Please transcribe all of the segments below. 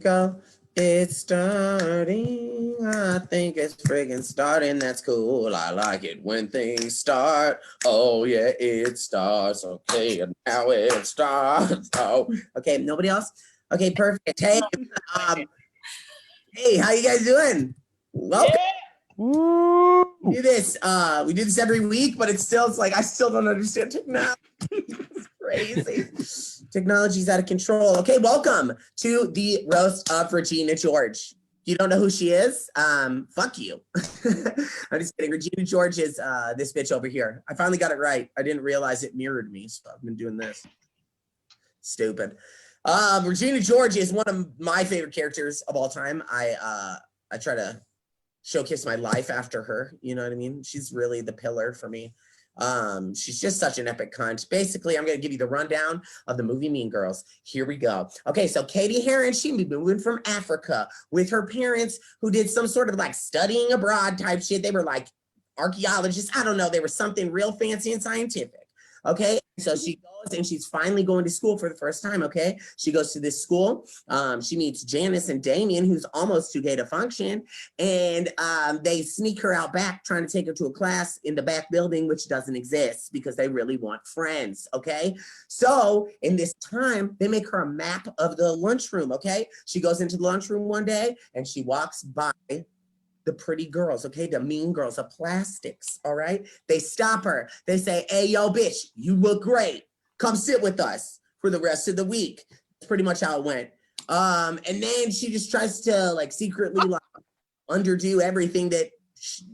Go. It's starting. I think it's friggin' starting. That's cool. I like it when things start. Oh yeah, it starts. Okay, and now it starts. Oh, okay. Nobody else. Okay, perfect. Hey, um, hey, how you guys doing? Welcome. Woo! We do this. We do this every week, but it's like I still don't understand technology. It's crazy. Technology's out of control. Okay, welcome to the roast of Regina George. You don't know who she is? Fuck you. I'm just kidding. Regina George is this bitch over here. I finally got it right. I didn't realize it mirrored me, so I've been doing this. Stupid. Regina George is one of my favorite characters of all time. I try to showcase my life after her. You know what I mean? She's really the pillar for me. She's just such an epic cunt. Basically, I'm going to give you the rundown of the movie Mean Girls. Here we go. Okay, so Katie Heron, she moving from Africa with her parents who did some sort of like studying abroad type shit. They were like archaeologists. I don't know. They were something real fancy and scientific. Okay, so she goes and she's finally going to school for the first time. Okay, she goes to this school. She meets Janice and Damien, who's almost too gay to function, and they sneak her out back, trying to take her to a class in the back building, which doesn't exist because they really want friends. Okay, so in this time, they make her a map of the lunchroom. Okay, she goes into the lunchroom one day and she walks by the pretty girls, okay, the mean girls, the plastics, all right? They stop her. They say, hey, yo, bitch, you look great. Come sit with us for the rest of the week. That's pretty much how it went. And then she just tries to like secretly like underdo everything that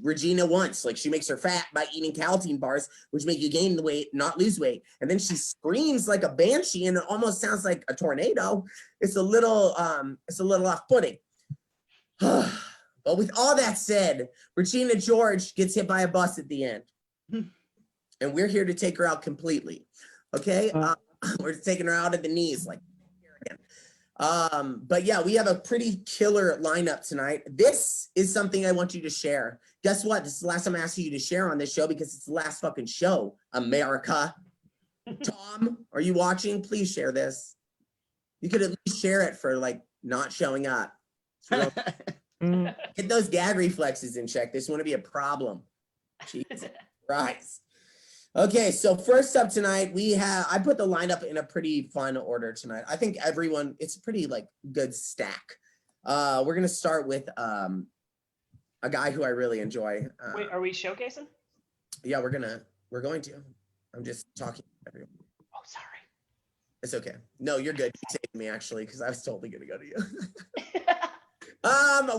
Regina wants. Like she makes her fat by eating calcium bars, which make you gain the weight, not lose weight. And then she screams like a banshee and it almost sounds like a tornado. It's a little off-putting. But with all that said, Regina George gets hit by a bus at the end. And we're here to take her out completely. Okay? We're taking her out at the knees. Like, but yeah, we have a pretty killer lineup tonight. This is something I want you to share. Guess what? This is the last time I'm asking you to share on this show because it's the last fucking show, America. Tom, are you watching? Please share this. You could at least share it for like not showing up. Get those gag reflexes in check. This want to be a problem. Jesus Christ. Okay, so first up tonight, I put the lineup in a pretty fun order tonight. I think it's a pretty like good stack. We're gonna start with a guy who I really enjoy. Wait, are we showcasing? Yeah, we're going to. I'm just talking to everyone. Oh, sorry. It's okay. No, you're good. You saved me actually, because I was totally gonna go to you.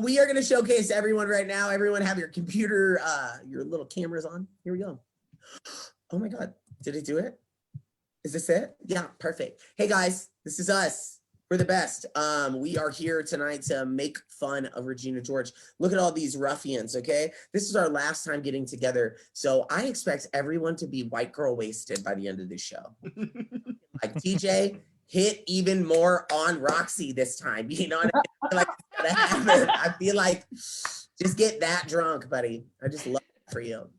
We are going to showcase everyone right now. Everyone have your computer, your little cameras on. Here we go. Oh my God. Did it do it? Is this it? Yeah, perfect. Hey guys, this is us. We're the best. We are here tonight to make fun of Regina George. Look at all these ruffians, okay? This is our last time getting together. So I expect everyone to be white girl wasted by the end of this show. Like TJ, hit even more on Roxy this time. You know what I mean? I feel like just get that drunk, buddy. I just love it for you.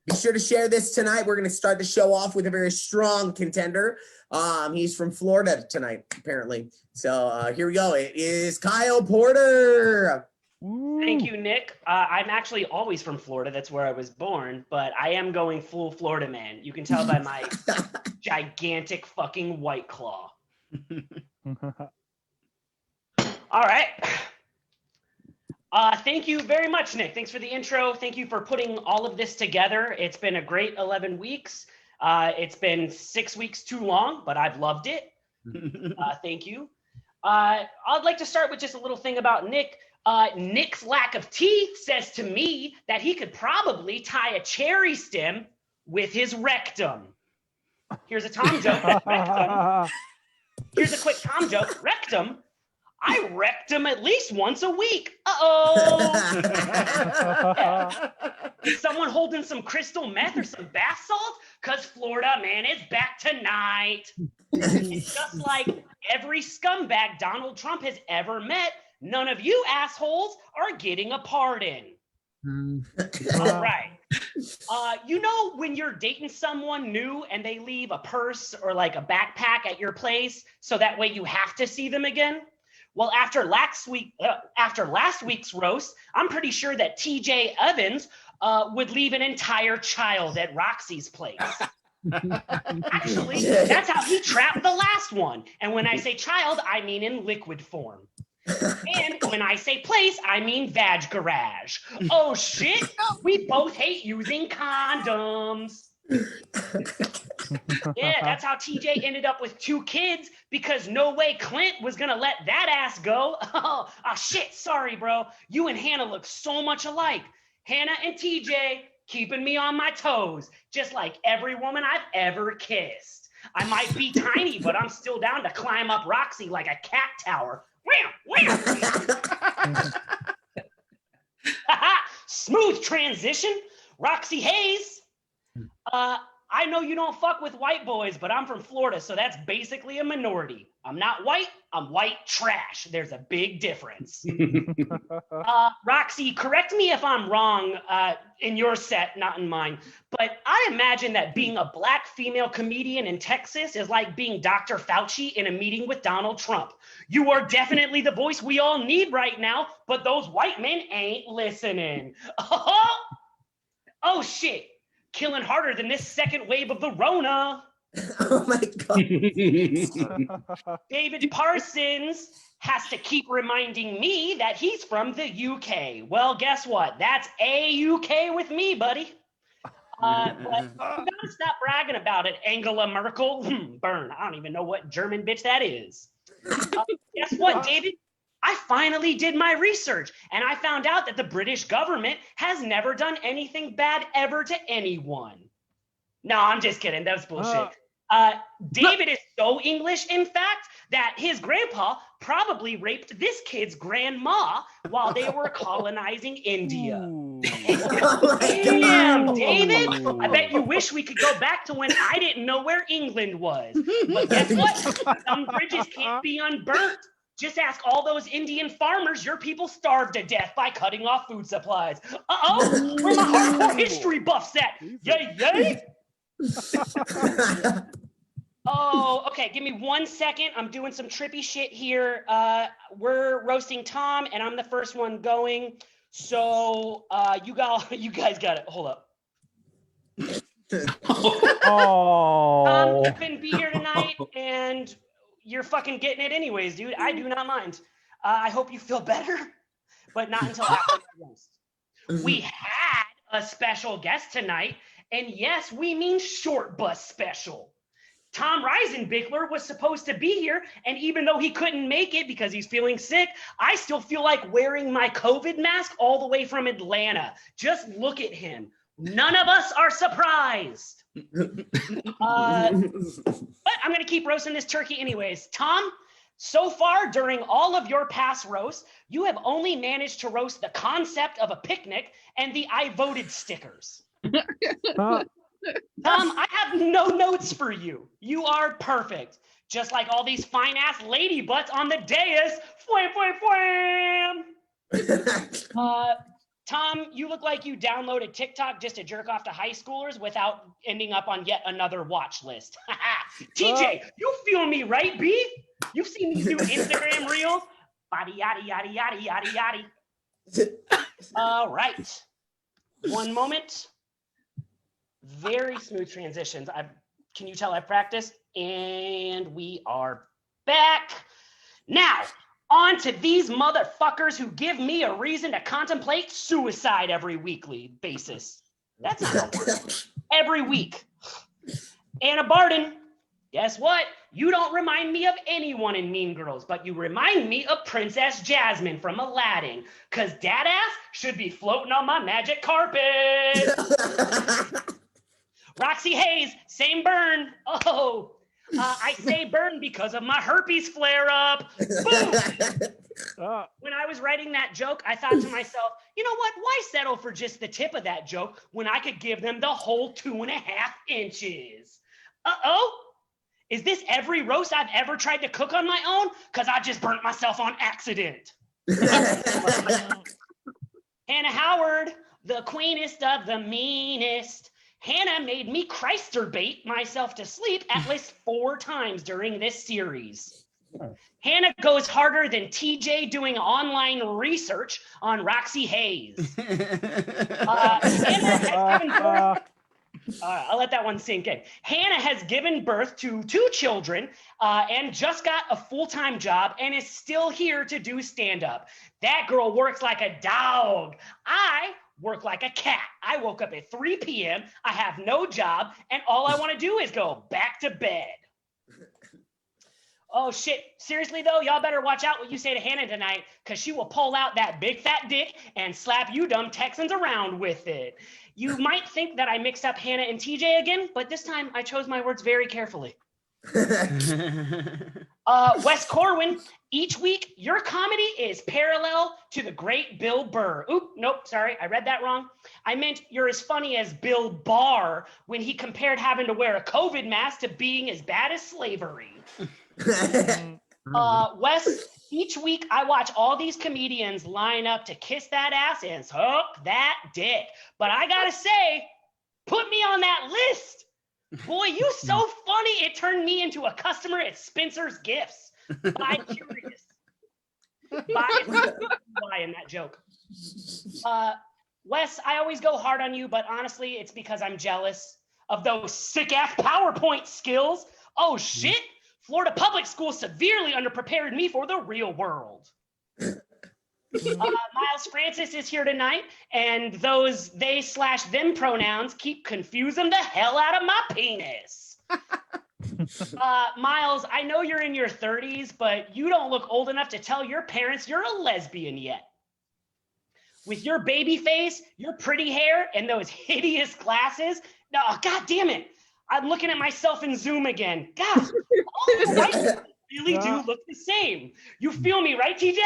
Be sure to share this tonight. We're going to start the show off with a very strong contender. He's from Florida tonight, apparently. So here we go. It is Kyle Porter. Thank you, Nick. I'm actually always from Florida. That's where I was born, but I am going full Florida man. You can tell by my gigantic fucking White Claw. All right. Thank you very much, Nick. Thanks for the intro. Thank you for putting all of this together. It's been a great 11 weeks. It's been 6 weeks too long, but I've loved it. Thank you. I'd like to start with just a little thing about Nick. Nick's lack of teeth says to me that he could probably tie a cherry stem with his rectum. Here's a Tom joke. Rectum. Here's a quick Tom joke. Rectum. I wrecked him at least once a week. Uh-oh. Is someone holding some crystal meth or some bath salt? Because Florida man is back tonight. It's just like every scumbag Donald Trump has ever met, none of you assholes are getting a pardon. All right. You know when you're dating someone new and they leave a purse or like a backpack at your place, so that way you have to see them again? Well, after last week's roast, I'm pretty sure that TJ Evans would leave an entire child at Roxy's place. Actually, that's how he trapped the last one. And when I say child, I mean in liquid form. And when I say place, I mean vag garage. Oh shit, we both hate using condoms. Yeah, that's how TJ ended up with 2 kids, because no way Clint was gonna let that ass go. Oh shit, sorry bro. You and Hannah look so much alike. Hannah and TJ keeping me on my toes, just like every woman I've ever kissed. I might be tiny, but I'm still down to climb up Roxy like a cat tower. Wham, wham. Smooth transition. Roxy Hayes. I know you don't fuck with white boys, but I'm from Florida, so that's basically a minority. I'm not white, I'm white trash. There's a big difference. Roxy, correct me if I'm wrong in your set, not in mine, but I imagine that being a Black female comedian in Texas is like being Dr. Fauci in a meeting with Donald Trump. You are definitely the voice we all need right now, but those white men ain't listening. Oh shit. Killing harder than this second wave of the Rona. Oh my God. David Parsons has to keep reminding me that he's from the UK. Well, guess what? That's A-UK with me, buddy. But you gotta stop bragging about it, Angela Merkel. Burn. I don't even know what German bitch that is. Guess what, David? I finally did my research, and I found out that the British government has never done anything bad ever to anyone. No, I'm just kidding. That's bullshit. David is so English, in fact, that his grandpa probably raped this kid's grandma while they were colonizing India. Damn, David. I bet you wish we could go back to when I didn't know where England was. But guess what? Some bridges can't be unburnt. Just ask all those Indian farmers your people starved to death by cutting off food supplies. Uh-oh, where my hardcore history buffs at? Yay, yay! Oh, okay, give me 1 second. I'm doing some trippy shit here. We're roasting Tom, and I'm the first one going. So you guys got it. Hold up. Oh. You couldn't be here tonight, and you're fucking getting it anyways, dude. I do not mind. I hope you feel better, but not until after the roast. We had a special guest tonight, and yes, we mean short bus special. Tom Reisenbichler was supposed to be here, and even though he couldn't make it because he's feeling sick, I still feel like wearing my COVID mask all the way from Atlanta. Just look at him. None of us are surprised. But I'm going to keep roasting this turkey anyways. Tom, so far during all of your past roasts, you have only managed to roast the concept of a picnic and the I voted stickers. Tom, I have no notes for you. You are perfect. Just like all these fine ass lady butts on the dais. Fwam, fwam, fwam. Tom, you look like you downloaded TikTok just to jerk off to high schoolers without ending up on yet another watch list. TJ, you feel me, right, B? You've seen these new Instagram reels? Body, yaddy, yaddy, yaddy, yaddy, yaddy. All right. One moment. Very smooth transitions. Can you tell I've practiced? And we are back. Now, on to these motherfuckers who give me a reason to contemplate suicide every weekly basis. That's not a word. Every week. Anna Barden, guess what? You don't remind me of anyone in Mean Girls, but you remind me of Princess Jasmine from Aladdin, because that ass should be floating on my magic carpet. Roxy Hayes, same burn. Oh, I say burn because of my herpes flare-up. Boom! When I was writing that joke, I thought to myself, you know what? Why settle for just the tip of that joke when I could give them the whole 2.5 inches? Uh-oh. Is this every roast I've ever tried to cook on my own? Because I just burnt myself on accident. Hannah Howard, the queenest of the meanest. Hannah made me Christerbait myself to sleep at least 4 times during this series. Hannah goes harder than TJ doing online research on Roxy Hayes. Hannah has given birth. I'll let that one sink in. Hannah has given birth to 2 children and just got a full-time job and is still here to do stand-up. That girl works like a dog. I work like a cat. I woke up at 3 p.m. I have no job, and all I want to do is go back to bed. Oh, shit. Seriously, though, y'all better watch out what you say to Hannah tonight, because she will pull out that big fat dick and slap you dumb Texans around with it. You might think that I mixed up Hannah and TJ again, but this time I chose my words very carefully. Wes Corwin, each week your comedy is parallel to the great Bill Burr. Oop, nope, sorry, I read that wrong. I meant you're as funny as Bill Barr when he compared having to wear a COVID mask to being as bad as slavery. Wes, each week I watch all these comedians line up to kiss that ass and suck that dick. But I gotta say, put me on that list. Boy, you so funny, it turned me into a customer at Spencer's Gifts. Buy curious. Why in that joke? Wes, I always go hard on you, but honestly, it's because I'm jealous of those sick-ass PowerPoint skills. Oh, shit. Florida public schools severely underprepared me for the real world. Miles Francis is here tonight, and those they/them pronouns keep confusing the hell out of my penis. Miles, I know you're in your 30s, but you don't look old enough to tell your parents you're a lesbian yet. With your baby face, your pretty hair, and those hideous glasses, no, God damn it. I'm looking at myself in Zoom again. God, all the white people really do look the same. You feel me, right, TJ?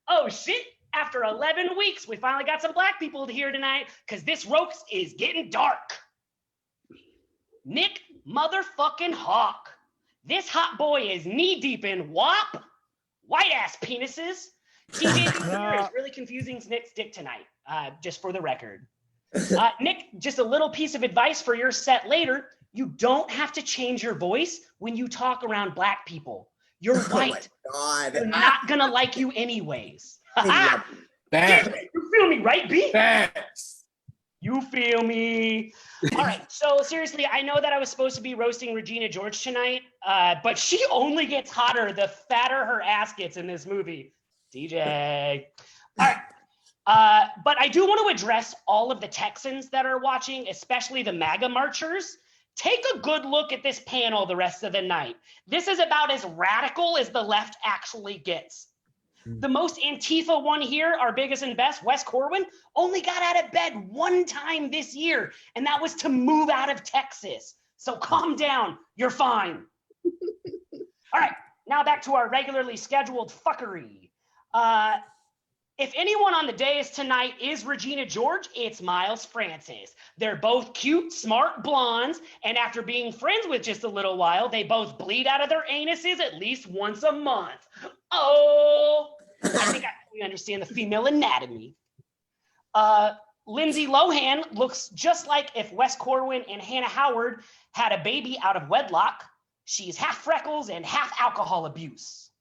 Oh, shit. After 11 weeks, we finally got some black people here tonight because this roast is getting dark. Nick motherfucking Hawk. This hot boy is knee-deep in WAP, white-ass penises. TJ is really confusing Nick's dick tonight, just for the record. Nick, just a little piece of advice for your set later. You don't have to change your voice when you talk around black people. You're white. Oh my God. They're not gonna like you anyways. Thanks. You feel me, right, B? Thanks. You feel me? All right, so seriously, I know that I was supposed to be roasting Regina George tonight, but she only gets hotter the fatter her ass gets in this movie. DJ. All right. But I do want to address all of the Texans that are watching, especially the MAGA marchers. Take a good look at this panel the rest of the night. This is about as radical as the left actually gets. The most Antifa one here, our biggest and best, Wes Corwin, only got out of bed 1 time this year, and that was to move out of Texas. So calm down, you're fine. All right, now back to our regularly scheduled fuckery. If anyone on the dais tonight is Regina George, it's Miles Francis. They're both cute, smart blondes, and after being friends with just a little while, they both bleed out of their anuses at least once a month. Oh, I think I fully understand the female anatomy. Lindsay Lohan looks just like if Wes Corwin and Hannah Howard had a baby out of wedlock. She's half freckles and half alcohol abuse.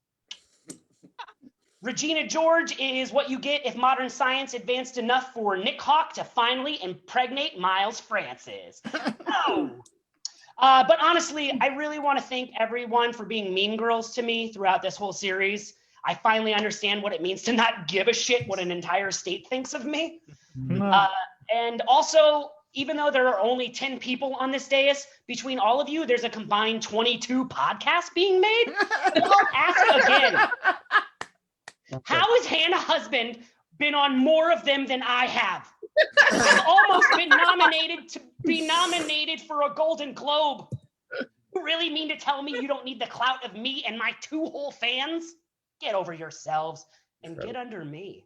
Regina George is what you get if modern science advanced enough for Nick Hawk to finally impregnate Miles Francis. Oh. But honestly, I really want to thank everyone for being mean girls to me throughout this whole series. I finally understand what it means to not give a shit what an entire state thinks of me. And also, even though there are only 10 people on this dais, between all of you, there's a combined 22 podcasts being made. I'll ask again. How has Hannah Husband been on more of them than I have? I've almost been nominated for a Golden Globe. You really mean to tell me you don't need the clout of me and my 2 whole fans? Get over yourselves and get under me.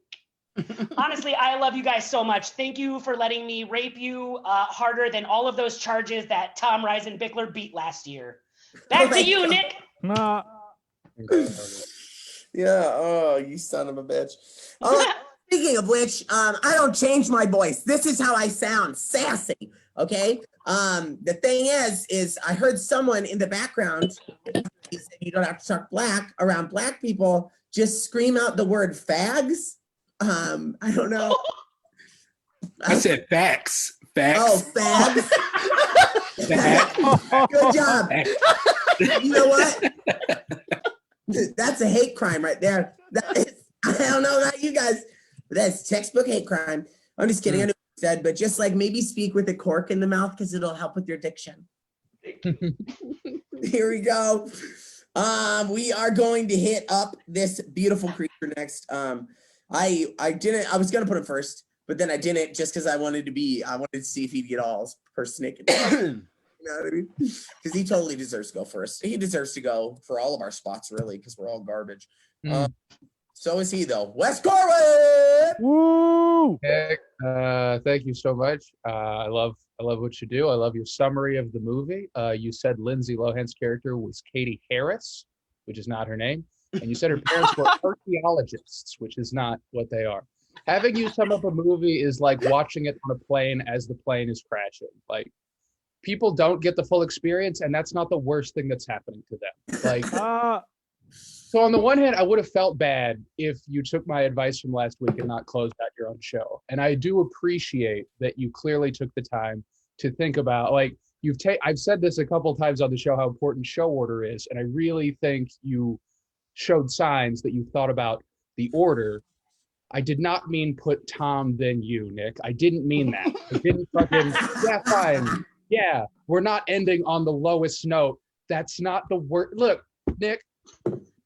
Honestly, I love you guys so much. Thank you for letting me rape you harder than all of those charges that Tom Reisenbickler beat last year. Back to you, Nick. Yeah, oh, you son of a bitch. Speaking of which, I don't change my voice. This is how I sound, sassy. Okay. The thing is I heard someone in the background. He said you don't have to talk black around black people. Just scream out the word fags. I don't know. I said facts. Oh, Facts. fags. Good job. You know what? That's a hate crime right there. That is, I don't know about you guys, but that's textbook hate crime. I'm just kidding. I know what you said, but just like maybe speak with a cork in the mouth because it'll help with your diction. Here we go. We are going to hit up this beautiful creature next. I was gonna put him first, but then I didn't just because I wanted to see if he'd get all persnickety. You know what I mean? Because he totally deserves to go first. He deserves to go for all of our spots, really, because we're all garbage. So is he, though. Wes Corwin! Woo! Nick, thank you so much. I love what you do. I love your summary of the movie. You said Lindsay Lohan's character was Katie Harris, which is not her name. And you said her parents were archaeologists, which is not what they are. Having you sum up a movie is like watching it on a plane as the plane is crashing. Like, people don't get the full experience, and that's not the worst thing that's happening to them. Like, so on the one hand, I would have felt bad if you took my advice from last week and not closed out your own show. And I do appreciate that you clearly took the time to think about, like, I've said this a couple times on the show, how important show order is. And I really think you showed signs that you thought about the order. I did not mean put Tom, then you, Nick. I didn't mean that. I didn't fucking, yeah, fine. Yeah, we're not ending on the lowest note. That's not the word. Look, Nick,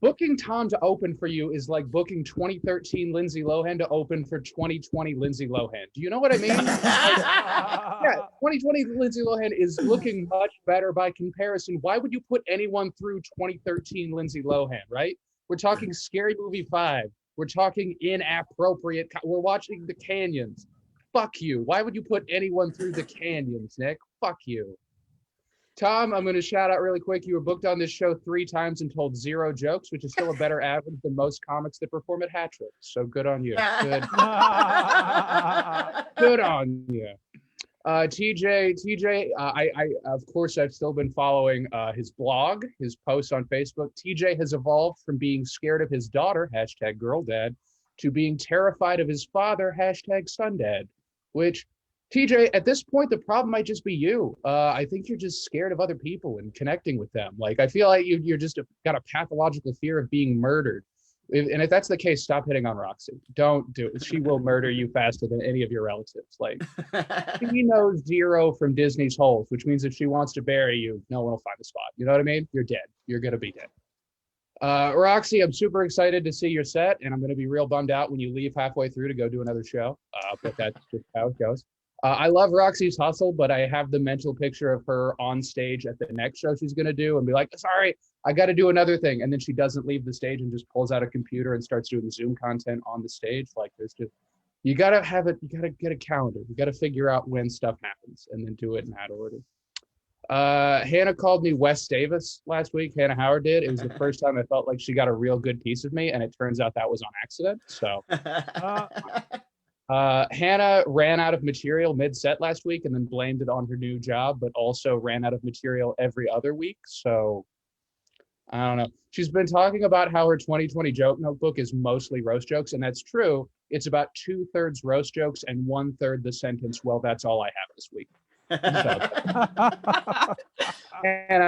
booking Tom to open for you is like booking 2013 Lindsay Lohan to open for 2020 Lindsay Lohan. Do you know what I mean? Yeah, 2020 Lindsay Lohan is looking much better by comparison. Why would you put anyone through 2013 Lindsay Lohan, right? We're talking Scary Movie 5. We're talking inappropriate. We're watching The Canyons. Fuck you. Why would you put anyone through The Canyons, Nick? Fuck you. Tom, I'm going to shout out really quick. You were booked on this show 3 times and told 0 jokes, which is still a better average than most comics that perform at Hat Trick. So good on you. Good. Good on you. TJ, I of course I've still been following his blog, his posts on Facebook. TJ has evolved from being scared of his daughter, #girldad, to being terrified of his father, #sundad, which TJ, at this point, the problem might just be you. I think you're just scared of other people and connecting with them. Like, I feel like you're just got a pathological fear of being murdered. And if that's the case, stop hitting on Roxy. Don't do it. She will murder you faster than any of your relatives. Like, she knows 0 from Disney's holes, which means if she wants to bury you, no one will find the spot. You know what I mean? You're dead. You're going to be dead. Roxy, I'm super excited to see your set, and I'm going to be real bummed out when you leave halfway through to go do another show. But that's just how it goes. I love Roxy's hustle, but I have the mental picture of her on stage at the next show she's going to do and be like, sorry, I got to do another thing. And then she doesn't leave the stage and just pulls out a computer and starts doing Zoom content on the stage. Like, there's just, you got to have it. You got to get a calendar. You got to figure out when stuff happens and then do it in that order. Hannah called me Wes Davis last week. Hannah Howard did. It was the first time I felt like she got a real good piece of me. And it turns out that was on accident. So Hannah ran out of material mid-set last week and then blamed it on her new job, but also ran out of material every other week. So I don't know. She's been talking about how her 2020 joke notebook is mostly roast jokes, and that's true. It's about 2/3 roast jokes and 1/3 the sentence, well, that's all I have this week. And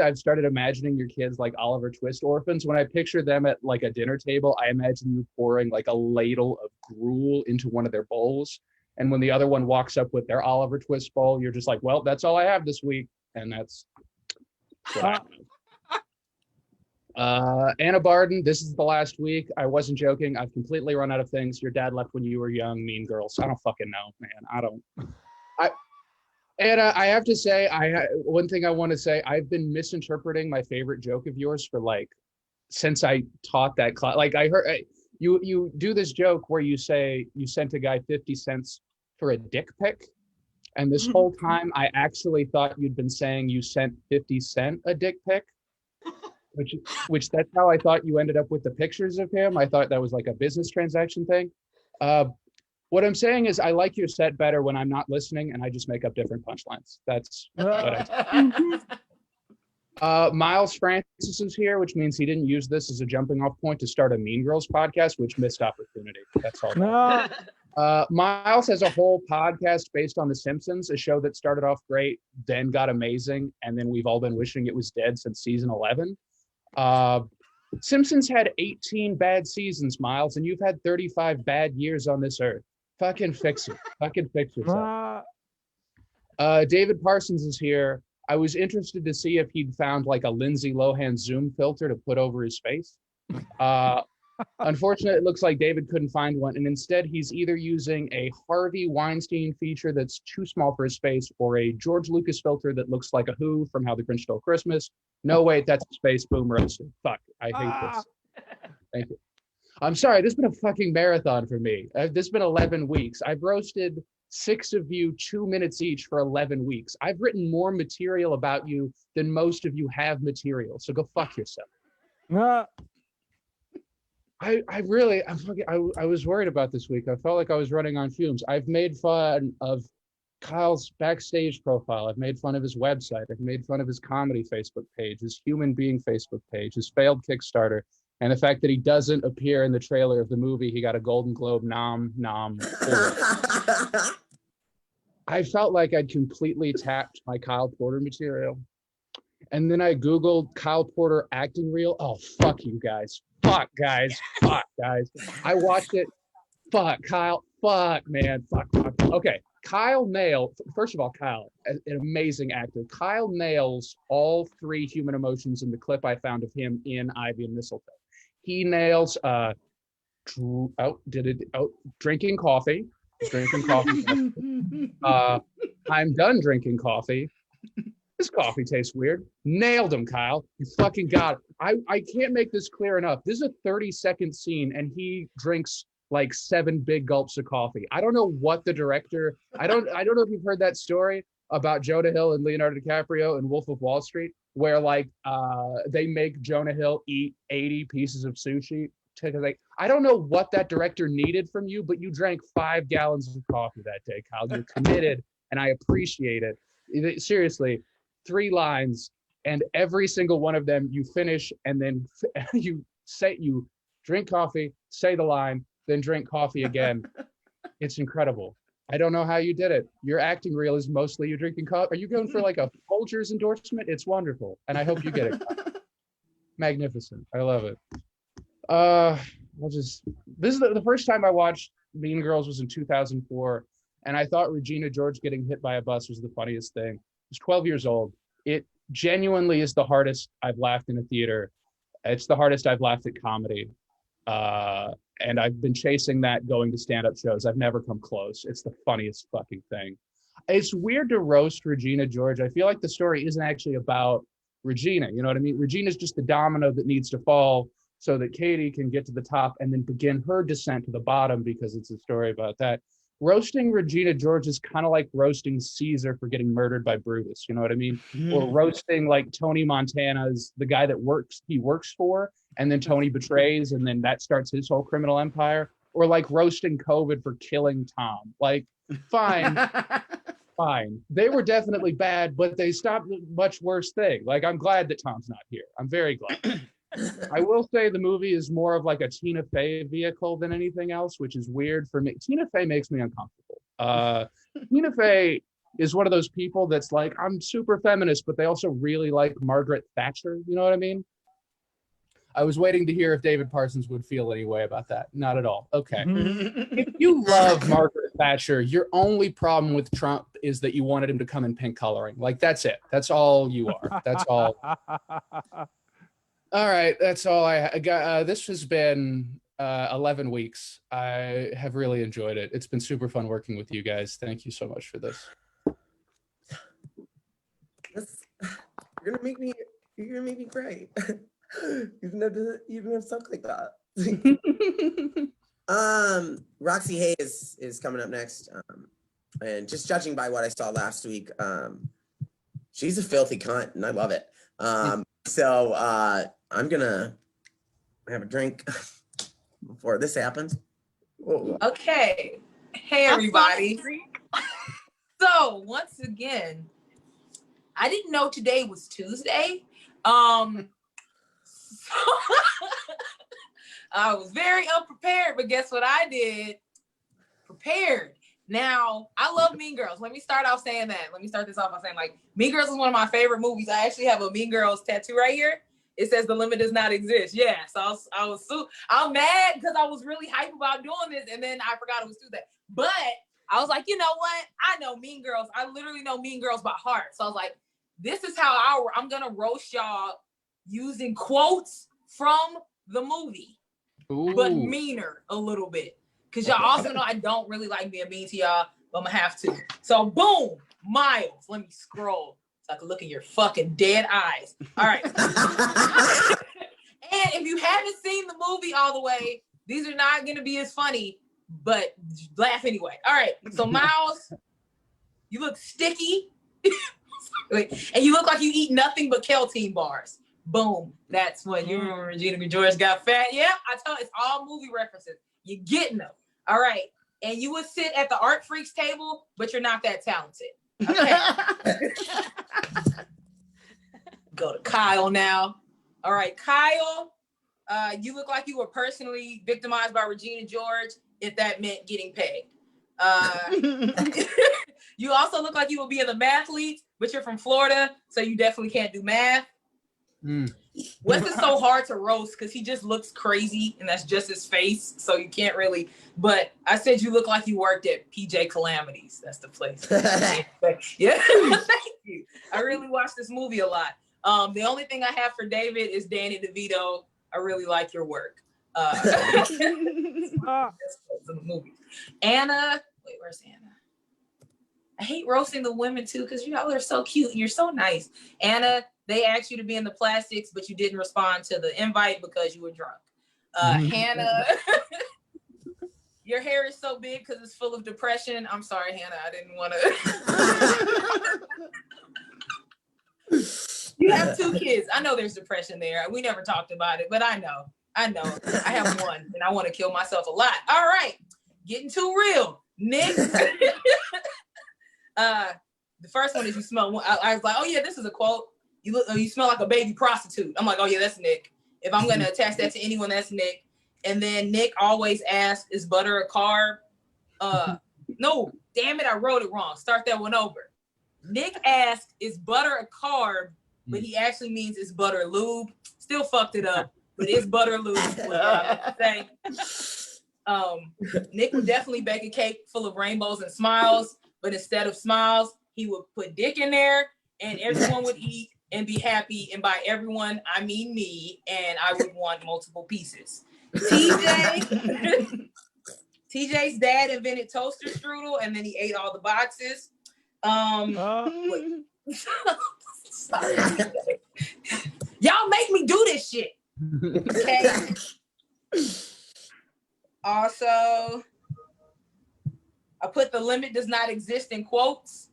I've started imagining your kids like Oliver Twist orphans. When I picture them at like a dinner table, I imagine you pouring like a ladle of gruel into one of their bowls. And when the other one walks up with their Oliver Twist bowl, you're just like, well, that's all I have this week. And that's what I know. Anna Barden, this is the last week. I wasn't joking. I've completely run out of things. Your dad left when you were young, Mean Girls. I don't fucking know, man. And I have to say, one thing I want to say, I've been misinterpreting my favorite joke of yours for like, since I taught that class. Like, I heard you do this joke where you say you sent a guy 50 cents for a dick pic. And this whole time I actually thought you'd been saying you sent 50 Cent a dick pic, which that's how I thought you ended up with the pictures of him. I thought that was like a business transaction thing. What I'm saying is I like your set better when I'm not listening and I just make up different punchlines. That's what I Miles Francis is here, which means he didn't use this as a jumping off point to start a Mean Girls podcast, which missed opportunity. That's all. No. Miles has a whole podcast based on The Simpsons, a show that started off great, then got amazing, and then we've all been wishing it was dead since season 11. Simpsons had 18 bad seasons, Miles, and you've had 35 bad years on this earth. Fucking fix it. Fucking fix yourself. David Parsons is here. I was interested to see if he'd found like a Lindsay Lohan Zoom filter to put over his face. Unfortunately, it looks like David couldn't find one, and instead he's either using a Harvey Weinstein feature that's too small for his face or a George Lucas filter that looks like a Who from How the Grinch Stole Christmas. No, wait, that's his face. Boom, roasted. Fuck, I hate this. Thank you. I'm sorry, this has been a fucking marathon for me. This has been 11 weeks. I've roasted 6 of you 2 minutes each for 11 weeks. I've written more material about you than most of you have material, so go fuck yourself. I was worried about this week. I felt like I was running on fumes. I've made fun of Kyle's backstage profile. I've made fun of his website. I've made fun of his comedy Facebook page, his human being Facebook page, his failed Kickstarter, and the fact that he doesn't appear in the trailer of the movie he got a Golden Globe nom for. I felt like I'd completely tapped my Kyle Porter material. And then I Googled Kyle Porter acting reel. Oh, fuck you guys. Fuck, guys. Fuck, guys. I watched it. Fuck, Kyle. Fuck, man. Fuck. Okay. Kyle nailed, first of all, Kyle, an amazing actor. Kyle nails all 3 human emotions in the clip I found of him in Ivy and Mistletoe. He nails drinking coffee. I'm done drinking coffee. This coffee tastes weird. Nailed him, Kyle. You fucking got it. I can't make this clear enough. This is a 30-second scene, and he drinks like 7 big gulps of coffee. I don't know what the director. I don't know if you've heard that story about Jonah Hill and Leonardo DiCaprio in Wolf of Wall Street, where like they make Jonah Hill eat 80 pieces of sushi. Like, I don't know what that director needed from you, but you drank 5 gallons of coffee that day, Kyle. You're committed, and I appreciate it. Seriously, 3 lines, and every single one of them you finish, and then you drink coffee, say the line, then drink coffee again. It's incredible. I don't know how you did it. Your acting reel is mostly you drinking coffee. Are you going for like a Folgers endorsement? It's wonderful, and I hope you get it. Magnificent. I love it. This is the first time I watched Mean Girls was in 2004, and I thought Regina George getting hit by a bus was the funniest thing. I was 12 years old. It genuinely is the hardest I've laughed in a theater. It's the hardest I've laughed at comedy. And I've been chasing that going to stand-up shows. I've never come close. It's the funniest fucking thing. It's weird to roast Regina George. I feel like the story isn't actually about Regina. You know what I mean? Regina's just the domino that needs to fall so that Katie can get to the top and then begin her descent to the bottom, because it's a story about that. Roasting Regina George is kind of like roasting Caesar for getting murdered by Brutus. You know what I mean? Or roasting like Tony Montana's the guy that he works for, and then Tony betrays, and then that starts his whole criminal empire. Or like roasting COVID for killing Tom. Like, fine. Fine. They were definitely bad, but they stopped a much worse thing. Like, I'm glad that Tom's not here. I'm very glad. I will say the movie is more of like a Tina Fey vehicle than anything else, which is weird for me. Tina Fey makes me uncomfortable. Tina Fey is one of those people that's like, I'm super feminist, but they also really like Margaret Thatcher. You know what I mean? I was waiting to hear if David Parsons would feel any way about that. Not at all. Okay. If you love Margaret Thatcher, your only problem with Trump is that you wanted him to come in pink coloring. Like, that's it. That's all you are. That's all. All right, that's all I got. This has been 11 weeks. I have really enjoyed it. It's been super fun working with you guys. Thank you so much for this. You're gonna make me cry. Even have stuff like that. Roxy Hayes is coming up next. And just judging by what I saw last week, she's a filthy cunt, and I love it. So I'm gonna have a drink before this happens. Okay. Hey, everybody. So, once again, I didn't know today was Tuesday. I was very unprepared, but guess what I did? Prepared. Now, I love Mean Girls. Let me start off saying that. Let me start this off by saying, like, Mean Girls is one of my favorite movies. I actually have a Mean Girls tattoo right here. It says the limit does not exist. Yeah, so I'm mad because I was really hype about doing this, and then I forgot it was Tuesday. But I was like, you know what? I know Mean Girls. I literally know Mean Girls by heart. So I was like, this is how I'm gonna roast y'all using quotes from the movie, but meaner a little bit. Because y'all also know I don't really like being mean to y'all, but I'm gonna have to. So boom, Miles. Let me scroll so I can look in your fucking dead eyes. All right. And if you haven't seen the movie all the way, these are not gonna be as funny, but laugh anyway. All right. So Miles, you look sticky. And you look like you eat nothing but Kelteen bars. Boom. That's what you remember Regina George got fat. Yeah, I tell you, it's all movie references. You're getting them. All right. And you would sit at the Art Freaks table, but you're not that talented. Okay. Go to Kyle now. All right, Kyle, you look like you were personally victimized by Regina George, if that meant getting pegged. You also look like you will be in the mathlete, but you're from Florida, so you definitely can't do math. Wes is so hard to roast because he just looks crazy, and that's just his face, so you can't really. But I said you look like you worked at PJ Calamities. That's the place. Yeah, thank you. I really watched this movie a lot. The only thing I have for David is Danny DeVito. I really like your work. That's the movie. Anna, wait, where's Anna? I hate roasting the women too because y'all are so cute and you're so nice. Anna, they asked you to be in the plastics, but you didn't respond to the invite because you were drunk. Hannah, your hair is so big because it's full of depression. I'm sorry, Hannah. I didn't want to. You have 2 kids. I know there's depression there. We never talked about it, but I know. I have one, and I want to kill myself a lot. All right, getting too real. Nick. The first one is you smell. I was like, oh yeah, this is a quote. You smell like a baby prostitute. I'm like, oh yeah, that's Nick. If I'm gonna attach that to anyone, that's Nick. And then Nick always asks, is butter a carb? No, damn it, I wrote it wrong. Start that one over. Nick asked, is butter a carb? But he actually means it's butter lube. Still fucked it up, but it's butter lube. Nick would definitely bake a cake full of rainbows and smiles, but instead of smiles, he would put dick in there, and everyone would eat and be happy. And by everyone, I mean me, and I would want multiple pieces. TJ's dad invented toaster strudel, and then he ate all the boxes. Sorry. Y'all make me do this shit. Okay. Also, I put the limit does not exist in quotes.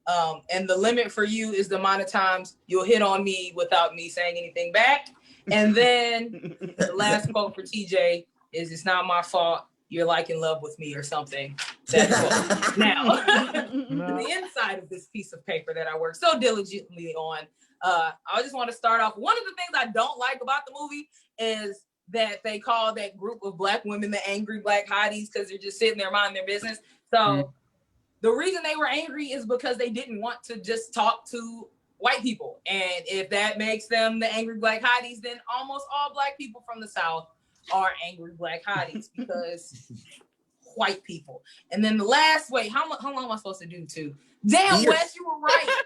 And the limit for you is the amount of times you'll hit on me without me saying anything back. And then the last quote for TJ is, it's not my fault. You're like in love with me or something. That quote. Now, the inside of this piece of paper that I worked so diligently on, I just want to start off. One of the things I don't like about the movie is that they call that group of Black women the angry Black hotties because they're just sitting there minding their business. So the reason they were angry is because they didn't want to just talk to white people. And if that makes them the angry Black hotties, then almost all Black people from the South are angry Black hotties because white people. And then the last, wait, how long am I supposed to do too? Damn, Wes, you were right.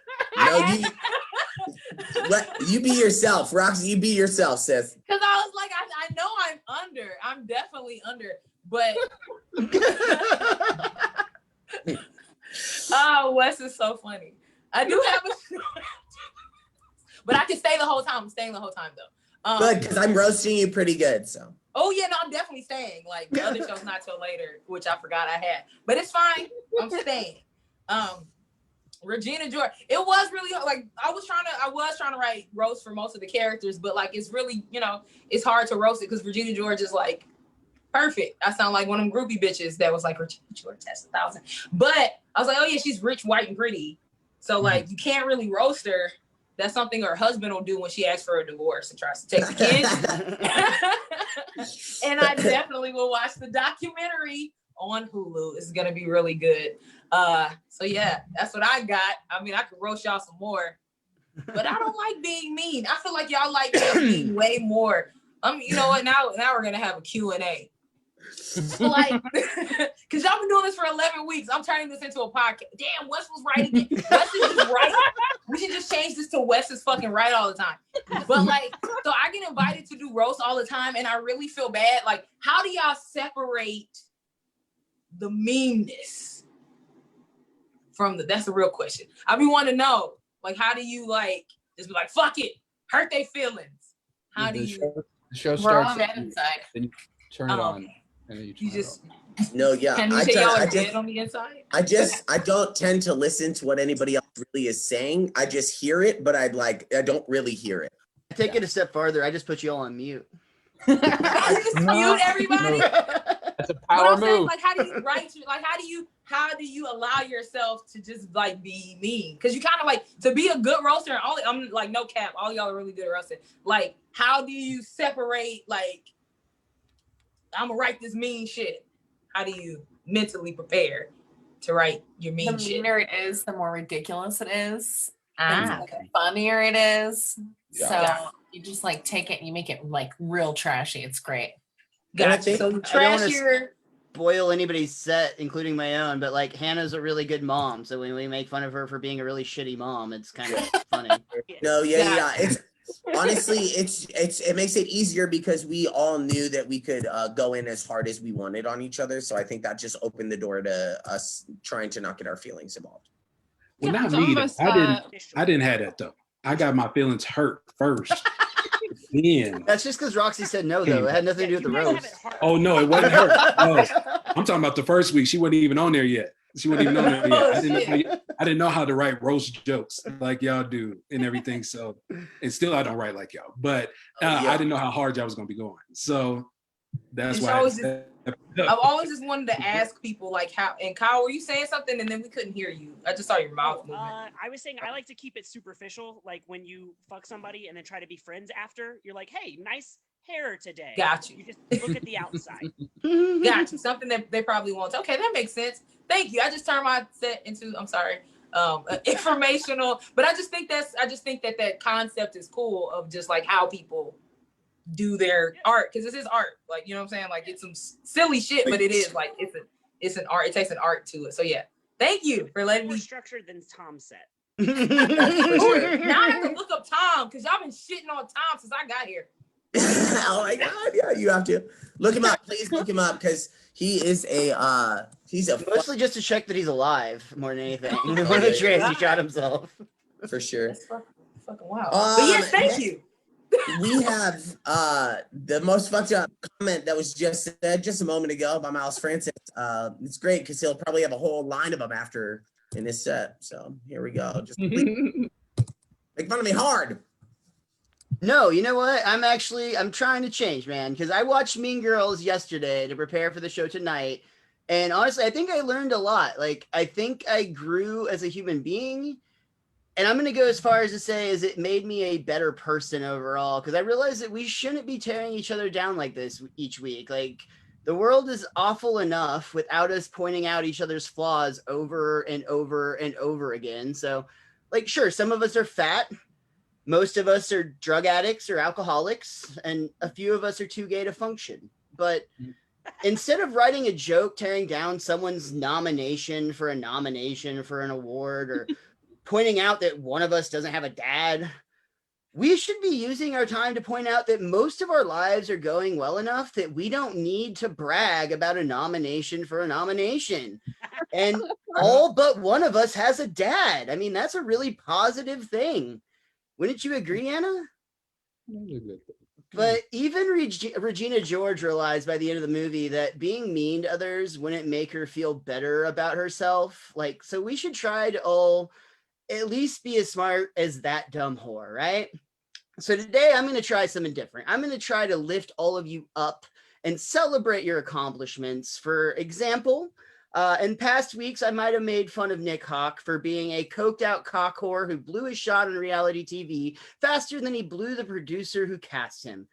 No, you be yourself, Roxy. You be yourself, sis. Because I was like, I know I'm under. I'm definitely under. But oh, Wes is so funny. I do have a but I can stay the whole time. I'm staying the whole time though. Good, because I'm roasting you pretty good. So. Oh yeah, no, I'm definitely staying. Like the other show's not till later, which I forgot I had. But it's fine. I'm staying. Regina George. It was really like I was trying to write roast for most of the characters, but like it's really, it's hard to roast it because Regina George is like Perfect. I sound like one of them groupie bitches that was like, Regina George has 1,000. But I was like, oh yeah, she's rich, white, and pretty. So like, you can't really roast her. That's something her husband will do when she asks for a divorce and tries to take the kids. And I definitely will watch the documentary on Hulu. It's gonna be really good. So yeah, that's what I got. I mean, I could roast y'all some more, but I don't like being mean. I feel like y'all like being way more. You know what? Now we're gonna have a Q&A. Like, because y'all been doing this for 11 weeks. I'm turning this into a podcast. Damn, Wes was right again. Wes is just right. We should just change this to Wes is fucking right all the time. But like, so I get invited to do roast all the time, and I really feel bad. Like, how do y'all separate the meanness from that's a real question. I be want to know, like, how do you like just be like, fuck it, hurt their feelings? How do you? The show We're all starts. dead inside. Then you turn it on, and then you just. No, yeah. Can you say y'all are dead on the inside? I don't tend to listen to what anybody else really is saying. I just hear it, but I don't really hear it. I take it a step farther. I just put you all on mute. I just mute everybody. That's a power move. Saying, like, how do you write? Like, how do you allow yourself to just like be mean? Because you kind of like to be a good roaster. And I'm like, no cap. All y'all are really good at roasting. Like, how do you separate? Like, I'm gonna write this mean shit. How do you mentally prepare to write your mean shit? The meaner it is, the more ridiculous it is. Ah, The funnier it is. Yeah. So Yeah. you just like take it and you make it like real trashy. It's great. Gotcha. So wanna trashier. Boil anybody's set, including my own, but like Hannah's a really good mom, so when we make fun of her for being a really shitty mom, it's kind of funny. No, yeah. It's honestly, it makes it easier because we all knew that we could go in as hard as we wanted on each other. So I think that just opened the door to us trying to not get our feelings involved. Well, Yeah, not some me. of Though. us, I didn't have that though. I got my feelings hurt first. Then. That's just because Roxy said no, though. It had nothing to do with the roast. Oh no, it wasn't her. No. I'm talking about the first week. She wasn't even on there yet. She wasn't even on there yet. I didn't know how to write roast jokes like y'all do and everything. So, and still I don't write like y'all. But I didn't know how hard y'all was gonna be going. So that's why. I've always just wanted to ask people like how. And Kyle, were you saying something and then we couldn't hear you? I just saw your mouth moving. I was saying I like to keep it superficial. Like when you fuck somebody and then try to be friends after, you're like, hey, nice hair today. Got you. You just look at the outside. Got you. Something that they probably won't. Okay, that makes sense. Thank you. I just turned my set into, I'm sorry, informational. But I just think that concept is cool of just like how people do their art, because this is art. Like, you know what I'm saying? Like, it's some silly shit, but it is like it's an art. It takes an art to it. So yeah, thank you for letting More me. structured than Tom's set. Now I have to look up Tom because y'all been shitting on Tom since I got here. Oh my God! Yeah, you have to look him up. Please look him up because he's Mostly just to check that he's alive more than anything. We want to trace he shot himself. for sure. That's fucking wild. But yes, thank you. We have the most fucked up comment that was just said just a moment ago by Miles Francis. It's great because he'll probably have a whole line of them after in this set. So here we go. Just make fun of me hard. No, you know what? I'm trying to change, man, because I watched Mean Girls yesterday to prepare for the show tonight. And honestly, I think I learned a lot. Like, I think I grew as a human being. And I'm going to go as far as to say is it made me a better person overall, because I realized that we shouldn't be tearing each other down like this each week. Like, the world is awful enough without us pointing out each other's flaws over and over and over again. So, like, sure, some of us are fat. Most of us are drug addicts or alcoholics, and a few of us are too gay to function. But instead of writing a joke tearing down someone's nomination for an award or pointing out that one of us doesn't have a dad, we should be using our time to point out that most of our lives are going well enough that we don't need to brag about a nomination for a nomination. And all but one of us has a dad. I mean, that's a really positive thing. Wouldn't you agree, Anna? But even Regina George realized by the end of the movie that being mean to others wouldn't make her feel better about herself. Like, so we should try to all at least be as smart as that dumb whore, right? So today I'm going to try something different. I'm going to try to lift all of you up and celebrate your accomplishments. For example, in past weeks, I might have made fun of Nick Hawk for being a coked out cock whore who blew his shot on reality TV faster than he blew the producer who cast him.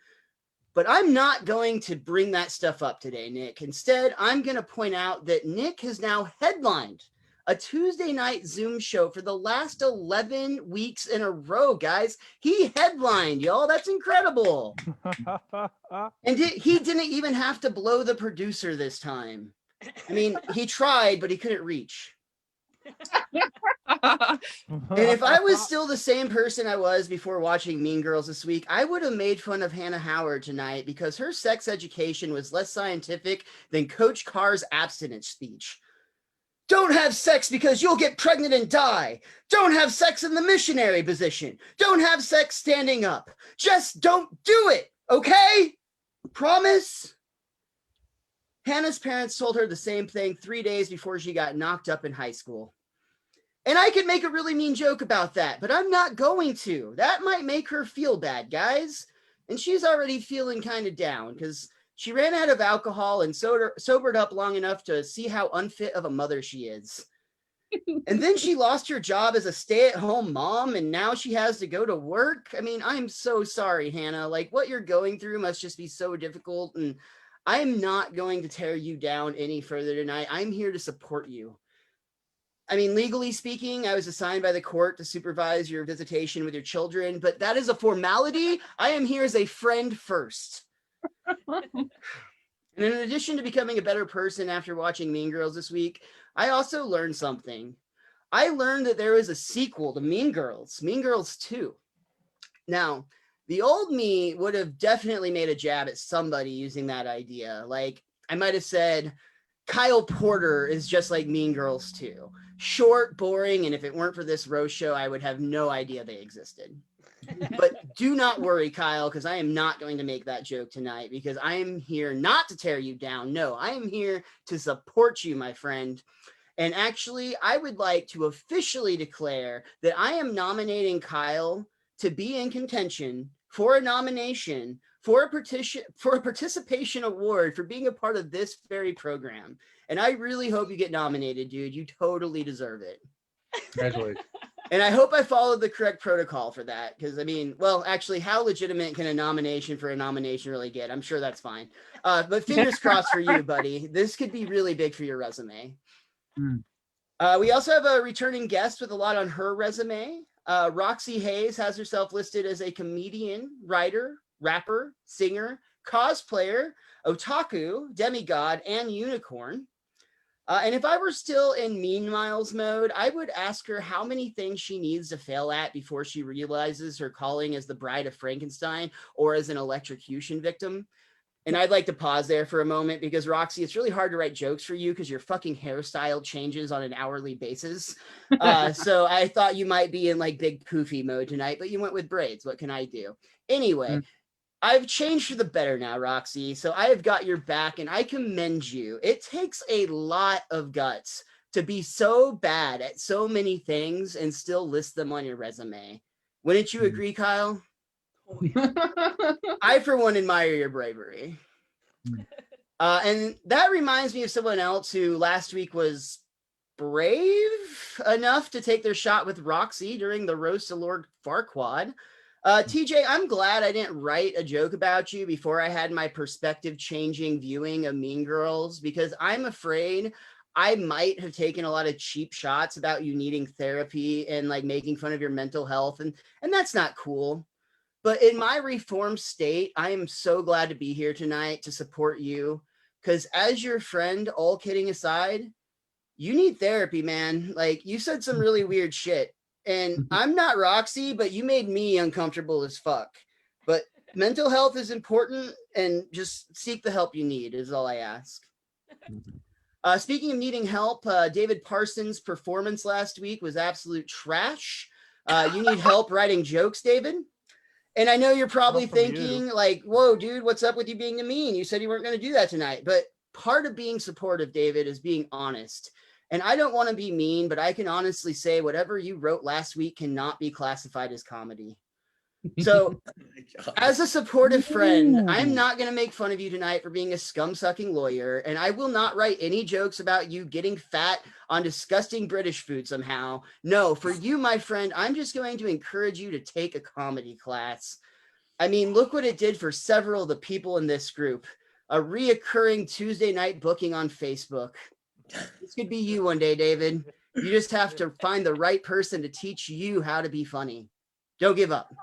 But I'm not going to bring that stuff up today, Nick. Instead, I'm going to point out that Nick has now headlined a Tuesday night Zoom show for the last 11 weeks in a row, guys. He headlined, y'all. That's incredible. And he didn't even have to blow the producer this time. I mean, he tried, but he couldn't reach. And if I was still the same person I was before watching Mean Girls this week, I would have made fun of Hannah Howard tonight because her sex education was less scientific than Coach Carr's abstinence speech. Don't have sex because you'll get pregnant and die. Don't have sex in the missionary position. Don't have sex standing up. Just don't do it, okay? Promise? Hannah's parents told her the same thing 3 days before she got knocked up in high school. And I could make a really mean joke about that, but I'm not going to. That might make her feel bad, guys. And she's already feeling kind of down because she ran out of alcohol and sobered up long enough to see how unfit of a mother she is. And then she lost her job as a stay-at-home mom, and now she has to go to work. I mean, I'm so sorry, Hannah. Like, what you're going through must just be so difficult, and I'm not going to tear you down any further tonight. I'm here to support you. I mean, legally speaking, I was assigned by the court to supervise your visitation with your children, but that is a formality. I am here as a friend first. And in addition to becoming a better person after watching Mean Girls this week, I also learned something. I learned that there is a sequel to Mean Girls 2. Now, the old me would have definitely made a jab at somebody using that idea. Like, I might have said, Kyle Porter is just like Mean Girls 2. Short, boring, and if it weren't for this roast show, I would have no idea they existed. But do not worry, Kyle, because I am not going to make that joke tonight because I am here not to tear you down. No, I am here to support you, my friend. And actually, I would like to officially declare that I am nominating Kyle to be in contention for a nomination for a participation award for being a part of this very program. And I really hope you get nominated, dude. You totally deserve it. Congratulations. And I hope I followed the correct protocol for that. Because, I mean, well, actually, how legitimate can a nomination for a nomination really get? I'm sure that's fine. But fingers crossed for you, buddy. This could be really big for your resume. We also have a returning guest with a lot on her resume. Roxy Hayes has herself listed as a comedian, writer, rapper, singer, cosplayer, otaku, demigod, and unicorn. And if I were still in Mean Miles mode, I would ask her how many things she needs to fail at before she realizes her calling as the Bride of Frankenstein or as an electrocution victim. And I'd like to pause there for a moment because, Roxy, it's really hard to write jokes for you because your fucking hairstyle changes on an hourly basis. So I thought you might be in like big poofy mode tonight, but you went with braids. What can I do? Anyway, I've changed for the better now, Roxy. So I have got your back and I commend you. It takes a lot of guts to be so bad at so many things and still list them on your resume. Wouldn't you agree, Kyle? I, for one, admire your bravery. And that reminds me of someone else who last week was brave enough to take their shot with Roxy during the roast of Lord Farquaad. TJ, I'm glad I didn't write a joke about you before I had my perspective changing viewing of Mean Girls, because I'm afraid I might have taken a lot of cheap shots about you needing therapy and like making fun of your mental health. And that's not cool. But in my reformed state, I am so glad to be here tonight to support you. Because as your friend, all kidding aside, you need therapy, man. Like, you said some really weird shit. And I'm not Roxy, but you made me uncomfortable as fuck. But mental health is important, and just seek the help you need is all I ask. Speaking of needing help, David Parsons' performance last week was absolute trash. You need help writing jokes, David? And I know you're probably thinking, like, whoa, dude, what's up with you being mean? You said you weren't going to do that tonight. But part of being supportive, David, is being honest. And I don't want to be mean, but I can honestly say whatever you wrote last week cannot be classified as comedy. So Oh my God. as a supportive friend, I'm Ooh. not going to make fun of you tonight for being a scum-sucking lawyer, and I will not write any jokes about you getting fat on disgusting British food somehow. No, for you, my friend, I'm just going to encourage you to take a comedy class. I mean, look what it did for several of the people in this group. A reoccurring Tuesday night booking on Facebook. This could be you one day, David. You just have to find the right person to teach you how to be funny. Don't give up.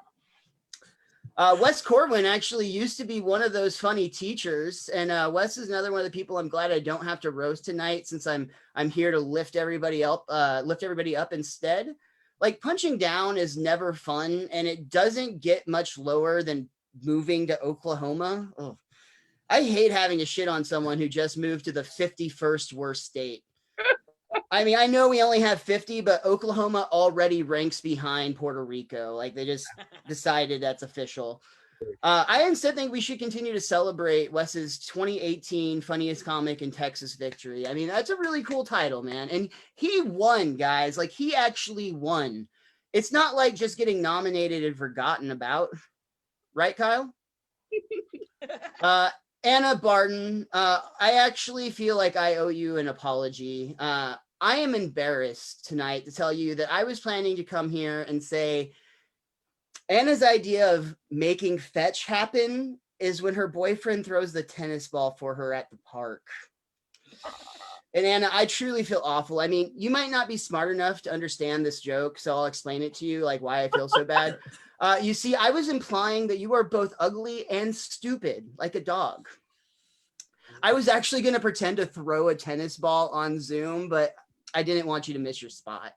Wes Corwin actually used to be one of those funny teachers, and Wes is another one of the people I'm glad I don't have to roast tonight, since I'm here to lift everybody up instead. Like, punching down is never fun, and it doesn't get much lower than moving to Oklahoma. Ugh. I hate having to shit on someone who just moved to the 51st worst state. I mean, I know we only have 50, but Oklahoma already ranks behind Puerto Rico. Like, they just decided that's official. I instead think we should continue to celebrate Wes's 2018 Funniest Comic in Texas victory. I mean, that's a really cool title, man. And he won, guys. Like, he actually won. It's not like just getting nominated and forgotten about. Right, Kyle? Anna Barton, I actually feel like I owe you an apology. I am embarrassed tonight to tell you that I was planning to come here and say Anna's idea of making fetch happen is when her boyfriend throws the tennis ball for her at the park. And Anna, I truly feel awful. I mean, you might not be smart enough to understand this joke, so I'll explain it to you, like why I feel so bad. You see, I was implying that you are both ugly and stupid, like a dog. I was actually going to pretend to throw a tennis ball on Zoom, but I didn't want you to miss your spot.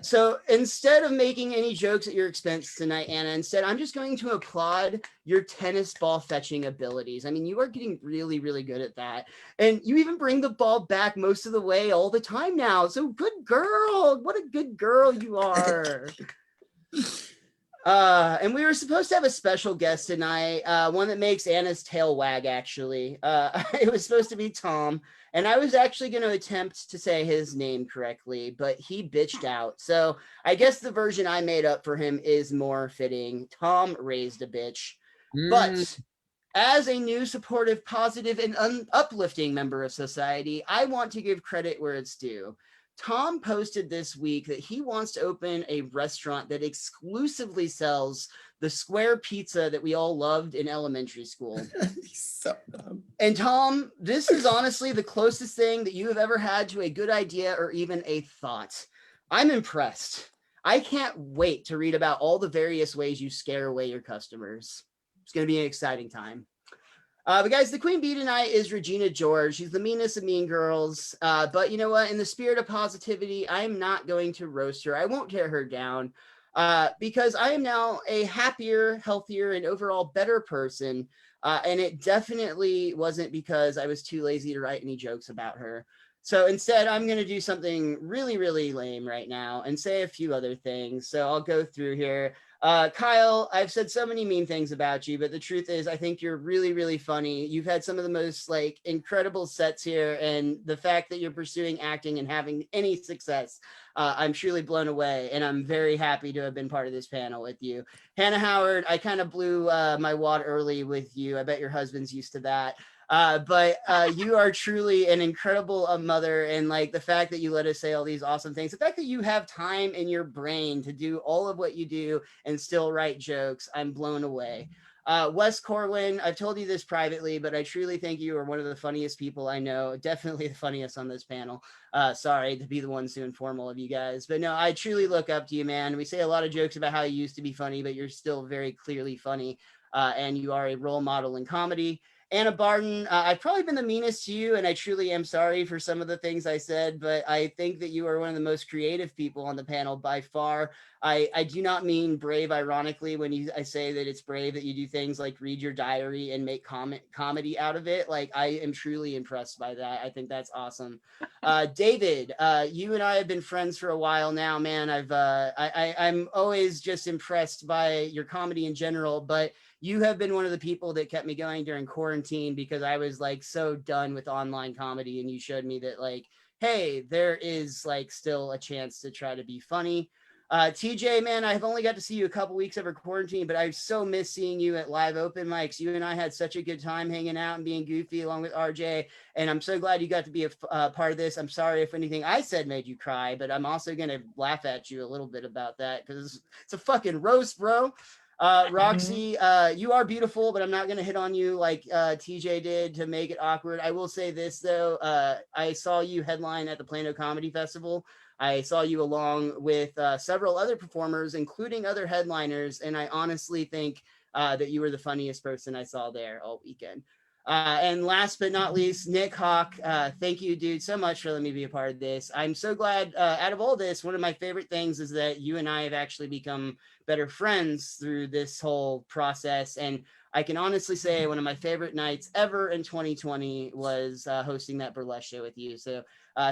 So instead of making any jokes at your expense tonight, Anna, instead, I'm just going to applaud your tennis ball fetching abilities. I mean, you are getting really, really good at that. And you even bring the ball back most of the way all the time now. So good girl. What a good girl you are. And we were supposed to have a special guest tonight, one that makes Anna's tail wag, actually. It was supposed to be Tom, and I was actually going to attempt to say his name correctly, but he bitched out. So I guess the version I made up for him is more fitting. Tom raised a bitch. But as a new, supportive, positive, and uplifting member of society, I want to give credit where it's due. Tom posted this week that he wants to open a restaurant that exclusively sells the square pizza that we all loved in elementary school. He's so dumb. And Tom, this is honestly the closest thing that you have ever had to a good idea or even a thought. I'm impressed. I can't wait to read about all the various ways you scare away your customers. It's going to be an exciting time. But guys, the queen bee tonight is Regina George. She's the meanest of Mean Girls. But you know what? In the spirit of positivity, I am not going to roast her. I won't tear her down because I am now a happier, healthier, and overall better person. And it definitely wasn't because I was too lazy to write any jokes about her. So instead, I'm going to do something really, really lame right now and say a few other things. So I'll go through here. Kyle, I've said so many mean things about you, but the truth is I think you're really, really funny. You've had some of the most like incredible sets here, and the fact that you're pursuing acting and having any success, I'm truly blown away, and I'm very happy to have been part of this panel with you. Hannah Howard, I kind of blew my wad early with you. I bet your husband's used to that. But you are truly an incredible mother, and like the fact that you let us say all these awesome things, the fact that you have time in your brain to do all of what you do and still write jokes, I'm blown away. Wes Corwin, I've told you this privately, but I truly think you are one of the funniest people I know, definitely the funniest on this panel. Sorry to be the one so informal of you guys, but no, I truly look up to you, man. We say a lot of jokes about how you used to be funny, but you're still very clearly funny, and you are a role model in comedy. Anna Barton, I've probably been the meanest to you, and I truly am sorry for some of the things I said, but I think that you are one of the most creative people on the panel by far. I do not mean brave ironically when I say that it's brave that you do things like read your diary and make comedy out of it. Like, I am truly impressed by that. I think that's awesome. David, you and I have been friends for a while now, man. I'm always just impressed by your comedy in general, but you have been one of the people that kept me going during quarantine because I was like so done with online comedy, and you showed me that like, hey, there is like still a chance to try to be funny. TJ, man, I've only got to see you a couple weeks over quarantine, but I so miss seeing you at live open mics. You and I had such a good time hanging out and being goofy along with RJ, and I'm so glad you got to be a part of this. I'm sorry if anything I said made you cry, but I'm also going to laugh at you a little bit about that because it's a fucking roast, bro. Roxy, you are beautiful, but I'm not going to hit on you like TJ did to make it awkward. I will say this, though. I saw you headline at the Plano Comedy Festival. I saw you along with several other performers, including other headliners, and I honestly think that you were the funniest person I saw there all weekend. And last but not least, Nick Hawk, thank you, dude, so much for letting me be a part of this. I'm so glad, out of all this, one of my favorite things is that you and I have actually become better friends through this whole process. And I can honestly say one of my favorite nights ever in 2020 was hosting that burlesque show with you. So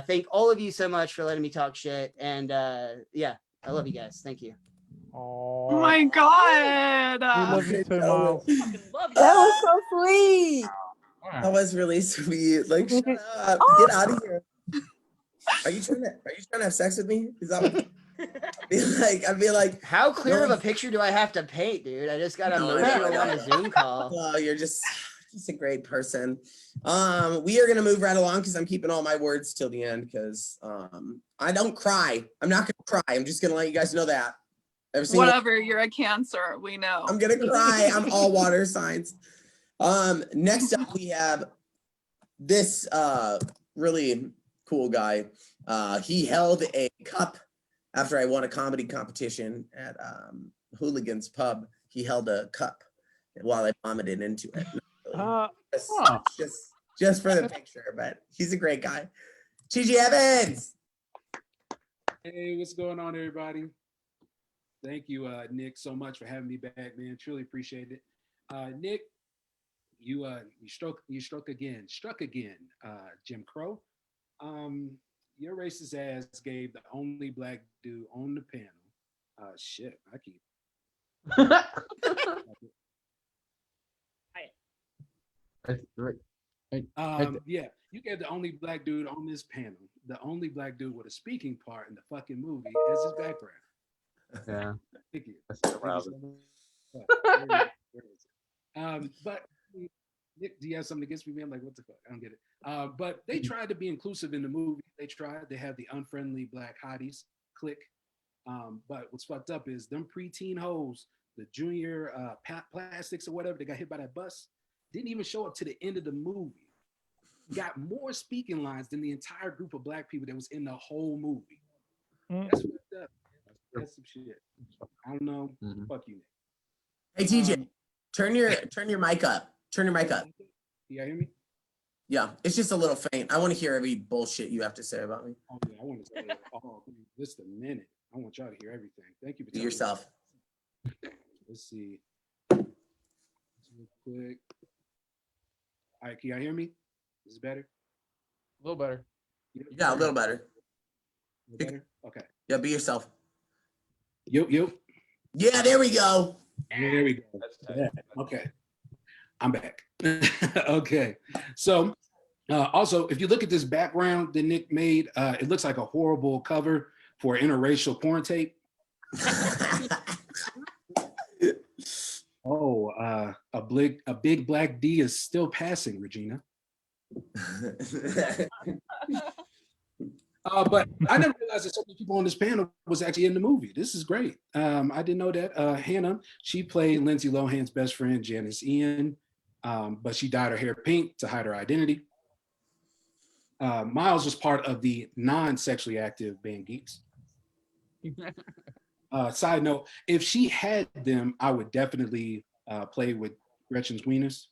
thank all of you so much for letting me talk shit. And yeah, I love you guys. Thank you. Oh Oh my God. we love you too, Miles. Fucking love you. That was so sweet. That was really sweet. Like, shut up. Oh. Get out of here. Are you trying to have sex with me? Is that what I'd be like, How clear of No. a picture do I have to paint, dude? I just got No, emotional no. on a Zoom call. oh, you're just a great person. We are gonna move right along because I'm keeping all my words till the end because I don't cry. I'm not gonna cry. I'm just gonna let you guys know that. Every single Whatever, you're a Cancer. We know. I'm gonna cry. I'm all water signs. Next up we have this really cool guy. He held a cup after I won a comedy competition at Hooligans Pub. He held a cup while I vomited into it. Just for the picture, but he's a great guy. TG Evans. Hey, what's going on, everybody? Thank you, Nick, so much for having me back, man. Truly appreciate it. Nick, you struck again, Jim Crow. Your racist ass gave the only black dude on the panel. Shit, I keep. Yeah, you gave the only black dude on this panel, the only black dude with a speaking part in the fucking movie as his background. Yeah. Thank you. That's arousing. But Nick, do you have something against me, man? Like, what the fuck? I don't get it. But they tried to be inclusive in the movie. They have the unfriendly black hotties clique. But what's fucked up is them preteen hoes, the junior plastics or whatever, they got hit by that bus, didn't even show up to the end of the movie. Got more speaking lines than the entire group of black people that was in the whole movie. That's fucked up. That's some shit. I don't know. Fuck you, Nick. Hey TJ, turn your mic up. Turn your mic up. You hear me? Yeah, it's just a little faint. I want to hear every bullshit you have to say about me. Oh yeah, I want to say it. Oh, just a minute. I want y'all to hear everything. Thank you for Be yourself. Let's see. Real quick. All right, can y'all hear me? Is it better? A little better. Yeah, a little better. A little better? Okay. Yeah, be yourself. Yo. Yeah, there we go. There we go. Yeah. Okay. I'm back. Okay. So also, if you look at this background that Nick made, it looks like a horrible cover for interracial porn tape. Oh, a big black D is still passing, Regina. But I never realized that so many people on this panel was actually in the movie. This is great. I didn't know that. Hannah, she played Lindsay Lohan's best friend, Janice Ian, but she dyed her hair pink to hide her identity. Miles was part of the non-sexually active band Geeks. Side note, if she had them, I would definitely play with Gretchen's wieners.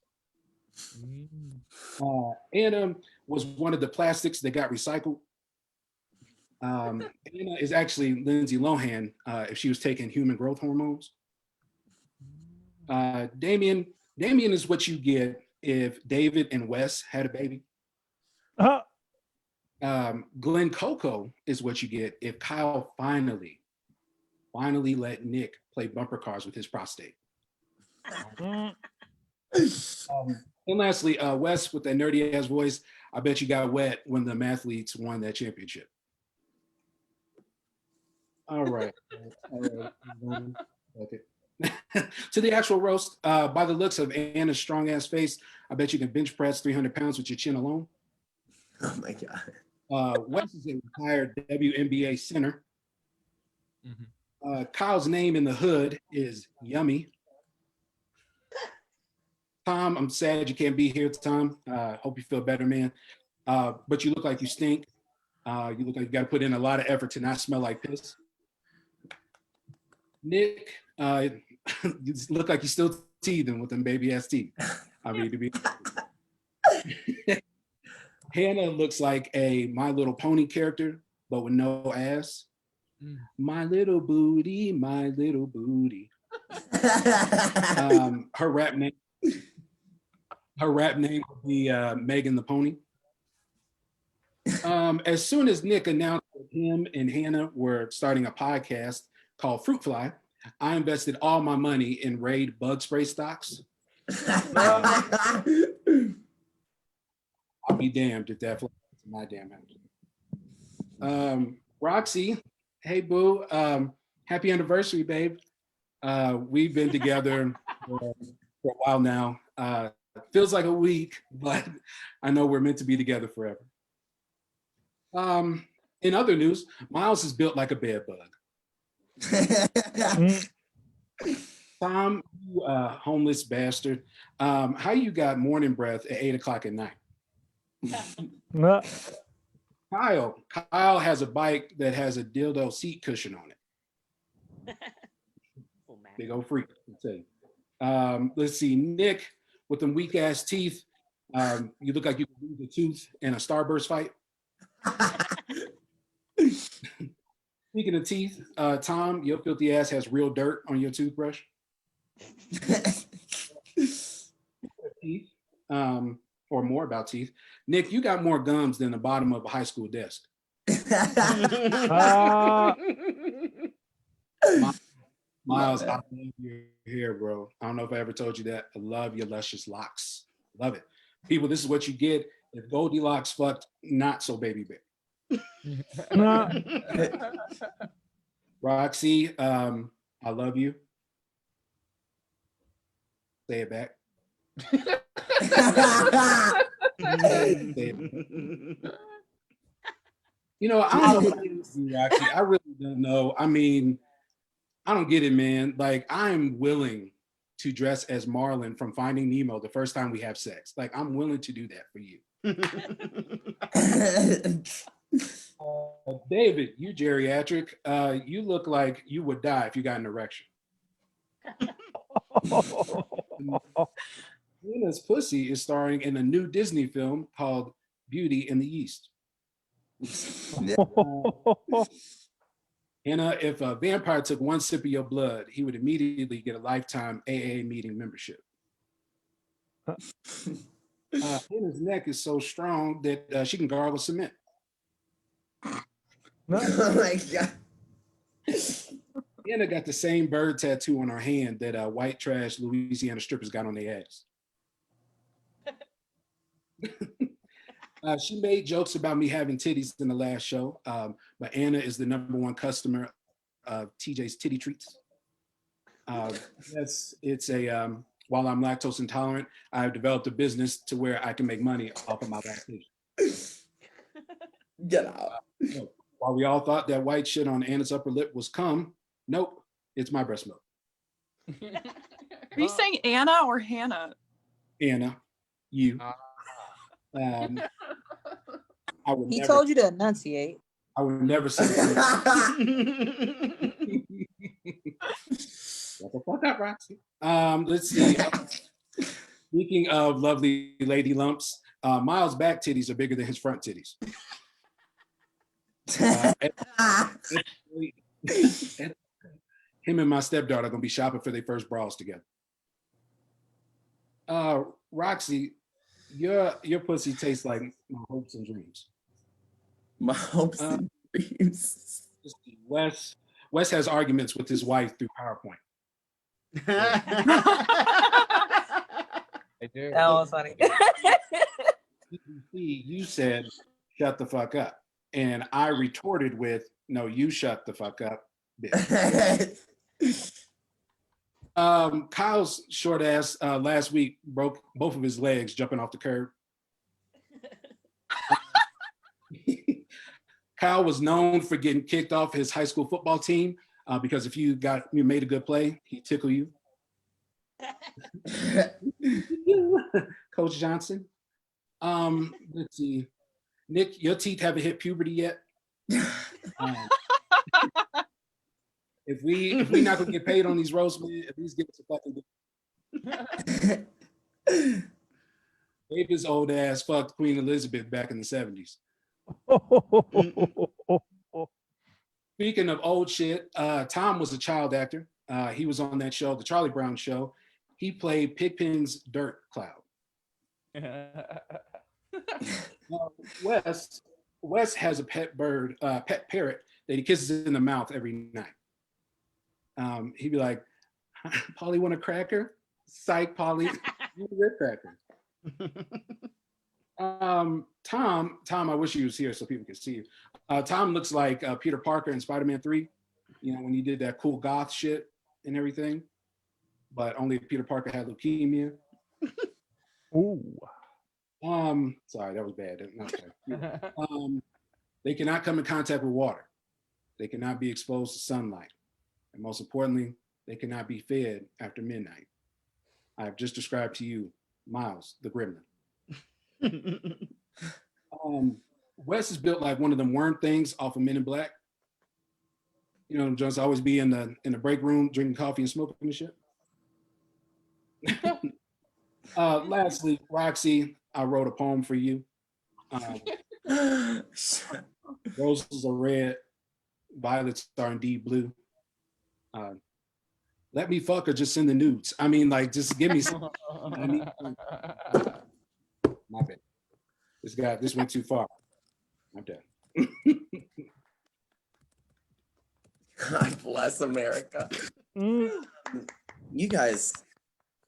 Anna was one of the plastics that got recycled. Anna is actually Lindsay Lohan if she was taking human growth hormones. Damien is what you get if David and Wes had a baby. Glenn Coco is what you get if Kyle finally let Nick play bumper cars with his prostate. And lastly, Wes with that nerdy ass voice, I bet you got wet when the mathletes won that championship. All right. All right. Okay. To the actual roast, by the looks of Anna's strong ass face, I bet you can bench press 300 pounds with your chin alone. Oh my God. Wes is a retired WNBA center. Kyle's name in the hood is Yummy. Tom, I'm sad you can't be here, Tom. Hope you feel better, man. But you look like you stink. You look like you got to put in a lot of effort to not smell like piss. Nick, you look like you're still teething with them baby ass teeth. I mean, to be. Hannah looks like a My Little Pony character, but with no ass. My little booty, my little booty. Her rap name would be Megan the Pony. As soon as Nick announced that him and Hannah were starting a podcast called Fruit Fly, I invested all my money in Raid bug spray stocks. I'll be damned if that flies into my damn house. Roxy, hey boo, happy anniversary, babe. We've been together for a while now. Feels like a week, but I know we're meant to be together forever. In other news, Miles is built like a bed bug. Tom, you homeless bastard. How you got morning breath at 8 o'clock at night? No. Kyle has a bike that has a dildo seat cushion on it. Big old freak, I'll tell you. Let's see, Nick, with them weak ass teeth, you look like you could lose a tooth in a Starburst fight. Speaking of teeth, Tom, your filthy ass has real dirt on your toothbrush. Teeth, or more about teeth. Nick, you got more gums than the bottom of a high school desk. Miles, I love your hair, bro. I don't know if I ever told you that. I love your luscious locks. Love it. People, this is what you get if Goldilocks fucked not so baby bear. Roxy, I love you. Say it back. You know, I don't know what it is, Roxy. I really don't know. I mean, I don't get it, man. Like, I'm willing to dress as Marlin from Finding Nemo the first time we have sex. Like, I'm willing to do that for you. David, you geriatric. You look like you would die if you got an erection. Hannah's pussy is starring in a new Disney film called Beauty and the East. Hannah, if a vampire took one sip of your blood, he would immediately get a lifetime AA meeting membership. Hannah's neck is so strong that she can gargle cement. Oh my God. Hannah got the same bird tattoo on her hand that white trash Louisiana strippers got on their ass. She made jokes about me having titties in the last show, but Anna is the #1 customer of TJ's Titty Treats. Yes, it's a, while I'm lactose intolerant, I've developed a business to where I can make money off of my lactation. Get out. While we all thought that white shit on Anna's upper lip was cum, nope, it's my breast milk. Are you saying Anna or Hannah? Anna, you. I would He never, told you to enunciate. I would never say Shut the fuck up, Roxy. Let's see. Speaking of lovely lady lumps, Miles' back titties are bigger than his front titties. Him and my stepdaughter are gonna be shopping for their first bras together. Roxy, your pussy tastes like my hopes and dreams. My hopes and dreams. Wes has arguments with his wife through PowerPoint. I do. That was funny. You said, shut the fuck up. And I retorted with, no, you shut the fuck up. bitch. Kyle's short ass last week broke both of his legs jumping off the curb. Kyle was known for getting kicked off his high school football team because if you made a good play, he'd tickle you. Coach Johnson. Let's see. Nick, your teeth haven't hit puberty yet. If we not gonna get paid on these roasts, man, at least give us a fucking. David's old ass fucked Queen Elizabeth back in the 70s. Speaking of old shit, Tom was a child actor. He was on that show, the Charlie Brown Show. He played Pigpen's Dirt Cloud. Wes has a pet bird, pet parrot that he kisses in the mouth every night. He'd be like, "Polly, want a cracker? Psych, Polly, you a cracker." Tom, I wish he was here so people could see you. Tom looks like Peter Parker in Spider-Man 3. You know, when he did that cool goth shit and everything, but only Peter Parker had leukemia. Ooh. Sorry, that was bad. Okay. They cannot come in contact with water. They cannot be exposed to sunlight. And most importantly, they cannot be fed after midnight. I have just described to you Miles, the gremlin. Wes is built like one of them worm things off of Men in Black. You know, just always be in the break room drinking coffee and smoking and shit. Lastly, Roxy, I wrote a poem for you. Roses are red, violets are indeed blue. Let me fuck or just send the nudes. I mean, like, just give me some. My bad. This went too far. I'm done. God bless America. You guys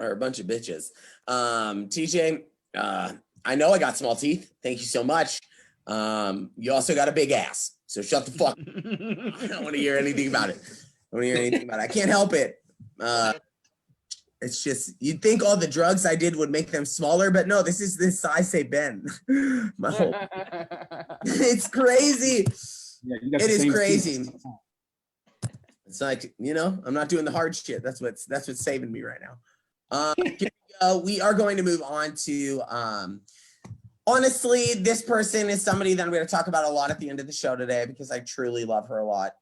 are a bunch of bitches. TJ, I know I got small teeth. Thank you so much. You also got a big ass. So shut the fuck. I don't want to hear anything about it. I can't help it. It's just, you'd think all the drugs I did would make them smaller, but no, this is this size they bend. It's crazy. Yeah, it is crazy. It's like, you know, I'm not doing the hard shit. That's what's saving me right now. We are going to move on to, honestly, this person is somebody that I'm going to talk about a lot at the end of the show today because I truly love her a lot.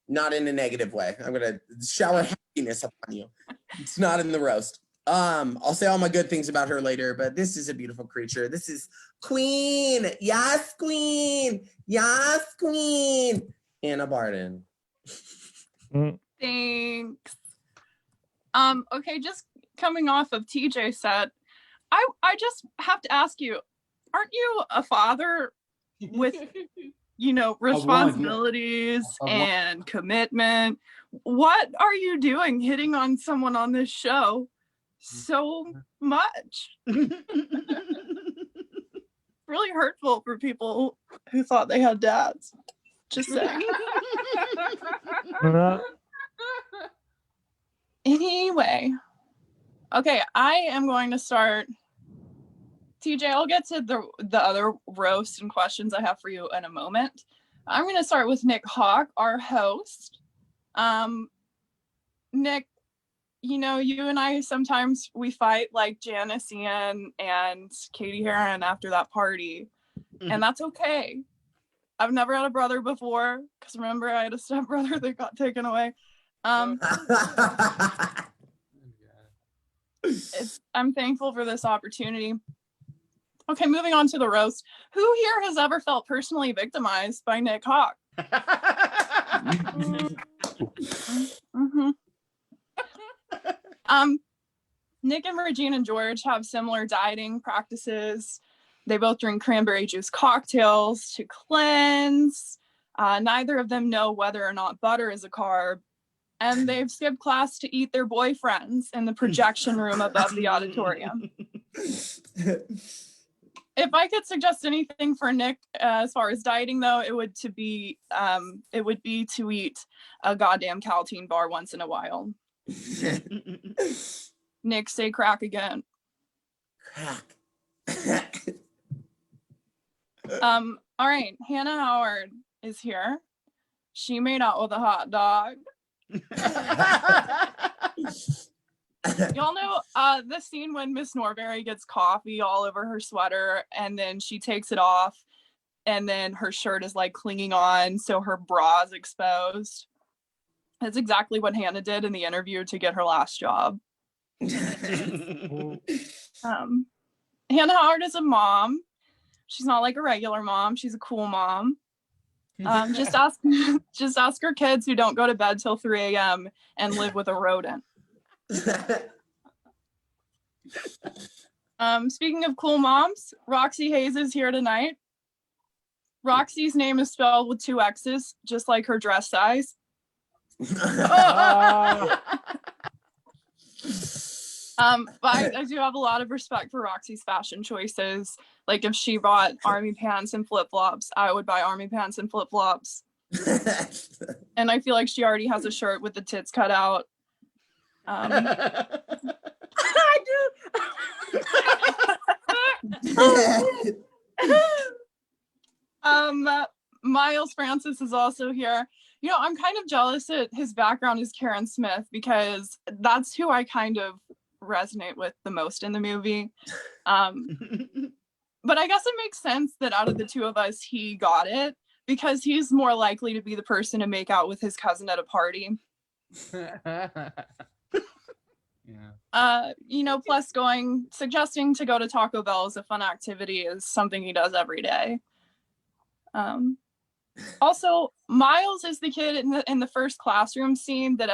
Not in a negative way. I'm going to shower happiness upon you. It's not in the roast. I'll say all my good things about her later, but this is a beautiful creature. This is Queen. Yes, Queen. Yes, Queen. Anna Barden. Thanks. Okay, just coming off of TJ said, I just have to ask you, aren't you a father with, you know, responsibilities and commitment? What are you doing hitting on someone on this show so much? Really hurtful for people who thought they had dads. Just saying. Anyway. Okay, I am going to start. TJ, I'll get to the other roast and questions I have for you in a moment. I'm going to start with Nick Hawk, our host. Nick, you know, you and I sometimes we fight like Janice Ian and Katie Heron after that party, and that's okay. I've never had a brother before because remember I had a stepbrother that got taken away. I'm thankful for this opportunity. Okay, moving on to the roast. Who here has ever felt personally victimized by Nick Hawk? Nick and Regina and George have similar dieting practices. They both drink cranberry juice cocktails to cleanse. Neither of them know whether or not butter is a carb. And they've skipped class to eat their boyfriends in the projection room above the auditorium. If I could suggest anything for Nick as far as dieting, though, it would be to eat a goddamn Caltine bar once in a while. Nick, say crack again. Crack. All right, Hannah Howard is here. She made out with a hot dog. Y'all know the scene when Miss Norberry gets coffee all over her sweater and then she takes it off and then her shirt is like clinging on, so her bra is exposed. That's exactly what Hannah did in the interview to get her last job. Hannah Howard is a mom. She's not like a regular mom. She's a cool mom. Just ask her kids who don't go to bed till 3 a.m. and live with a rodent. Speaking of cool moms, Roxy Hayes is here tonight. Roxy's name is spelled with 2 X's, just like her dress size. But I do have a lot of respect for Roxy's fashion choices. Like if she bought army pants and flip-flops, I would buy army pants and flip-flops. And I feel like she already has a shirt with the tits cut out. I do. Miles Francis is also here. You know, I'm kind of jealous that his background is Karen Smith because that's who I kind of resonate with the most in the movie. But I guess it makes sense that out of the two of us, he got it because he's more likely to be the person to make out with his cousin at a party. You know, plus suggesting to go to Taco Bell as a fun activity is something he does every day. Also, Miles is the kid in the first classroom scene that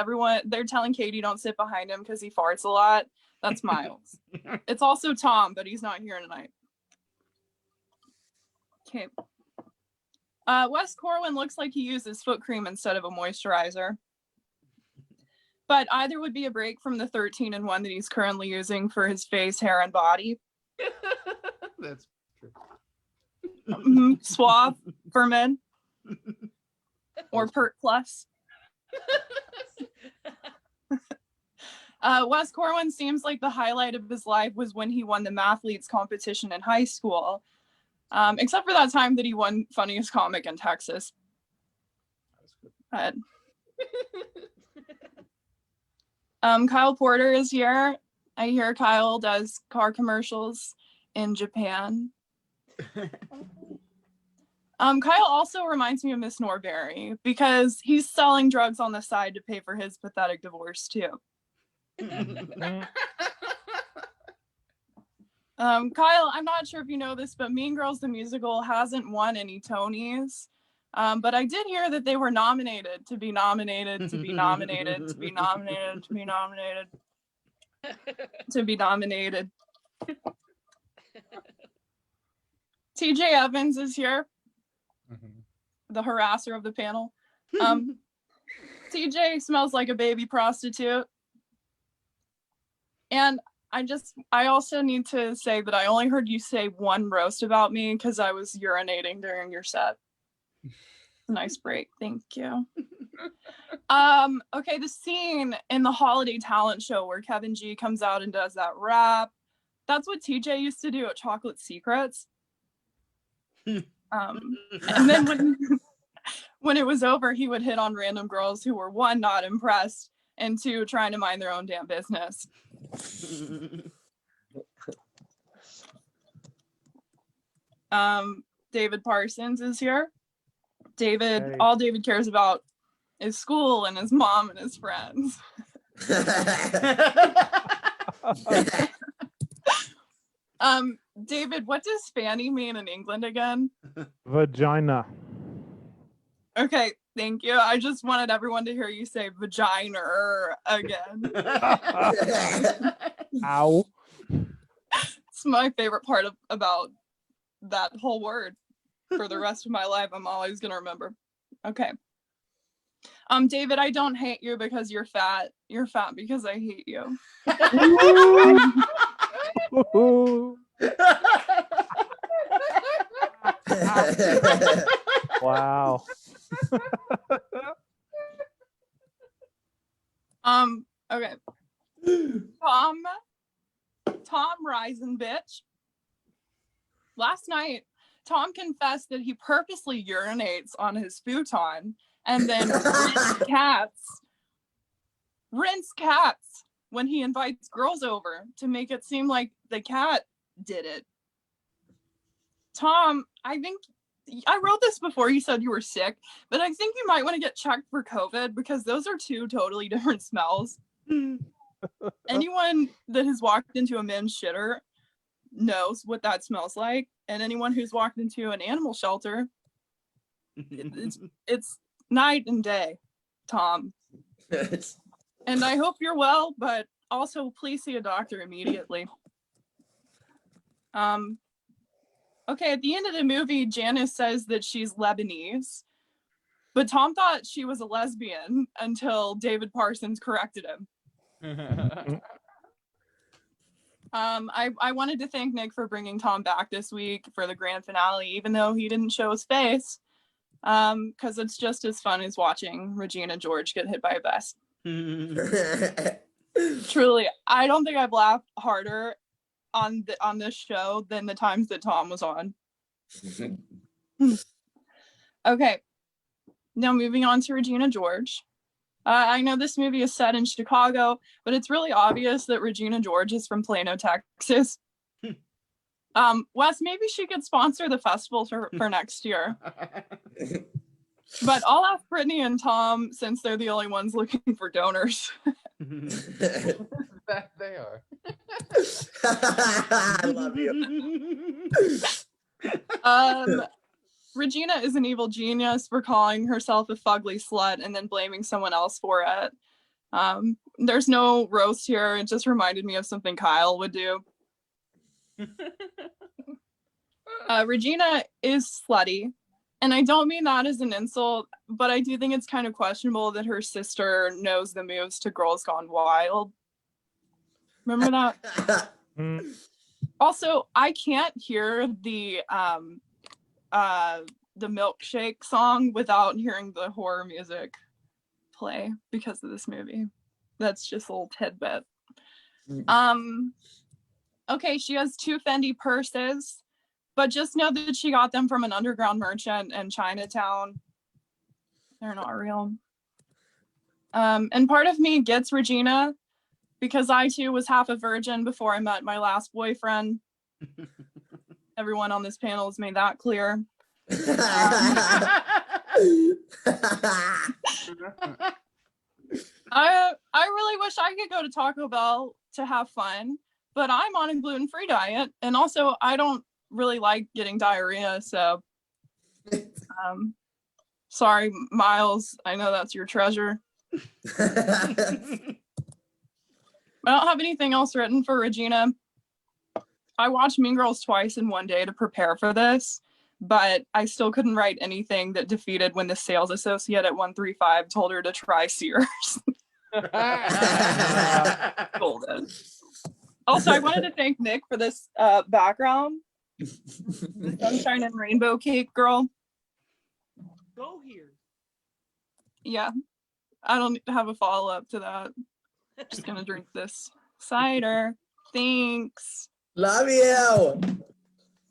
they're telling Katie don't sit behind him because he farts a lot. That's Miles. It's also Tom, but he's not here tonight. Okay. Wes Corwin looks like he uses foot cream instead of a moisturizer. But either would be a break from the 13-in-1 that he's currently using for his face, hair, and body. That's true. Suave for men. Or Pert Plus. Wes Corwin seems like the highlight of his life was when he won the Mathletes competition in high school. Except for that time that he won Funniest Comic in Texas. Kyle Porter is here. I hear Kyle does car commercials in Japan. Kyle also reminds me of Miss Norberry because he's selling drugs on the side to pay for his pathetic divorce too. Kyle, I'm not sure if you know this, but Mean Girls the Musical hasn't won any Tonys. But I did hear that they were nominated to be nominated, to be nominated, to be nominated, to be nominated, to be nominated. TJ Evans is here, the harasser of the panel. TJ smells like a baby prostitute. And I also need to say that I only heard you say one roast about me because I was urinating during your set. Nice break. Thank you. Okay, the scene in the holiday talent show where Kevin G comes out and does that rap. That's what TJ used to do at Chocolate Secrets. And then when it was over, he would hit on random girls who were 1, not impressed, and 2, trying to mind their own damn business. David Parsons is here. David, Hey. All David cares about is school and his mom and his friends. David, what does fanny mean in England again? Vagina. Okay, thank you. I just wanted everyone to hear you say vagina again. Ow. It's my favorite part about that whole word. For the rest of my life, I'm always gonna remember. Okay. David, I don't hate you because you're fat. You're fat because I hate you. Wow. Okay. Tom Risen bitch. Last night, Tom confessed that he purposely urinates on his futon and then rinse cats when he invites girls over to make it seem like the cat did it. Tom, I think I wrote this before you said you were sick, but I think you might want to get checked for COVID because those are two totally different smells. Anyone that has walked into a men's shitter knows what that smells like, and anyone who's walked into an animal shelter, it's night and day, Tom. And I hope you're well, but also please see a doctor immediately. Okay, at the end of the movie, Janice says that she's Lebanese, but Tom thought she was a lesbian until David Parsons corrected him. I wanted to thank Nick for bringing Tom back this week for the grand finale, even though he didn't show his face, because it's just as fun as watching Regina George get hit by a bus. Truly, I don't think I've laughed harder on this show than the times that Tom was on. Okay, now moving on to Regina George. I know this movie is set in Chicago, but it's really obvious that Regina George is from Plano, Texas. Wes, maybe she could sponsor the festival for next year. But I'll ask Brittany and Tom since they're the only ones looking for donors. That they are. I love you. Regina is an evil genius for calling herself a fugly slut and then blaming someone else for it. There's no roast here. It just reminded me of something Kyle would do. Regina is slutty. And I don't mean that as an insult, but I do think it's kind of questionable that her sister knows the moves to Girls Gone Wild. Remember that? Also, I can't hear the milkshake song without hearing the horror music play because of this movie. That's just a little tidbit. Okay, she has 2 Fendi purses, but just know that she got them from an underground merchant in Chinatown. They're not real. And part of me gets Regina because I too was half a virgin before I met my last boyfriend. Everyone on this panel has made that clear. I really wish I could go to Taco Bell to have fun, but I'm on a gluten-free diet, and also I don't really like getting diarrhea, so sorry, Miles, I know that's your treasure. I don't have anything else written for Regina. I watched Mean Girls twice in one day to prepare for this, but I still couldn't write anything that defeated when the sales associate at 135 told her to try Sears. Golden. Also, I wanted to thank Nick for this background. The Sunshine and Rainbow Cake girl. Go here. Yeah, I don't have a follow-up to that. Just gonna drink this cider. Thanks. Love you.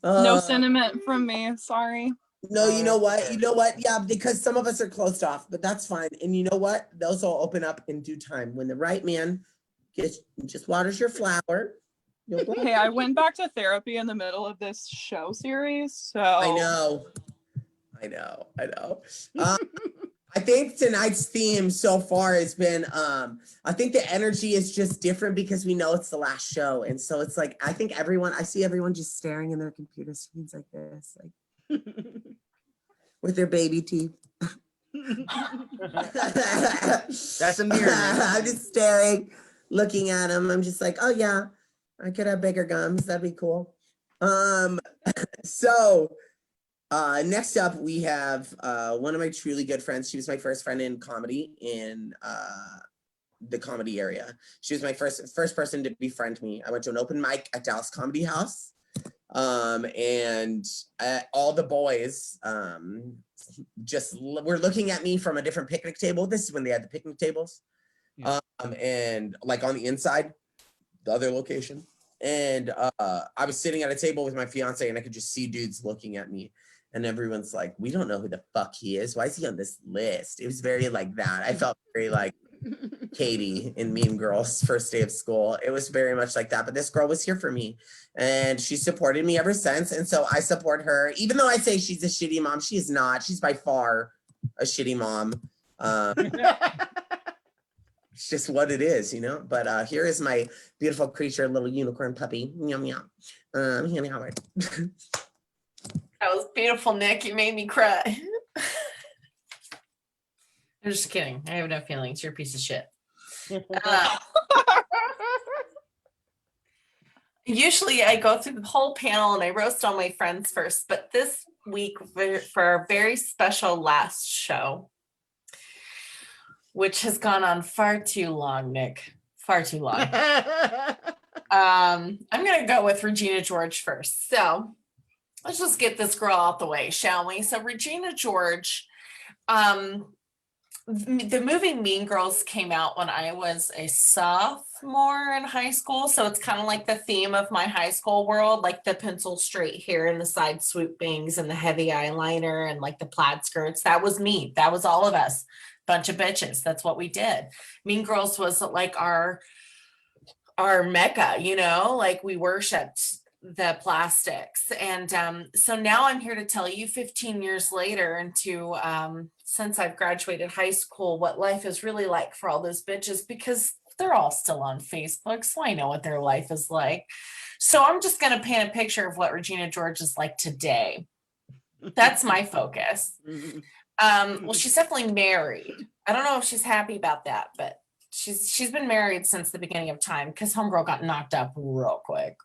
No sentiment from me. Sorry. No, you know what? You know what? Yeah, because some of us are closed off, but that's fine. And you know what? Those will open up in due time when the right man just waters your flower. Hey, I went back to therapy in the middle of this show series, so I know. I think tonight's theme so far has been, I think the energy is just different because we know it's the last show. And so it's like, I see everyone just staring in their computer screens like this, like with their baby teeth. That's a mirror. I'm just staring, looking at them. I'm just like, oh yeah, I could have bigger gums. That'd be cool. Next up, we have one of my truly good friends. She was my first friend in comedy in the comedy area. She was my first person to befriend me. I went to an open mic at Dallas Comedy House. And all the boys just were looking at me from a different picnic table. This is when they had the picnic tables. Yeah. And like on the inside, the other location. And I was sitting at a table with my fiance and I could just see dudes looking at me. And everyone's like, we don't know who the fuck he is. Why is he on this list? It was very like that. I felt very like Katie in Mean Girls' first day of school. It was very much like that. But this girl was here for me and she supported me ever since. And so I support her. Even though I say she's a shitty mom, she is not. She's by far a shitty mom. It's just what it is, you know? But here is my beautiful creature, little unicorn puppy. Meow, meow. Howard. That was beautiful, Nick. You made me cry. I'm just kidding. I have no feelings. You're a piece of shit. Usually I go through the whole panel and I roast all my friends first, but this week for our very special last show, which has gone on far too long, Nick. Far too long. I'm gonna go with Regina George first. So let's just get this girl out the way, shall we? So Regina George, the movie Mean Girls came out when I was a sophomore in high school. So it's kind of like the theme of my high school world, like the pencil straight hair and the side swoop bangs and the heavy eyeliner and like the plaid skirts. That was me. That was all of us. Bunch of bitches. That's what we did. Mean Girls was like our mecca, you know, like we worshiped the plastics. And so now I'm here to tell you 15 years later into since I've graduated high school, what life is really like for all those bitches, because they're all still on Facebook. So I know what their life is like. So I'm just going to paint a picture of what Regina George is like today. That's my focus. Well, she's definitely married. I don't know if she's happy about that, but she's been married since the beginning of time because homegirl got knocked up real quick.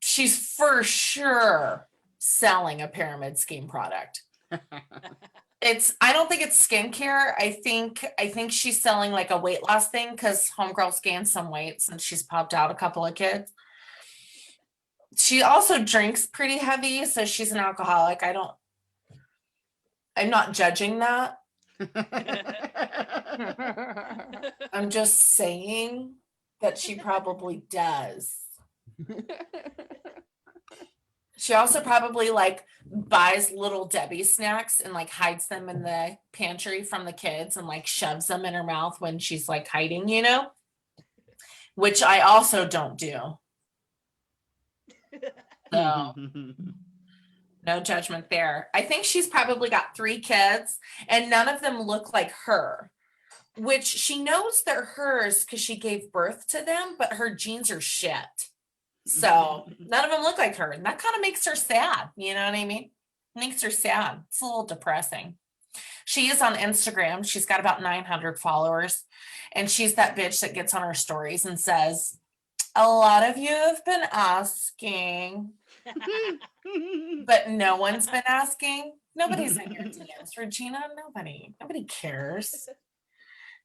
She's for sure selling a pyramid scheme product. I don't think it's skincare. I think she's selling like a weight loss thing because homegirl's gained some weight since she's popped out a couple of kids. She also drinks pretty heavy, so she's an alcoholic. I'm not judging that. I'm just saying that she probably does. She also probably like buys little Debbie snacks and like hides them in the pantry from the kids and like shoves them in her mouth when she's like hiding, you know, which I also don't do. So no judgment there. I think she's probably got 3 kids and none of them look like her, which she knows they're hers because she gave birth to them, but her genes are shit. So none of them look like her. And that kind of makes her sad. You know what I mean? Makes her sad. It's a little depressing. She is on Instagram. She's got about 900 followers. And she's that bitch that gets on her stories and says, a lot of you have been asking, but no one's been asking. Nobody's in your DMs, Regina. Nobody cares.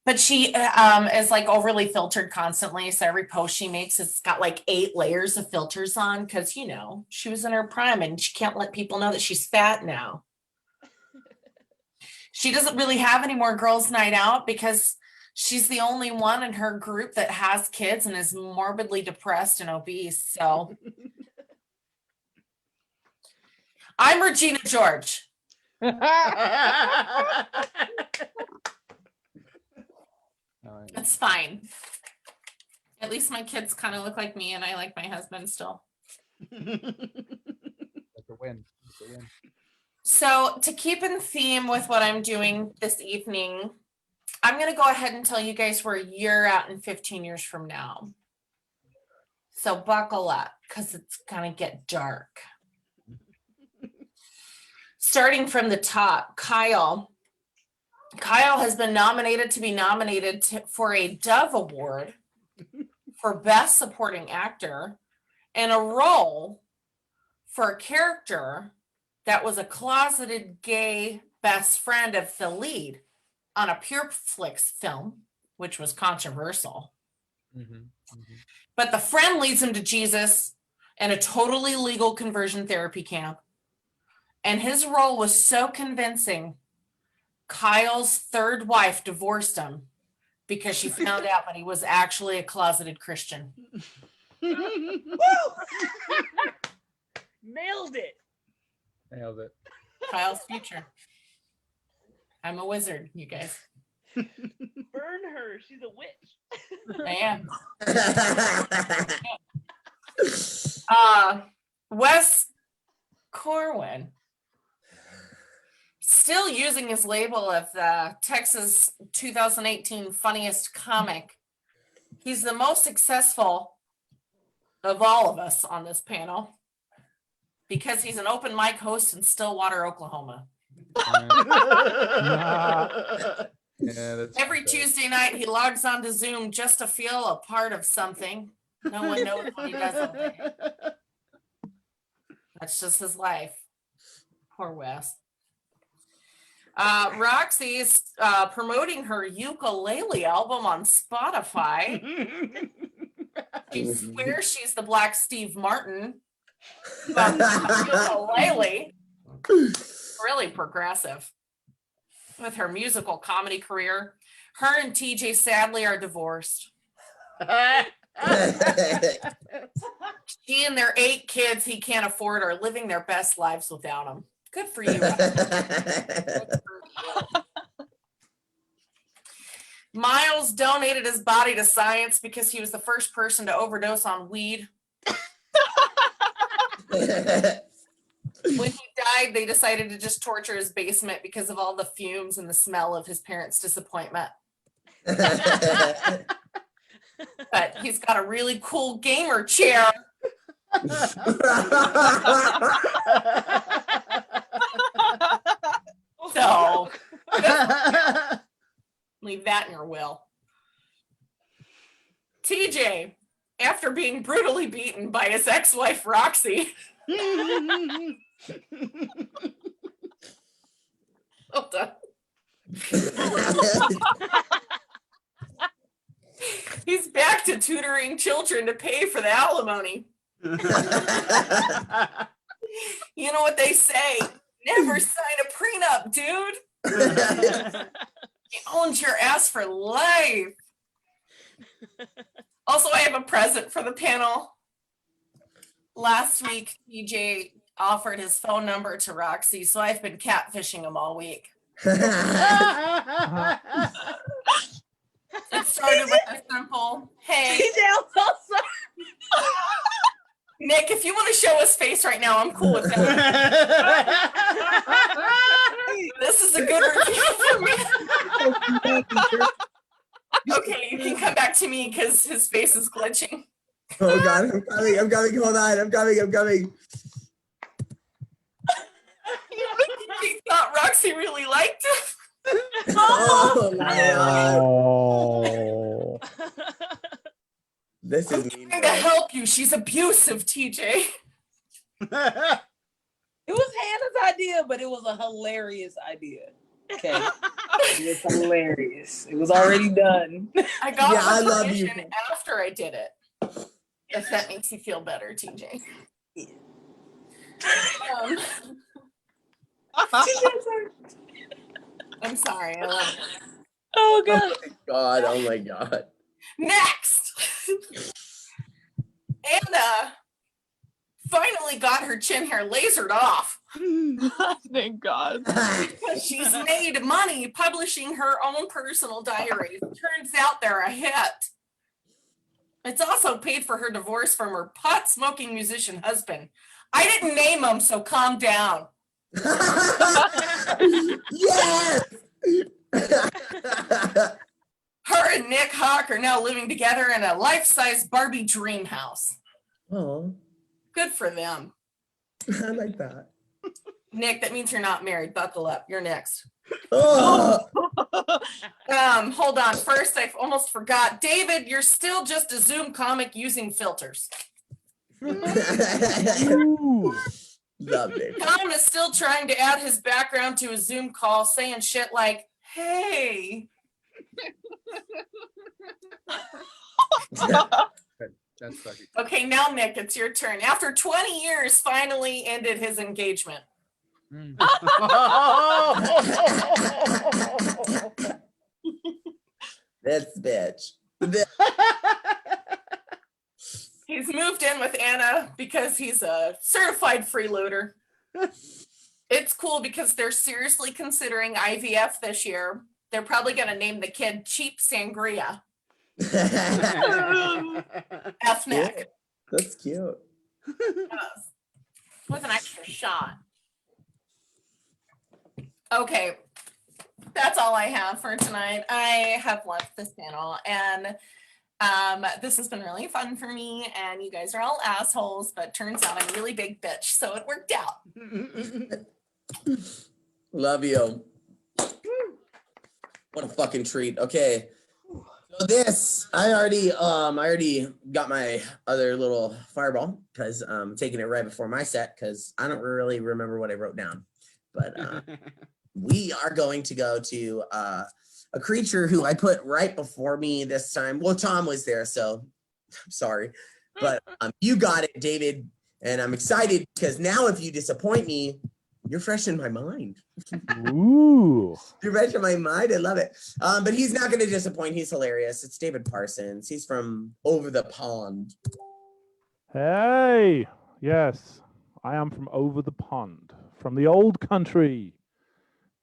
But she is like overly filtered constantly. So every post she makes, it's got like 8 layers of filters on because, you know, she was in her prime and she can't let people know that she's fat now. She doesn't really have any more girls' night out because she's the only one in her group that has kids and is morbidly depressed and obese. So I'm Regina George. That's fine. At least my kids kind of look like me and I like my husband still. That's a win. That's a win. So to keep in theme with what I'm doing this evening, I'm going to go ahead and tell you guys where you're at in 15 years from now. So buckle up because it's going to get dark. Starting from the top, Kyle has been nominated for a Dove Award for Best Supporting Actor and a role for a character that was a closeted gay best friend of the lead on a Pure Flix film, which was controversial. Mm-hmm. Mm-hmm. But the friend leads him to Jesus and a totally legal conversion therapy camp. And his role was so convincing, Kyle's third wife divorced him because she found out that he was actually a closeted Christian. Nailed it. Nailed it. Kyle's future. I'm a wizard, you guys. Burn her. She's a witch. I am. Wes Corwin, still using his label of the Texas 2018 funniest comic. He's the most successful of all of us on this panel because he's an open mic host in Stillwater, Oklahoma. Yeah, that's Every Tuesday night, he logs on to Zoom just to feel a part of something. No one knows what he does all day. That's just his life. Poor Wes. Roxy is promoting her ukulele album on Spotify. She swears she's the Black Steve Martin. Ukulele. Really progressive with her musical comedy career. Her and TJ sadly are divorced. She and their 8 kids he can't afford are living their best lives without him. Good for you. Miles donated his body to science because he was the first person to overdose on weed. When he died, they decided to just torture his basement because of all the fumes and the smell of his parents' disappointment. But he's got a really cool gamer chair. So leave that in your will. TJ, after being brutally beaten by his ex-wife Roxy. Hold on. He's back to tutoring children to pay for the alimony. You know what they say? Never sign a prenup, dude. He owns your ass for life. Also, I have a present for the panel. Last week, TJ offered his phone number to Roxy, so I've been catfishing him all week. It started with a simple, hey. TJ, I'm so sorry. Nick, if you want to show his face right now, I'm cool with that. This is a good review for me. Okay, you can come back to me because his face is glitching. Oh God, I'm coming, hold on, I'm coming. He thought Roxy really liked him. Oh my God. Oh. This is I'm trying to help you. She's abusive, TJ. It was Hannah's idea, but it was a hilarious idea. Okay. It was hilarious. It was already done. I got I the love you. permission after I did it. If that makes you feel better, TJ. I'm sorry. I love it. Oh God. Oh my God. Next. Anna finally got her chin hair lasered off. Thank God. She's made money publishing her own personal diaries. Turns out they're a hit. It's also paid for her divorce from her pot-smoking musician husband. I didn't name him, so calm down. Yes. Her and Nick Hawk are now living together in a life-size Barbie dream house. Oh, Good for them. I like that. Nick, that means you're not married. Buckle up. You're next. Oh. Hold on. First, I almost forgot. David, you're still just a Zoom comic using filters. Love it. Tom is still trying to add his background to a Zoom call, saying shit like, hey. That's fucking. Okay, now Nick, it's your turn. After 20 years, finally ended his engagement. This bitch. He's moved in with Anna because he's a certified freeloader. It's cool because they're seriously considering IVF this year. They're probably going to name the kid Cheap Sangria. F Nick. That's cute. With an extra shot. Okay, that's all I have for tonight. I have left this panel, and this has been really fun for me, and you guys are all assholes, but turns out I'm a really big bitch, so it worked out. Love you. What a fucking treat. Okay. So this, I already got my other little fireball because I'm taking it right before my set because I don't really remember what I wrote down. But we are going to go to a creature who I put right before me this time. Well, Tom was there, so I'm sorry. But you got it, David. And I'm excited because now if you disappoint me, you're fresh in my mind. Ooh. You're fresh in my mind. I love it. But he's not going to disappoint. He's hilarious. It's David Parsons. He's from over the pond. Hey. Yes, I am from over the pond, from the old country.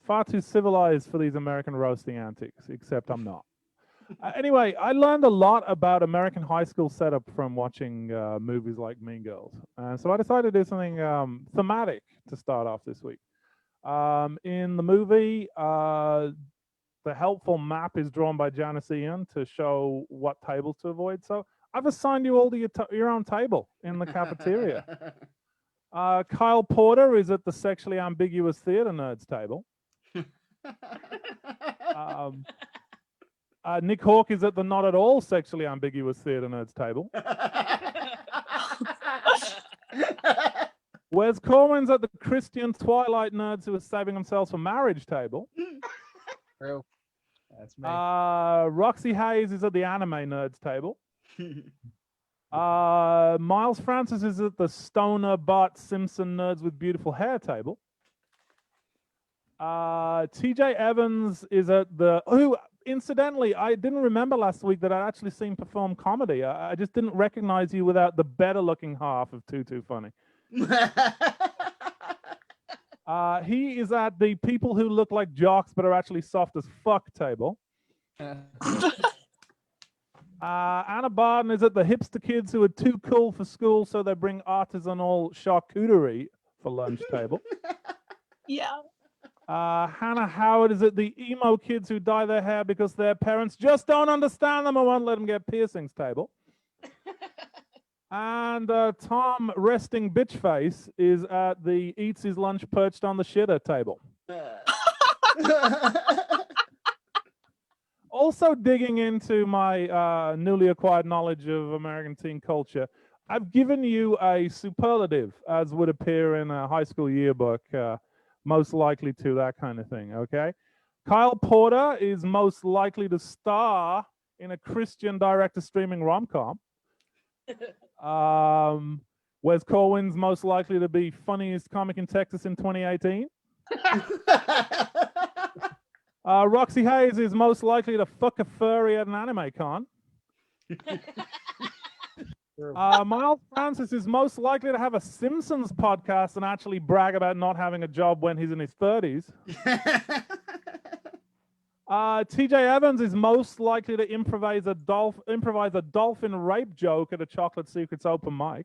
Far too civilized for these American roasting antics, except I'm not. Anyway, I learned a lot about American high school setup from watching movies like Mean Girls. So I decided to do something thematic to start off this week. In the movie, the helpful map is drawn by Janice Ian to show what tables to avoid. So I've assigned you all to your own table in the cafeteria. Kyle Porter is at the sexually ambiguous theater nerds table. Nick Hawk is at the not at all sexually ambiguous theater nerds table. Wes Corwin's at the Christian Twilight nerds who are saving themselves for marriage table. True. That's me. Roxy Hayes is at the anime nerds table. Miles Francis is at the stoner Bart Simpson nerds with beautiful hair table. TJ Evans is at the incidentally, I didn't remember last week that I'd actually seen perform comedy. I just didn't recognize you without the better looking half of Too Funny. He is at the people who look like jocks but are actually soft as fuck table. Anna Barden is at the hipster kids who are too cool for school, so they bring artisanal charcuterie for lunch table. Yeah. Hannah Howard is at the emo kids who dye their hair because their parents just don't understand them and won't let them get piercings table. And Tom Resting Bitchface is at the eats his lunch perched on the shitter table. Also digging into my newly acquired knowledge of American teen culture, I've given you a superlative as would appear in a high school yearbook. Most likely to that kind of thing, okay? Kyle Porter is most likely to star in a Christian director streaming rom-com. Wes Corwin's most likely to be funniest comic in Texas in 2018. Roxy Hayes is most likely to fuck a furry at an anime con. Miles Francis is most likely to have a Simpsons podcast and actually brag about not having a job when he's in his 30s. TJ Evans is most likely to improvise a dolphin rape joke at a Chocolate Secrets open mic.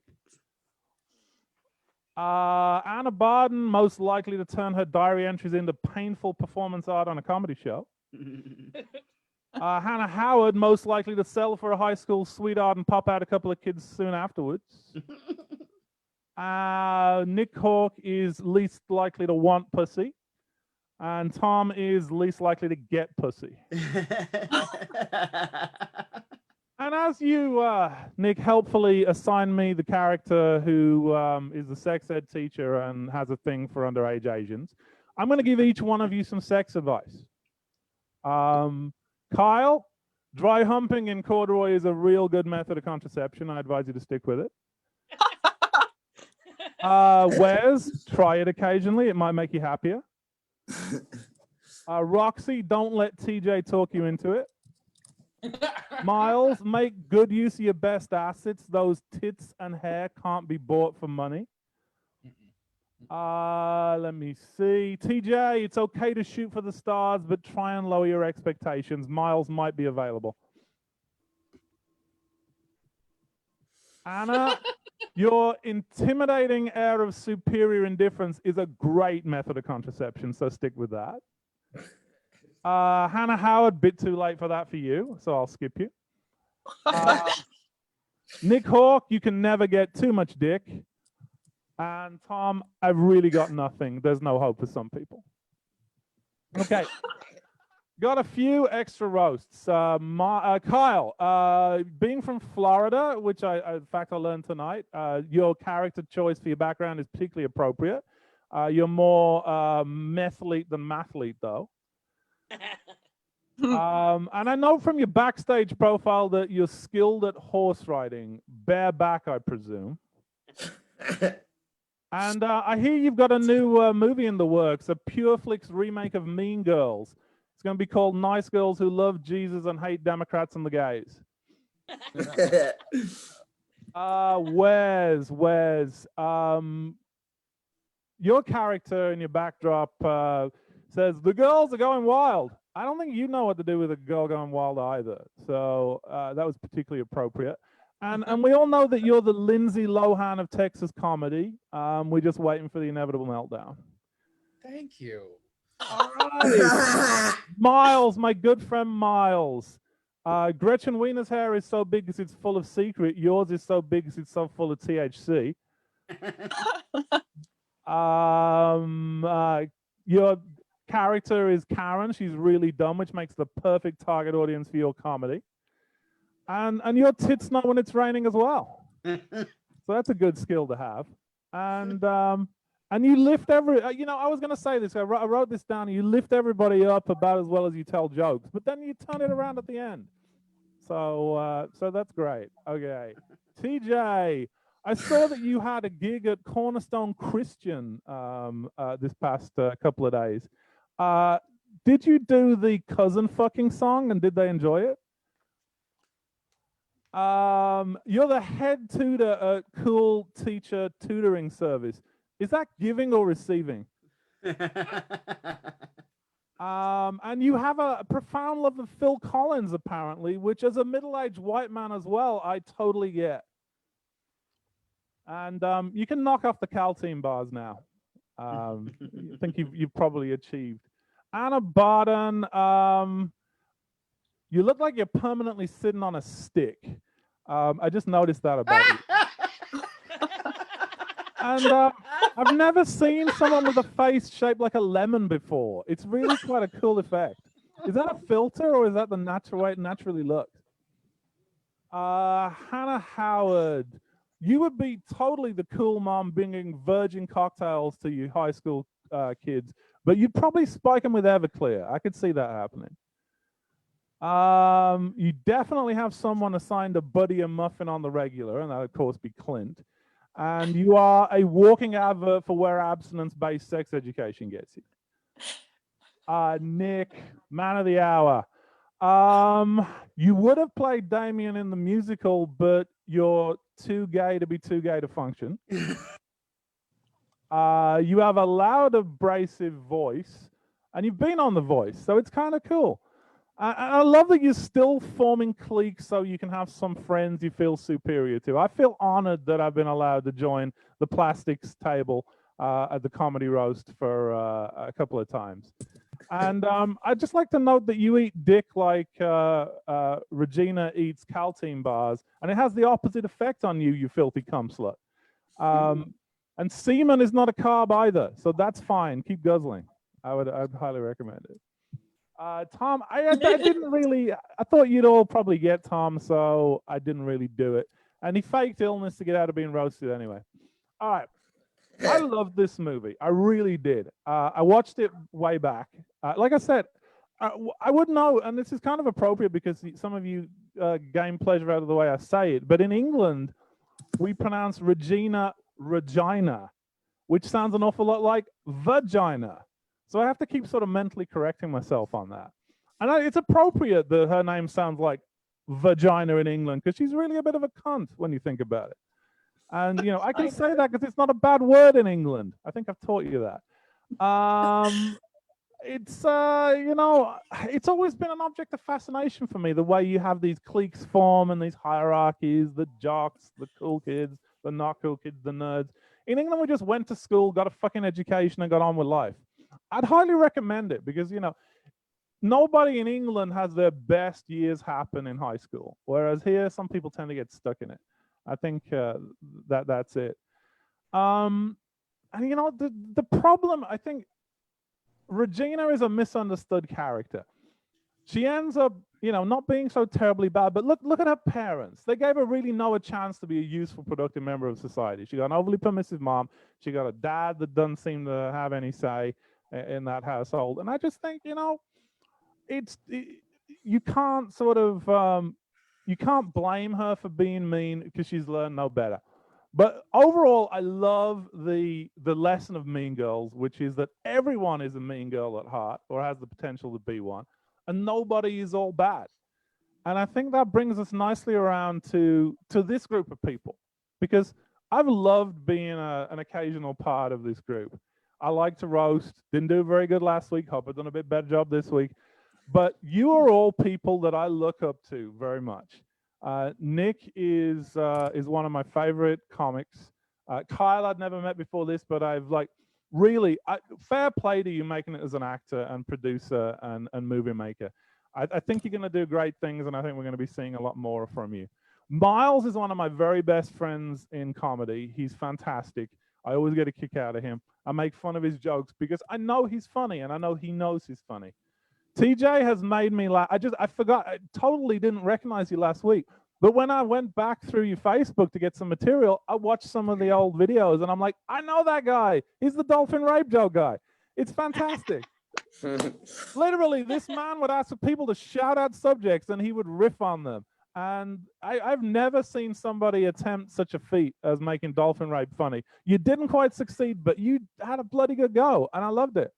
Anna Barden most likely to turn her diary entries into painful performance art on a comedy show. Hannah Howard most likely to sell for a high school sweetheart and pop out a couple of kids soon afterwards. Nick Hawk is least likely to want pussy. And Tom is least likely to get pussy. And as you, Nick, helpfully assign me the character who is the sex ed teacher and has a thing for underage Asians, I'm going to give each one of you some sex advice. Kyle, Dry humping in corduroy is a real good method of contraception. I advise you to stick with it. Wes, try it occasionally. It might make you happier. Roxy, don't let TJ talk you into it. Miles, make good use of your best assets. Those tits and hair can't be bought for money. Let me see. TJ, it's okay to shoot for the stars, but try and lower your expectations. Miles might be available. Anna, your intimidating air of superior indifference is a great method of contraception, so stick with that. Hannah Howard, bit too late for that for you, so I'll skip you. Nick Hawk, you can never get too much dick. And Tom, I've really got nothing. There's no hope for some people. Okay. Got a few extra roasts. Kyle, being from Florida, which in fact I learned tonight, your character choice for your background is particularly appropriate. You're more methlete than mathlete, though. And I know from your backstage profile that you're skilled at horse riding, bareback, I presume. And I hear you've got a new movie in the works, a PureFlix remake of Mean Girls. It's going to be called Nice Girls Who Love Jesus and Hate Democrats and the Gays. Wes, your character in your backdrop says, the girls are going wild. I don't think you know what to do with a girl going wild either. So that was particularly appropriate. And we all know that you're the Lindsay Lohan of Texas comedy. We're just waiting for the inevitable meltdown. Thank you. All right. Miles, my good friend Miles. Gretchen Wiener's hair is so big because it's full of secret. Yours is so big because it's so full of THC. Your character is Karen. She's really dumb, which makes the perfect target audience for your comedy. And your tits know when it's raining as well. So that's a good skill to have. And you lift I was going to say this. I wrote this down. You lift everybody up about as well as you tell jokes, but then you turn it around at the end. So that's great. Okay. TJ, I saw that you had a gig at Cornerstone Christian this past couple of days. Did you do the cousin fucking song and did they enjoy it? You're the head tutor at Cool Teacher Tutoring Service. Is that giving or receiving? And you have a profound love of Phil Collins, apparently, which as a middle-aged white man as well, I totally get. And you can knock off the Cal team bars now. I think you've probably achieved. Anna Barton, you look like you're permanently sitting on a stick. I just noticed that about you. And I've never seen someone with a face shaped like a lemon before. It's really quite a cool effect. Is that a filter or is that the natural way it naturally looks? Hannah Howard, you would be totally the cool mom bringing virgin cocktails to your high school kids, but you'd probably spike them with Everclear. I could see that happening. You definitely have someone assigned a buddy a muffin on the regular, and that would, of course, be Clint. And you are a walking advert for where abstinence-based sex education gets you. Nick, man of the hour. You would have played Damien in the musical, but you're too gay to be too gay to function. You have a loud, abrasive voice, and you've been on The Voice, so it's kind of cool. I love that you're still forming cliques so you can have some friends you feel superior to. I feel honored that I've been allowed to join the plastics table at the Comedy Roast for a couple of times. And I'd just like to note that you eat dick like Regina eats Caltine bars, and it has the opposite effect on you, you filthy cum slut. And semen is not a carb either, so that's fine. Keep guzzling. I'd highly recommend it. Tom, I didn't really, I thought you'd all probably get Tom, so I didn't really do it. And he faked illness to get out of being roasted anyway. All right. I loved this movie. I really did. I watched it way back. Like I said, I wouldn't know, and this is kind of appropriate because some of you gain pleasure out of the way I say it. But in England, we pronounce Regina, which sounds an awful lot like vagina. So I have to keep sort of mentally correcting myself on that. And it's appropriate that her name sounds like vagina in England because she's really a bit of a cunt when you think about it. And, you know, I can say that because it's not a bad word in England. I think I've taught you that. It's, you know, it's always been an object of fascination for me, the way you have these cliques form and these hierarchies, the jocks, the cool kids, the not cool kids, the nerds. In England, we just went to school, got a fucking education, and got on with life. I'd highly recommend it because, you know, nobody in England has their best years happen in high school, whereas here, some people tend to get stuck in it. I think that's it. And, you know, the problem, I think, Regina is a misunderstood character. She ends up, you know, not being so terribly bad, but look at her parents. They gave her really no chance to be a useful, productive member of society. She got an overly permissive mom. She got a dad that doesn't seem to have any say in that household. And I just think, you know, you can't sort of, you can't blame her for being mean because she's learned no better. But overall, I love the lesson of Mean Girls, which is that everyone is a mean girl at heart or has the potential to be one, and nobody is all bad. And I think that brings us nicely around to this group of people, because I've loved being an occasional part of this group. I like to roast. Didn't do very good last week. Hope I've done a bit better job this week. But you are all people that I look up to very much. Nick is one of my favorite comics. Kyle, I'd never met before this, but I've really fair play to you making it as an actor and producer and movie maker. I think you're going to do great things, and I think we're going to be seeing a lot more from you. Miles is one of my very best friends in comedy. He's fantastic. I always get a kick out of him. I make fun of his jokes because I know he's funny, and I know he knows he's funny. TJ has made me laugh. I forgot. I totally didn't recognize you last week. But when I went back through your Facebook to get some material, I watched some of the old videos, and I'm like, I know that guy. He's the dolphin rape joke guy. It's fantastic. Literally, this man would ask people to shout out subjects, and he would riff on them. And I've never seen somebody attempt such a feat as making dolphin rape funny. You didn't quite succeed, but you had a bloody good go, and I loved it.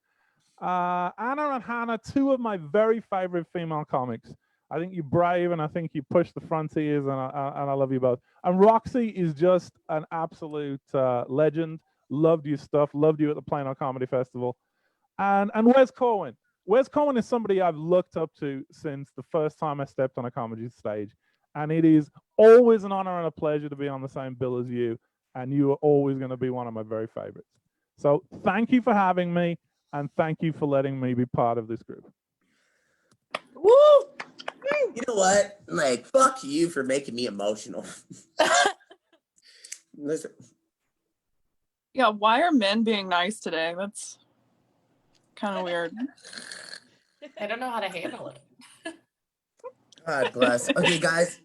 Anna and Hannah, two of my very favorite female comics. I think you're brave, and I think you push the frontiers, and I love you both. And Roxy is just an absolute legend. Loved your stuff. Loved you at the Plano Comedy Festival. And Wes Corwin. Wes Corwin is somebody I've looked up to since the first time I stepped on a comedy stage. And it is always an honor and a pleasure to be on the same bill as you. And you are always going to be one of my very favorites. So thank you for having me. And thank you for letting me be part of this group. Woo! You know what? Like, fuck you for making me emotional. Listen. Yeah, why are men being nice today? That's kind of weird. I don't know how to handle it. God bless. Okay, guys.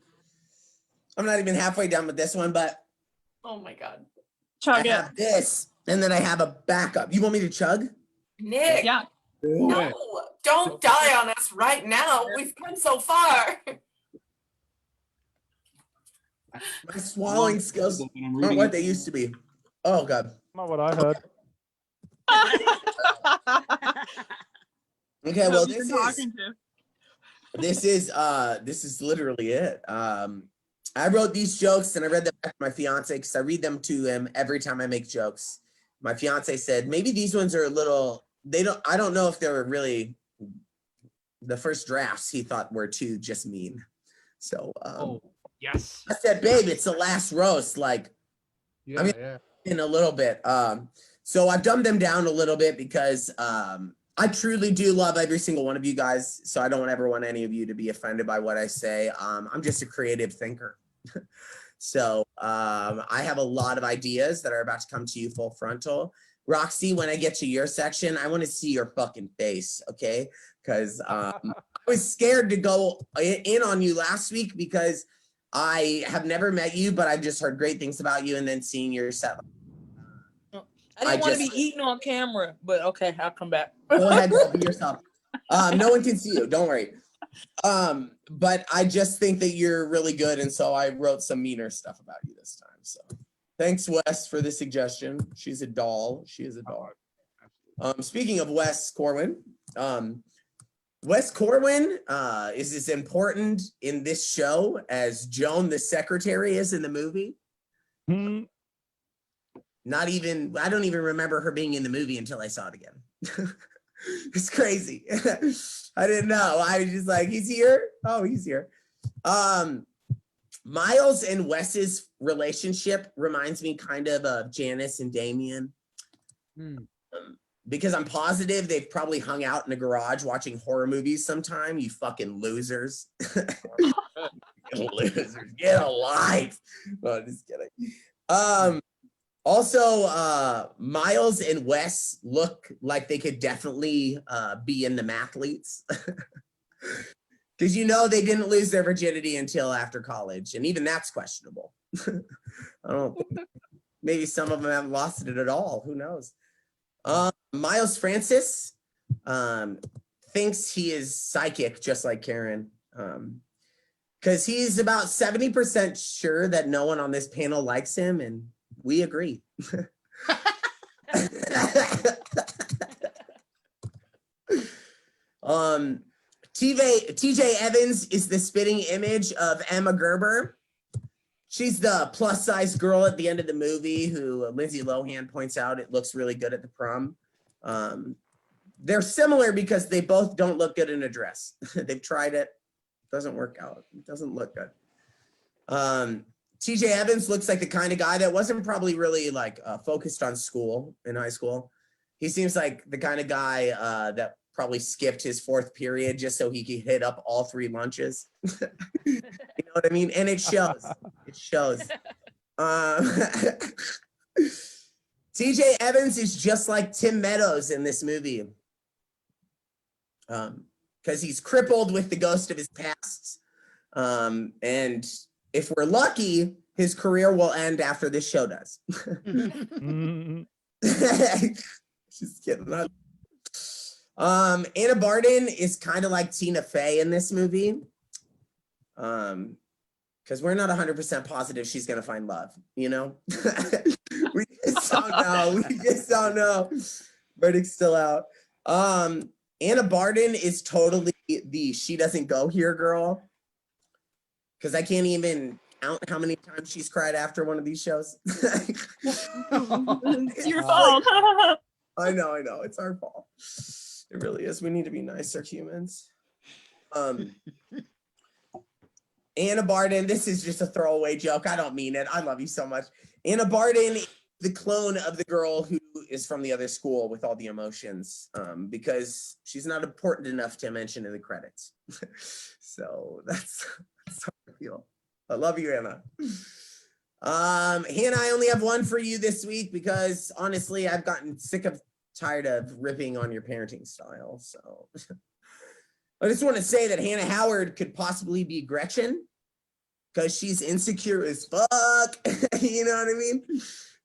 I'm not even halfway done with this one, but Oh my God. Chug I it. have this, and then I have a backup. You want me to chug? Nick, Yeah. no, don't die on us right now. We've come so far. My swallowing skills aren't what they used to be. Oh, God. Not what I heard. Okay, well, Who have you been talking to? this is literally it. I wrote these jokes and I read them back to my fiance because I read them to him every time I make jokes. My fiance said, maybe these ones are a little, I don't know if they were really, the first drafts he thought were too just mean. So, Yes. I said, babe, it's the last roast. Like, Yeah, I mean, in a little bit. So I've dumbed them down a little bit because I truly do love every single one of you guys. So I don't ever want any of you to be offended by what I say. I'm just a creative thinker. So I have a lot of ideas that are about to come to you full frontal. Roxy, when I get to your section, I want to see your fucking face, okay? Because I was scared to go in on you last week because I have never met you, but I've just heard great things about you, and then seeing your set. I didn't want to be eaten on camera, but okay, I'll come back. Go ahead, girl, be yourself. No one can see you. Don't worry. But I just think that you're really good, and so I wrote some meaner stuff about you this time. So thanks, Wes, for the suggestion. She's a doll. She is a doll. Speaking of Wes Corwin, Wes Corwin is as important in this show as Joan the secretary is in the movie. Not even, I don't even remember her being in the movie until I saw it again. It's crazy. I didn't know. I was just like, he's here. Oh, he's here. Miles and Wes's relationship reminds me kind of Janice and Damien. Because I'm positive they've probably hung out in a garage watching horror movies sometime. You fucking losers. Losers. Get a life. Oh, just kidding. Also, Miles and Wes look like they could definitely be in the mathletes. Because you know they didn't lose their virginity until after college, and even that's questionable. I don't think, maybe some of them haven't lost it at all. Who knows? Miles Francis thinks he is psychic, just like Karen. Because he's about 70% sure that no one on this panel likes him, and we agree. TJ Evans is the spitting image of Emma Gerber. She's the plus size girl at the end of the movie who Lindsay Lohan points out it looks really good at the prom. They're similar because they both don't look good in a dress. They've tried it. Doesn't work out. It doesn't look good. TJ Evans looks like the kind of guy that wasn't probably really like focused on school in high school. He seems like the kind of guy that probably skipped his fourth period just so he could hit up all 3 lunches. You know what I mean? And it shows. It shows. TJ Evans is just like Tim Meadows in this movie. Because he's crippled with the ghost of his past. And if we're lucky, his career will end after this show does. Just kidding. Anna Barden is kind of like Tina Fey in this movie. Because we're not 100% positive she's going to find love, you know? We just don't know. We just don't know. Verdict's still out. Anna Barden is totally the she doesn't go here girl. Because I can't even count how many times she's cried after one of these shows. It's your fault. I know. It's our fault. It really is. We need to be nicer humans. Anna Barden, this is just a throwaway joke. I don't mean it. I love you so much. Anna Barden is the clone of the girl who is from the other school with all the emotions, because she's not important enough to mention in the credits. So that's how I feel. I love you, Anna. Hannah, I only have one for you this week because honestly, I've gotten tired of ripping on your parenting style. So I just want to say that Hannah Howard could possibly be Gretchen because she's insecure as fuck. You know what I mean?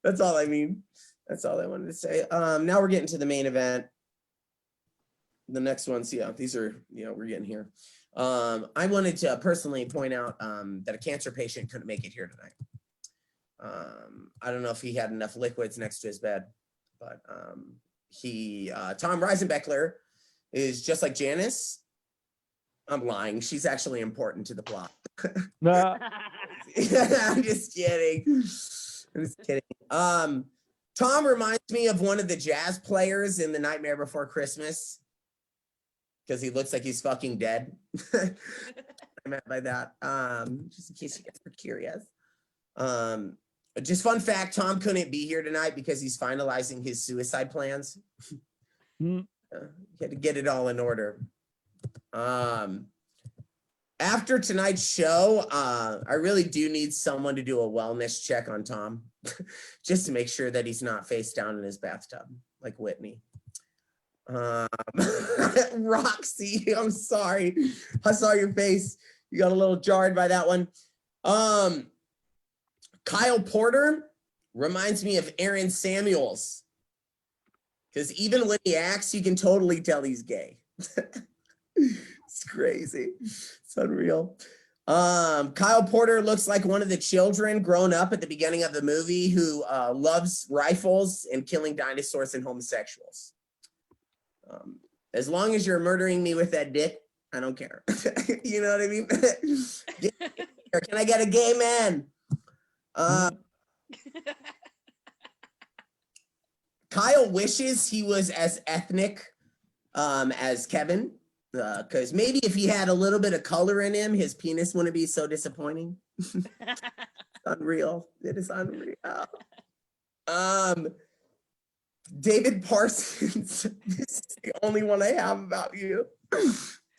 That's all I mean. That's all I wanted to say. Now we're getting to the main event. The next ones, yeah, these are, we're getting here. I wanted to personally point out that a cancer patient couldn't make it here tonight. I don't know if he had enough liquids next to his bed, but Tom Reisenbeckler is just like Janice. I'm lying. She's actually important to the plot. No. I'm just kidding. I'm just kidding. Tom reminds me of one of the jazz players in The Nightmare Before Christmas because he looks like he's fucking dead. I meant by that. Just in case you guys were curious. Just fun fact, Tom couldn't be here tonight because he's finalizing his suicide plans. He had to get it all in order. After tonight's show, I really do need someone to do a wellness check on Tom just to make sure that he's not face down in his bathtub like Whitney. Roxy, I'm sorry. I saw your face. You got a little jarred by that one. Kyle Porter reminds me of Aaron Samuels because even when he acts, you can totally tell he's gay. It's crazy. It's unreal. Kyle Porter looks like one of the children grown up at the beginning of the movie who loves rifles and killing dinosaurs and homosexuals. As long as you're murdering me with that dick, I don't care. You know what I mean? Can I get a gay man? Kyle wishes he was as ethnic as Kevin, because maybe if he had a little bit of color in him, his penis wouldn't be so disappointing. Unreal. It is unreal. David Parsons. This is the only one I have about you.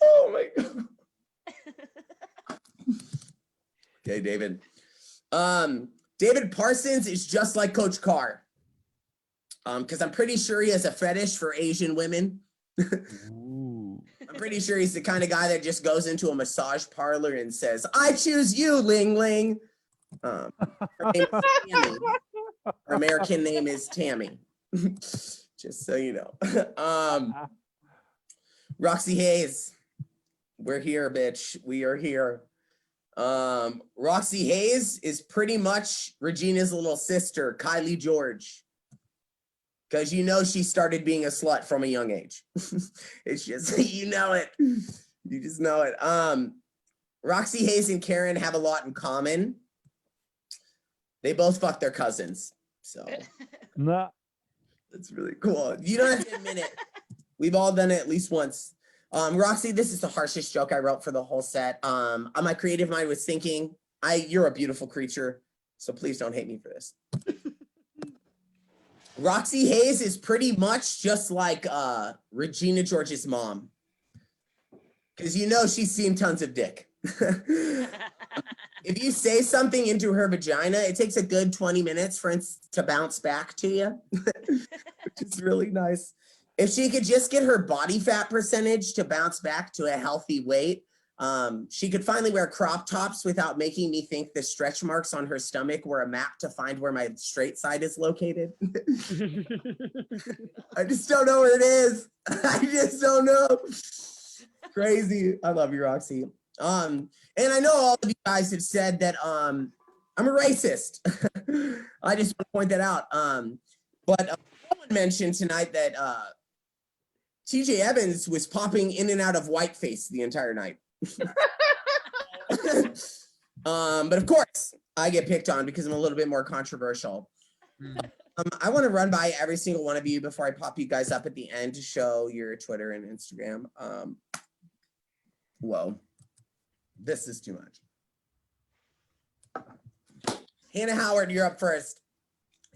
Oh my God. Okay, David. David Parsons is just like Coach Carr. Because I'm pretty sure he has a fetish for Asian women. I'm pretty sure he's the kind of guy that just goes into a massage parlor and says, "I choose you, Ling Ling." Her name is Tammy. Her American name is Tammy. Just so you know. Roxy Hayes. We're here, bitch. We are here. Roxy Hayes is pretty much Regina's little sister, Kylie George. Because you know she started being a slut from a young age. It's just, you know it. You just know it. Roxy Hayes and Karen have a lot in common. They both fuck their cousins. So Nah. that's really cool. You don't have to admit it. We've all done it at least once. Roxy, this is the harshest joke I wrote for the whole set. On my creative mind was thinking, you're a beautiful creature, so please don't hate me for this. Roxy Hayes is pretty much just like Regina George's mom. Because you know she's seen tons of dick. If you say something into her vagina, it takes a good 20 minutes for it to bounce back to you, which is really nice. If she could just get her body fat percentage to bounce back to a healthy weight, she could finally wear crop tops without making me think the stretch marks on her stomach were a map to find where my straight side is located. I just don't know where it is. I just don't know. Crazy. I love you, Roxy. And I know all of you guys have said that I'm a racist. I just want to point that out. But someone mentioned tonight that TJ Evans was popping in and out of whiteface the entire night. But of course, I get picked on because I'm a little bit more controversial. I want to run by every single one of you before I pop you guys up at the end to show your Twitter and Instagram. Whoa, this is too much. Hannah Howard, you're up first.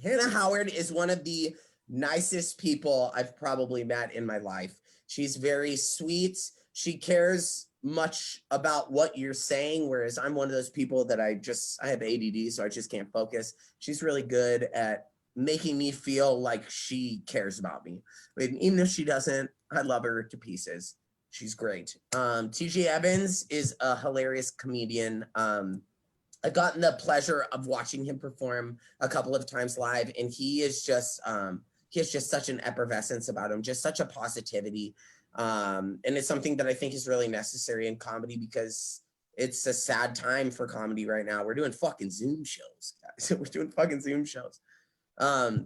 Hannah Howard is one of the nicest people I've probably met in my life. She's very sweet. She cares much about what you're saying, whereas I'm one of those people that I have ADD, so I just can't focus. She's really good at making me feel like she cares about me. I mean, even if she doesn't, I love her to pieces. She's great. TJ Evans is a hilarious comedian. I've gotten the pleasure of watching him perform a couple of times live, and he has just such an effervescence about him, just such a positivity. And it's something that I think is really necessary in comedy because it's a sad time for comedy right now. We're doing fucking Zoom shows, guys. We're doing fucking Zoom shows.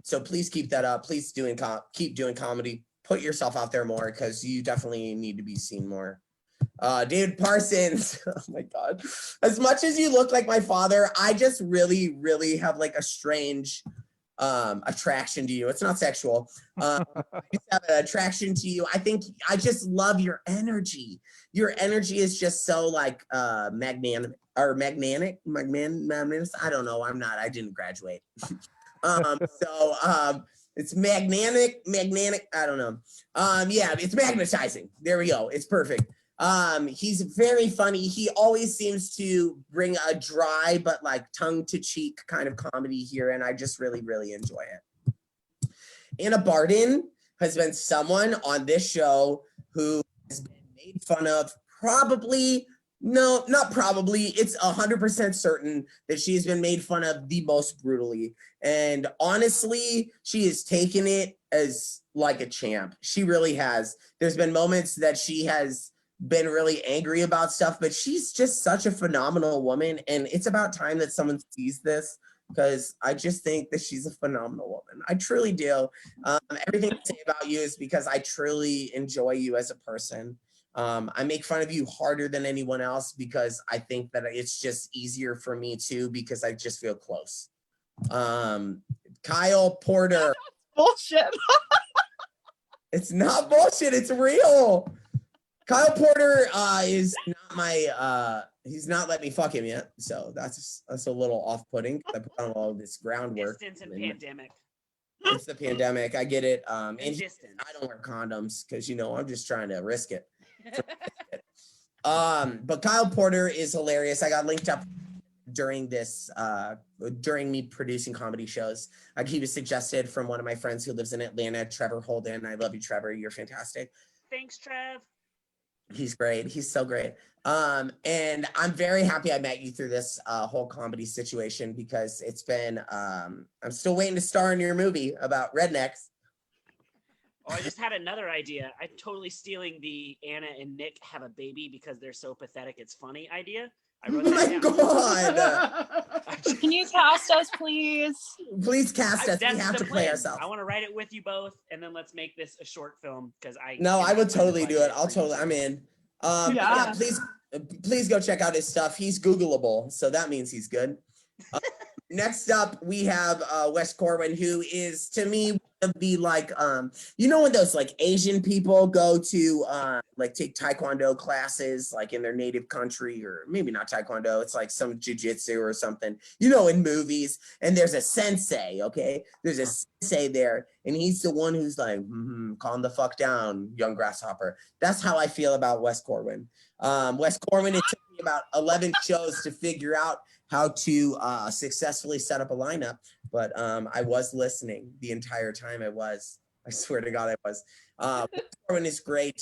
So please keep that up. Please keep doing comedy. Put yourself out there more because you definitely need to be seen more. David Parsons, oh my God. As much as you look like my father, I just really, really have like a strange attraction to you. It's not sexual. I just have an attraction to you. I just love your energy. Your energy is just so like magnanimous. I don't know. I didn't graduate. It's magnetic, I don't know. Yeah, it's magnetizing. There we go. It's perfect. He's very funny. He always seems to bring a dry but like tongue to cheek kind of comedy here, and I just really, really enjoy it. Anna Barden has been someone on this show who has been made fun of no, not probably. It's 100% certain that she has been made fun of the most brutally. And honestly, she has taken it as like a champ. She really has. There's been moments that she has been really angry about stuff, but she's just such a phenomenal woman. And it's about time that someone sees this, because I just think that she's a phenomenal woman. I truly do. Everything I say about you is because I truly enjoy you as a person. I make fun of you harder than anyone else because I think that it's just easier for me too, because I just feel close. Kyle Porter. Bullshit. It's not bullshit. It's real. Kyle Porter is not my, he's not let me fuck him yet. So that's a little off-putting. I put on all this groundwork. Distance and pandemic. It's the pandemic. I get it. And Distance. I don't wear condoms because, you know, I'm just trying to risk it. But Kyle Porter is hilarious. I got linked up during this, during me producing comedy shows. He was suggested from one of my friends who lives in Atlanta, Trevor Holden. I love you, Trevor. You're fantastic. Thanks, Trev. He's great. He's so great. And I'm very happy I met you through this whole comedy situation, because it's been, I'm still waiting to star in your movie about rednecks. Oh, I just had another idea. I'm totally stealing the Anna and Nick have a baby because they're so pathetic it's funny idea. I wrote that down. God. Can you cast us, please? Please cast us. We That's have the to play plan. ourselves. I want to write it with you both, and then let's make this a short film, because No, I would totally do it. I'll totally. I'm in. Yeah, please go check out his stuff. He's Googleable, so that means he's good. Next up, we have Wes Corwin, who is, to me, one of the, like, you know, when those like Asian people go to like take Taekwondo classes like in their native country, or maybe not Taekwondo, it's like some jiu-jitsu or something, you know, in movies, and there's a sensei, okay? There's a sensei there, and he's the one who's like, calm the fuck down, young grasshopper. That's how I feel about Wes Corwin. Wes Corwin, it took me about 11 shows to figure out how to successfully set up a lineup, but I was listening the entire time. I swear to God, I was. Corwin is great.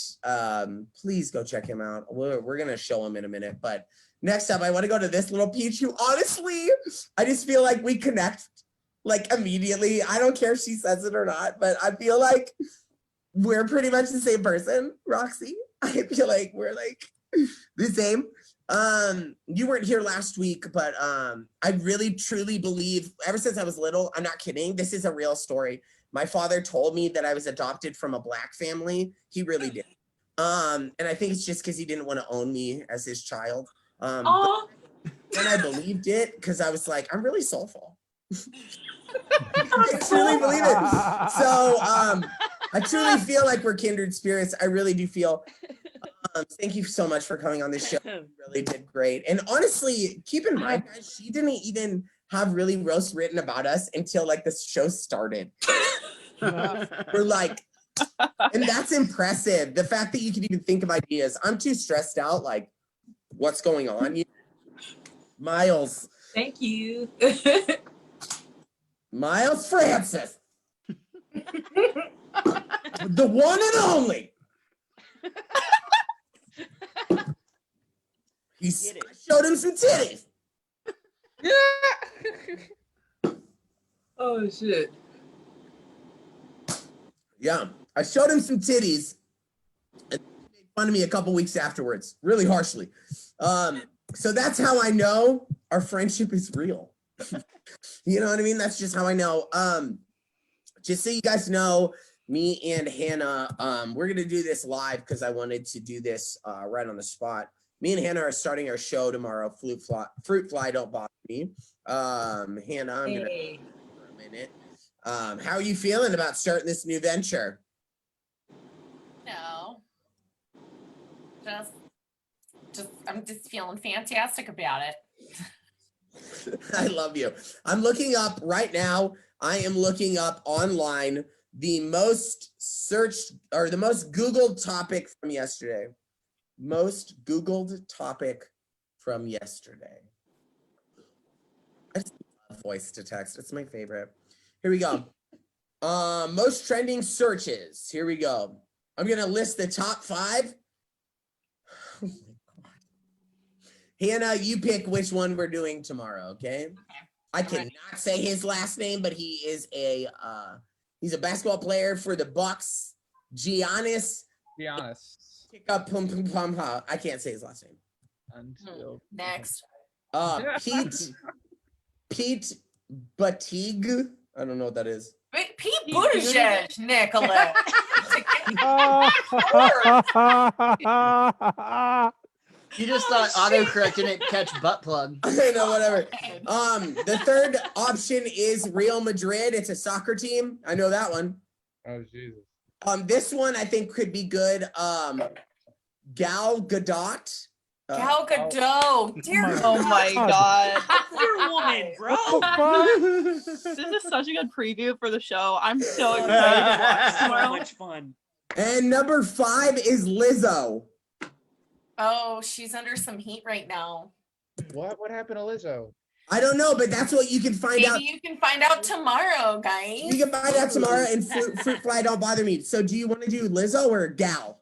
Please go check him out. We're gonna show him in a minute, but next up, I want to go to this little peach who, honestly, I just feel like we connect like immediately. I don't care if she says it or not, but I feel like we're pretty much the same person, Roxy. I feel like we're like the same. You weren't here last week, but I really truly believe, ever since I was little, I'm not kidding, this is a real story. My father told me that I was adopted from a Black family. He really did. And I think it's just because he didn't want to own me as his child. And I believed it because I was like, I'm really soulful. I truly believe it. So I truly feel like we're kindred spirits. I really do feel. Thank you so much for coming on this show. You really did great. And honestly, keep in mind, guys, she didn't even have really roast written about us until like the show started. We're like, and that's impressive. The fact that you can even think of ideas. I'm too stressed out. Like, what's going on? Miles. Thank you. Miles Francis. The one and only. I showed him some titties. Oh shit. Yeah, I showed him some titties, and he made fun of me a couple weeks afterwards, really harshly. So that's how I know our friendship is real. You know what I mean? That's just how I know. Just so you guys know, me and Hannah, we're gonna do this live because I wanted to do this right on the spot. Me and Hannah are starting our show tomorrow. Fruit fly, don't bother me. Hannah, I'm gonna for a minute. How are you feeling about starting this new venture? No. I'm just feeling fantastic about it. I love you. I'm looking up right now. I am looking up online the most searched or the most Googled topic from yesterday. Most Googled topic from yesterday. I just love voice to text. It's my favorite. Here we go. Most trending searches. Here we go. I'm gonna list the top 5. Oh my God. Hannah, you pick which one we're doing tomorrow, okay? I cannot say his last name, but he is he's a basketball player for the Bucks. Giannis. Pick up pum pum pum ha. I can't say his last name. Until Next. Pete Batigue. I don't know what that is. Wait, Pete Buttigieg, Nicolette. You just thought autocorrect didn't catch butt plug. I know, whatever. The third option is Real Madrid. It's a soccer team. I know that one. Oh Jesus. This one I think could be good. Gal Gadot. Gal Gadot. Dear Oh my god. You're a woman, bro. This is such a good preview for the show. I'm so excited to watch So tomorrow. much fun. And number 5 is Lizzo. Oh, she's under some heat right now. What happened to Lizzo? I don't know, but that's what you can find out. Maybe you can find out tomorrow, guys. You can find out tomorrow, and fruit fly don't bother me. So, do you want to do Lizzo or Gal?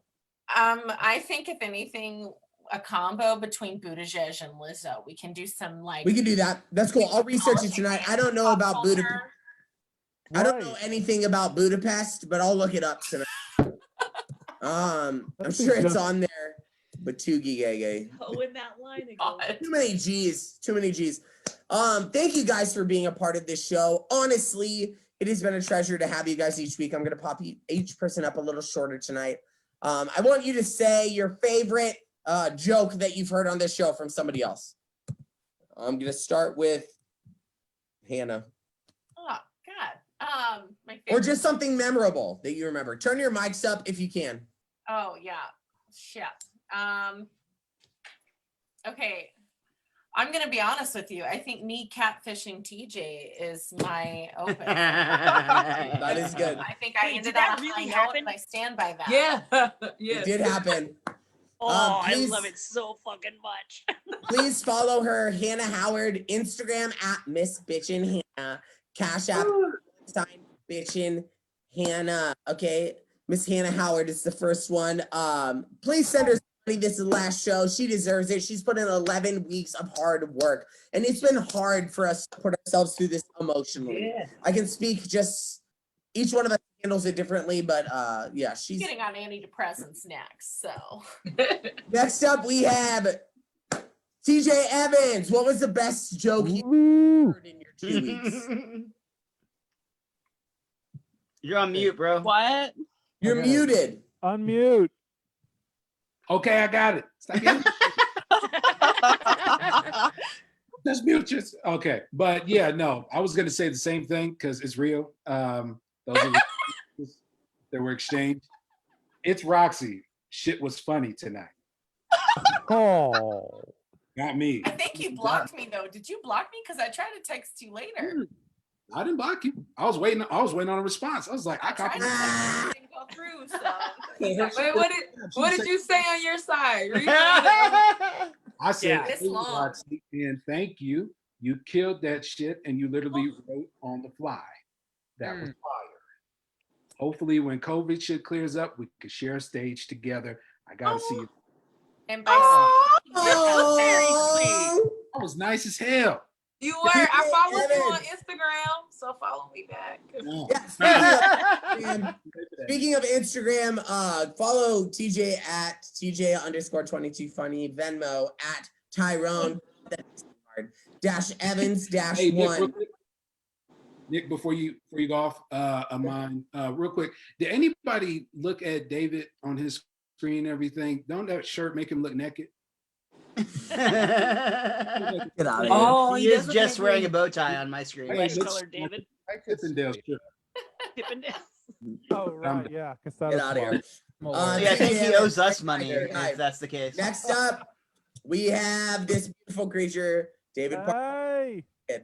I think if anything, a combo between Buttigieg and Lizzo. We can do some like. We can do that. That's cool. I'll research it tonight. I don't know about Budapest. I don't know anything about Budapest, but I'll look it up tonight. I'm sure it's on there. But too gay. Oh, in that line again. Too many G's. Too many G's. Thank you guys for being a part of this show. Honestly, it has been a treasure to have you guys each week. I'm gonna pop each person up a little shorter tonight. I want you to say your favorite joke that you've heard on this show from somebody else. I'm gonna start with Hannah. Oh God. My favorite. Or just something memorable that you remember. Turn your mics up if you can. Oh yeah. Shit. Okay. I'm gonna be honest with you. I think me catfishing TJ is my open. That is good. I think I Wait, ended did that on a really high note, happen? and I stand by that. Yeah. It did happen. Oh, please- I love it so fucking much. Please follow her, Hannah Howard, Instagram at Miss Bitchin' Hannah, Cash App, sign Bitchin' Hannah. Okay, Miss Hannah Howard is the first one. Please send her money. This is the last show. She deserves it. She's put in 11 weeks of hard work, and it's been hard for us to put ourselves through this emotionally. Yeah. I can speak just each one of us handles it differently, but yeah, she's Getting on antidepressants next. So. next up. We have TJ Evans. What was the best joke you Woo. heard in your 2 weeks? You're on mute, bro. What? You're Okay. muted. Unmute. Okay, I got it. Stop yelling. Just mute your. Okay, but yeah, no, I was gonna say the same thing because it's real. Those are that were exchanged. It's Roxy. Shit was funny tonight. Oh. Not me. I think you blocked me though. Did you block me? Because I tried to text you later. I didn't block you. I was waiting on a response. I was like, I tried copied. to text you, it didn't go through. So. Wait, what did you say on your side? Read it. I said, Yeah. This "Hey, long. Roxy, and thank you. You killed that shit, and you literally wrote on the fly. That was fire. Hopefully, when COVID shit clears up, we can share a stage together. I gotta see you. And by Very sweet. That was nice as hell. You were. I followed you on Instagram, so follow me back. Yeah, speaking of Instagram, follow TJ at TJ_22funny, Venmo at Tyrone -Evans Hey, Nick, real -1. quick. Nick, before you go off mine, real quick, did anybody look at David on his screen and everything? Don't that shirt make him look naked? Get out of here. Oh, he he is doesn't just make wearing me- a bow tie on my screen. Hey, Which looks color, David? Chippendale shirt. Dippendale. Oh, right. Yeah. Get out of here. Yeah, I think he owes us money Right. if that's the case. Next up, we have this beautiful creature, David Parker. Hey.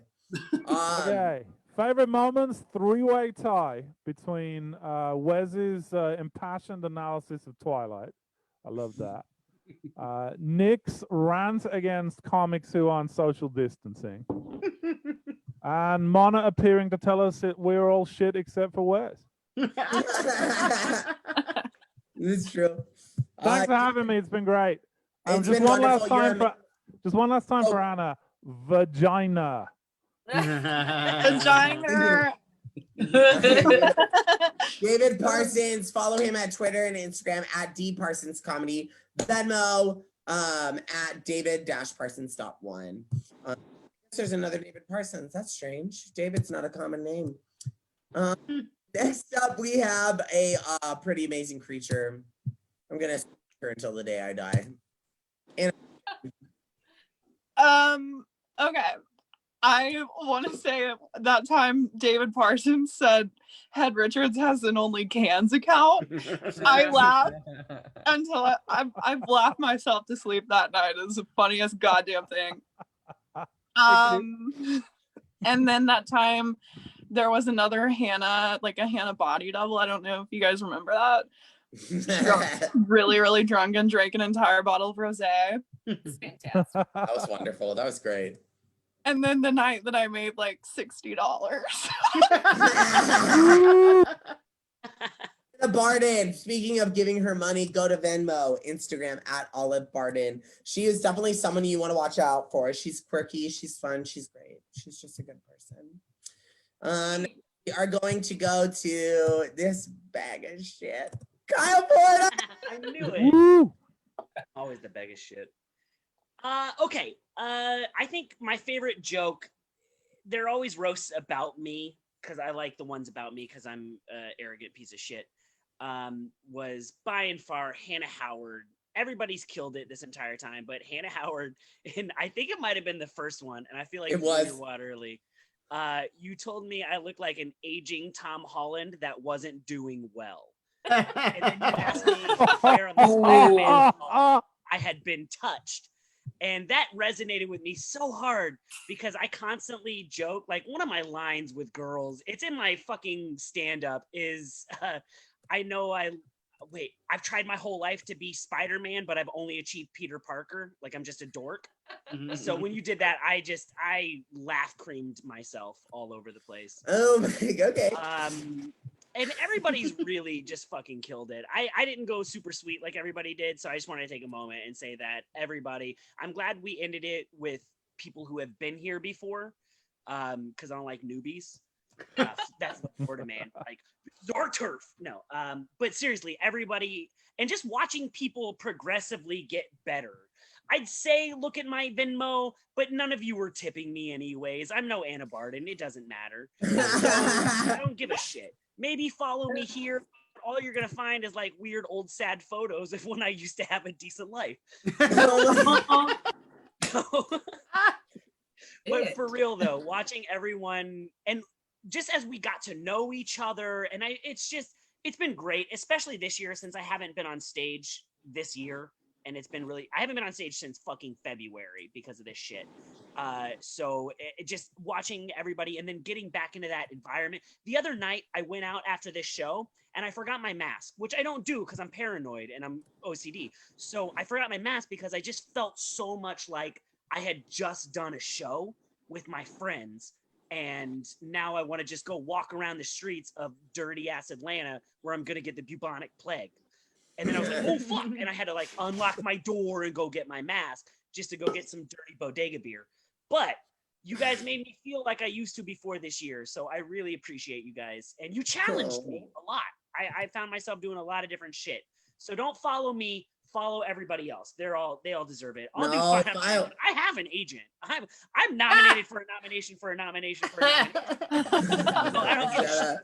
Okay. Favorite moments? Three-way tie between Wes's impassioned analysis of Twilight. I love that. Nick's rant against comics who aren't social distancing. And Mona appearing to tell us that we're all shit except for Wes. It's true. Thanks for having me. It's been great. It's Just been one last wonderful. time You're for just one last time Oh. for Anna. Vagina. Vagina. David Parsons, follow him at Twitter and Instagram at dparsonscomedy, Venmo at david-parsons.1. There's another David Parsons. That's strange. David's not a common name. Next up, we have a pretty amazing creature. I'm gonna stick her until the day I die. And Okay. I want to say that time David Parsons said Head Richards has an Only Cans account. I laughed until I've laughed myself to sleep that night. It was the funniest goddamn thing. And then that time there was another Hannah, like a Hannah body double. I don't know if you guys remember that. Really, really drunk and drank an entire bottle of rosé. It's fantastic. that was wonderful. That was great. And then the night that I made like $60. Barden, speaking of giving her money, go to Venmo, Instagram at Olive Barden. She is definitely someone you want to watch out for. She's quirky, she's fun, she's great. She's just a good person. We are going to go to this bag of shit. Kyle Porter! I knew it. Woo! Always the bag of shit. Okay. I think my favorite joke, they're always roasts about me because I like the ones about me because I'm an arrogant piece of shit. Was by and far Hannah Howard. Everybody's killed it this entire time, but Hannah Howard, and I think it might have been the first one, and I feel like It was. Waterly. You told me I look like an aging Tom Holland that wasn't doing well. And then you asked me where on the Spider-Man film I had been touched. And that resonated with me so hard because I constantly joke, like one of my lines with girls, it's in my fucking stand-up, is I've tried my whole life to be Spider-Man, but I've only achieved Peter Parker. Like I'm just a dork. So when you did that, I laugh creamed myself all over the place. Oh my, okay. And everybody's really just fucking killed it. I didn't go super sweet like everybody did, so I just want to take a moment and say that everybody, I'm glad we ended it with people who have been here before, because I don't like newbies. That's the Florida man. Like, this is our turf. No, but seriously, everybody, and just watching people progressively get better. I'd say look at my Venmo, but none of you were tipping me anyways. I'm no Anna Barden. It doesn't matter. I don't give a shit. Maybe follow me here. All you're going to find is like weird old sad photos of when I used to have a decent life. But for real though, watching everyone, and just as we got to know each other, and it's been great, especially this year since I haven't been on stage this year. And it's been really, I haven't been on stage since fucking February because of this shit. So just watching everybody and then getting back into that environment. The other night I went out after this show and I forgot my mask, which I don't do because I'm paranoid and I'm OCD. So I forgot my mask because I just felt so much like I had just done a show with my friends. And now I want to just go walk around the streets of dirty ass Atlanta where I'm going to get the bubonic plague. And then I was like, oh, fuck. And I had to like unlock my door and go get my mask just to go get some dirty bodega beer. But you guys made me feel like I used to before this year. So I really appreciate you guys. And you challenged me a lot. I found myself doing a lot of different shit. So don't follow me. Follow everybody else. They all deserve it. I'll do fine. I have an agent. I'm nominated for a nomination for a nomination for a nomination. I don't give a shit.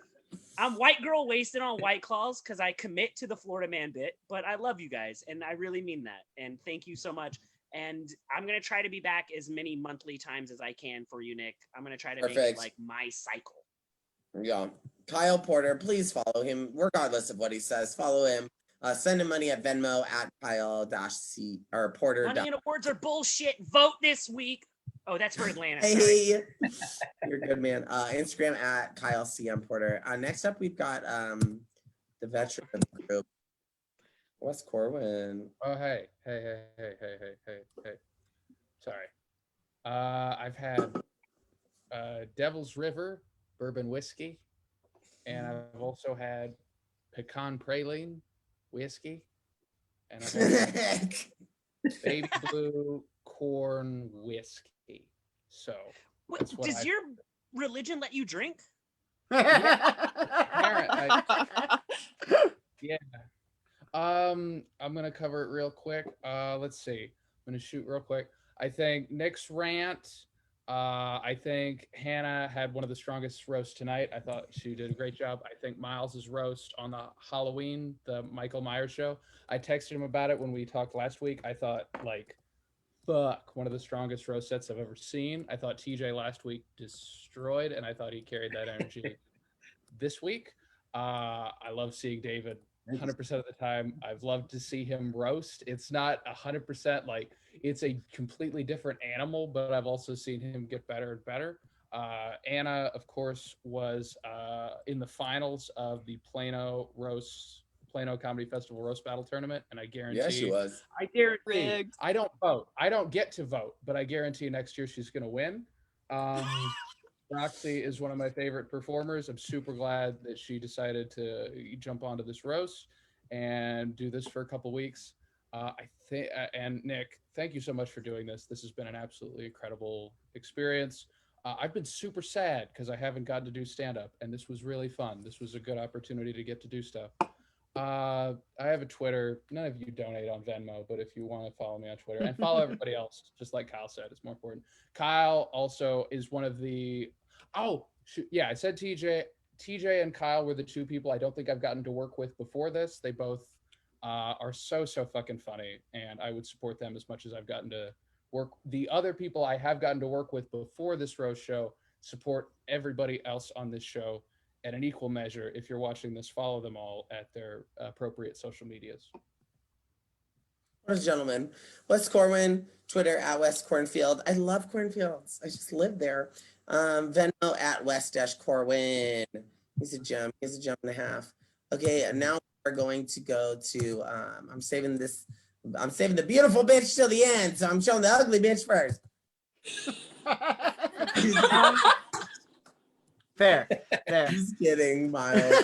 I'm white girl wasted on White Claws because I commit to the Florida man bit, but I love you guys and I really mean that. And thank you so much. And I'm going to try to be back as many monthly times as I can for you, Nick. I'm going to try to make it like my cycle. Yeah. Kyle Porter, please follow him regardless of what he says. Follow him. Send him money at Venmo at Kyle-C or Porter. Money and awards are bullshit. Vote this week. Oh, that's for Atlanta. Hey, you're good, man. Instagram at Kyle CM Porter. Next up, we've got the veteran of the group, Wes Corwin. Oh, hey. Sorry. I've had Devil's River bourbon whiskey, and I've also had pecan praline whiskey, and I've also had baby blue corn whiskey. So does your religion let you drink? Yeah. I'm gonna cover it real quick. Let's see. I'm gonna shoot real quick. I think Nick's rant. I think Hannah had one of the strongest roasts tonight. I thought she did a great job. I think Miles's roast on the Halloween, the Michael Myers show. I texted him about it when we talked last week. I thought like, fuck, one of the strongest roast sets I've ever seen. I thought TJ last week destroyed, and I thought he carried that energy this week. I love seeing David 100% of the time. I've loved to see him roast. It's not 100% like it's a completely different animal, but I've also seen him get better and better. Anna, of course, was in the finals of the Plano Comedy Festival Roast Battle Tournament, and I guarantee. Yeah, she was. I guarantee. I don't vote. I don't get to vote, but I guarantee next year she's going to win. Roxy is one of my favorite performers. I'm super glad that she decided to jump onto this roast and do this for a couple weeks. I think, and Nick, thank you so much for doing this. This has been an absolutely incredible experience. I've been super sad because I haven't gotten to do stand-up, and this was really fun. This was a good opportunity to get to do stuff. I have a Twitter. None of you donate on Venmo, but if you want to follow me on Twitter and follow everybody else, just like Kyle said, it's more important. Kyle also is one of the, oh, shoot, yeah, I said TJ and Kyle were the two people I don't think I've gotten to work with before this. They both are so fucking funny, and I would support them as much as I've gotten to work. The other people I have gotten to work with before this roast show support everybody else on this show at an equal measure. If you're watching this, follow them all at their appropriate social medias. Ladies and gentlemen, Wes Corwin, Twitter at West Cornfield. I love cornfields. I just live there. Venmo at West-Corwin. He's a gem. He's a gem and a half. Okay, and now we're going to go to, I'm saving the beautiful bitch till the end, so I'm showing the ugly bitch first. Fair. Just kidding, Miles.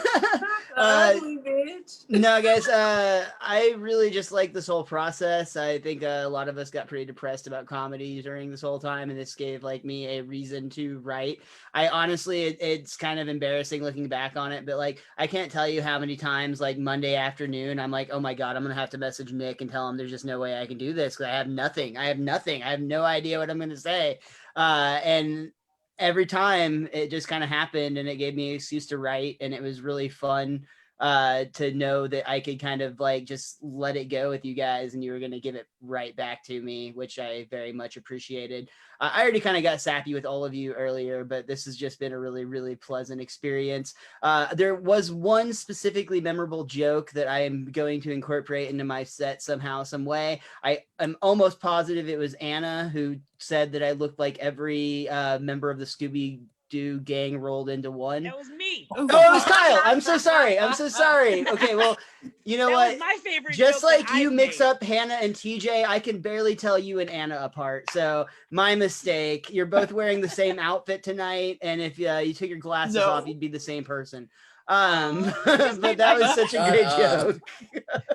Ugly bitch. No, guys, I really just like this whole process. I think a lot of us got pretty depressed about comedy during this whole time, and this gave like me a reason to write. I honestly, it's kind of embarrassing looking back on it, but like I can't tell you how many times like Monday afternoon I'm like, oh my God, I'm gonna have to message Nick and tell him there's just no way I can do this because I have nothing. I have no idea what I'm gonna say. And every time it just kind of happened, and it gave me an excuse to write, and it was really fun to know that I could kind of like just let it go with you guys, and you were going to give it right back to me, which I very much appreciated. I already kind of got sappy with all of you earlier, but this has just been a really pleasant experience. There was one specifically memorable joke that I am going to incorporate into my set somehow, some way. I am almost positive it was Anna who said that I looked like every member of the Scooby-Doo gang rolled into one. That was me. Oh, it was Kyle. I'm so sorry. Okay, well, you know that what? Was my favorite. Just joke like that you I've mix made. up Hannah and TJ, I can barely tell you and Anna apart. So my mistake. You're both wearing the same outfit tonight, and if you took your glasses off, you'd be the same person. But that was such a great joke.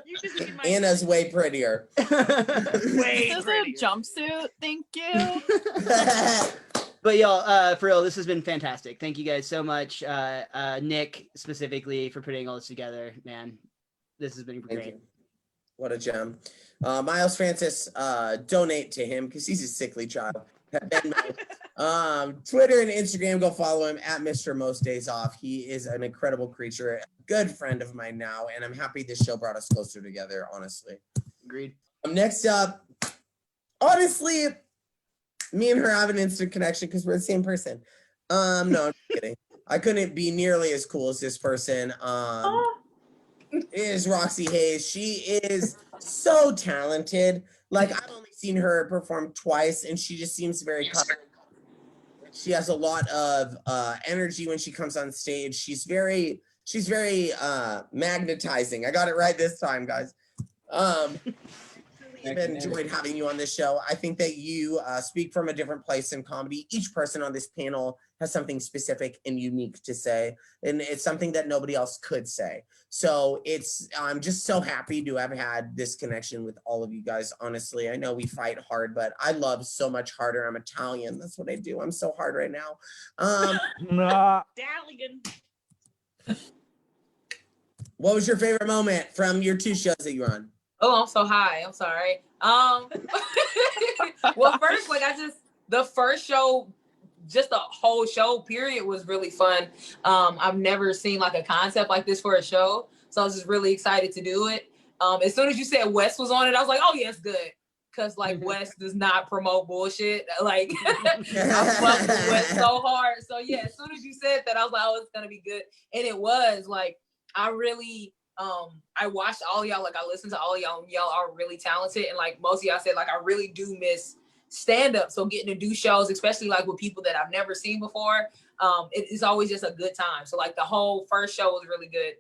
You just made my Anna's way prettier. way This is prettier. a jumpsuit. Thank you. But y'all, for real, this has been fantastic. Thank you guys so much. Nick specifically for putting all this together, man. This has been Thank great. you. What a gem. Miles Francis, donate to him because he's a sickly child. Twitter and Instagram, go follow him at Mr. Most Days Off. He is an incredible creature, a good friend of mine now, and I'm happy this show brought us closer together, honestly. Agreed. Next up, honestly, me and her have an instant connection because we're the same person. No, I'm just kidding. I couldn't be nearly as cool as this person. Is Roxy Hayes. She is so talented. Like, I've only seen her perform twice, and she just seems very confident. She has a lot of energy when she comes on stage. She's very magnetizing. I got it right this time, guys. I've enjoyed having you on this show. I think that you speak from a different place in comedy. Each person on this panel has something specific and unique to say, and it's something that nobody else could say. So I'm just so happy to have had this connection with all of you guys. Honestly, I know we fight hard, but I love so much harder. I'm Italian. That's what I do. I'm so hard right now. Nah. Stallion. What was your favorite moment from your 2 shows that you were on? Oh, I'm so high. I'm sorry. Well, first, the first show, just the whole show period was really fun. I've never seen like a concept like this for a show. So I was just really excited to do it. As soon as you said Wes was on it, I was like, oh yeah, it's good. Cause like Wes does not promote bullshit. Like I fuck with Wes so hard. So yeah, as soon as you said that, I was like, oh, it's gonna be good. And it was like, I really, I watched all y'all, like I listened to all y'all, y'all are really talented. And like most of y'all said, like, I really do miss stand up. So getting to do shows, especially like with people that I've never seen before, it's always just a good time. So like the whole first show was really good.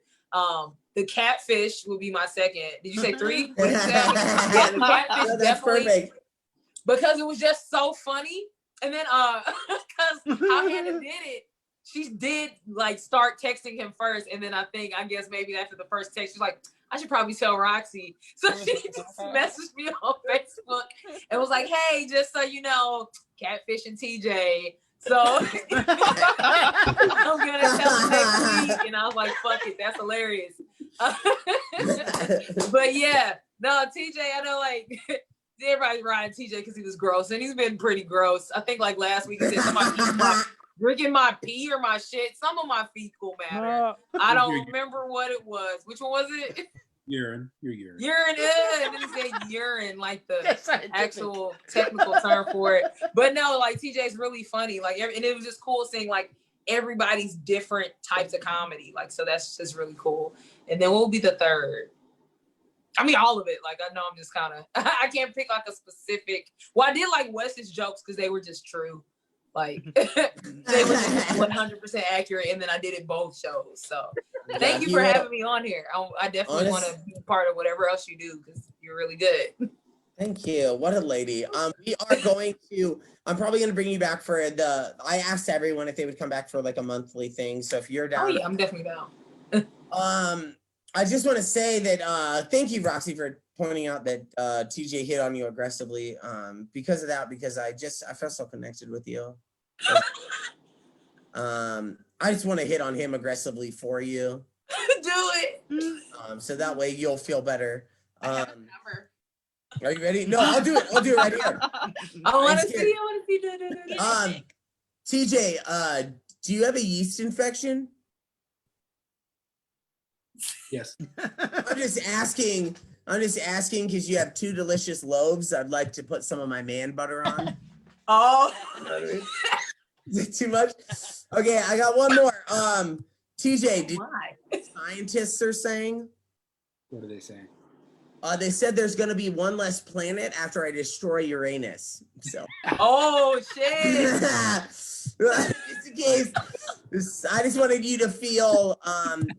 The catfish would be my second. Did you say 3? What did you say? Yeah, the catfish No, that's definitely, perfect. because it was just so funny. And then because how Hannah did it, she did like start texting him first, and then I guess maybe after the first text, she's like, I should probably tell Roxy. So she just messaged me on Facebook and was like, hey, just so you know, catfish and TJ. So I'm gonna tell him next week. And I was like, fuck it, that's hilarious. But yeah, no, TJ, I know like everybody's riding TJ because he was gross, and he's been pretty gross. I think like last week he said somebody drinking my pee or my shit. Some of my fecal matter. I don't remember what it was. Which one was it? Urine. Your urine. Urine. And then he said urine, like the actual technical term for it. But no, like TJ's really funny. Like, and it was just cool seeing like everybody's different types of comedy. Like, so that's just really cool. And then what will be the third? I mean, all of it. Like, I know I'm just kind of, I can't pick like a specific. Well, I did like Wes's jokes because they were just true. Like they were 100% accurate, and then I did it both shows. So thank you for having me on here. I definitely want to be part of whatever else you do because you're really good. Thank you. What a lady. We are going to. I'm probably going to bring you back for the. I asked everyone if they would come back for like a monthly thing. So if you're down, oh yeah, I'm definitely down. I just want to say that thank you, Roxy, for pointing out that TJ hit on you aggressively. Because of that, because I felt so connected with you. I just want to hit on him aggressively for you. Do it. So that way you'll feel better. Are you ready? No, I'll do it. I'll do it right here. I want to see. TJ, do you have a yeast infection? Yes. I'm just asking because you have 2 delicious loaves. I'd like to put some of my man butter on. Oh. Is it too much? Okay, I got one more. TJ, did scientists are saying? What are they saying? They said there's going to be one less planet after I destroy Uranus. So. Oh shit! Just in case, I just wanted you to feel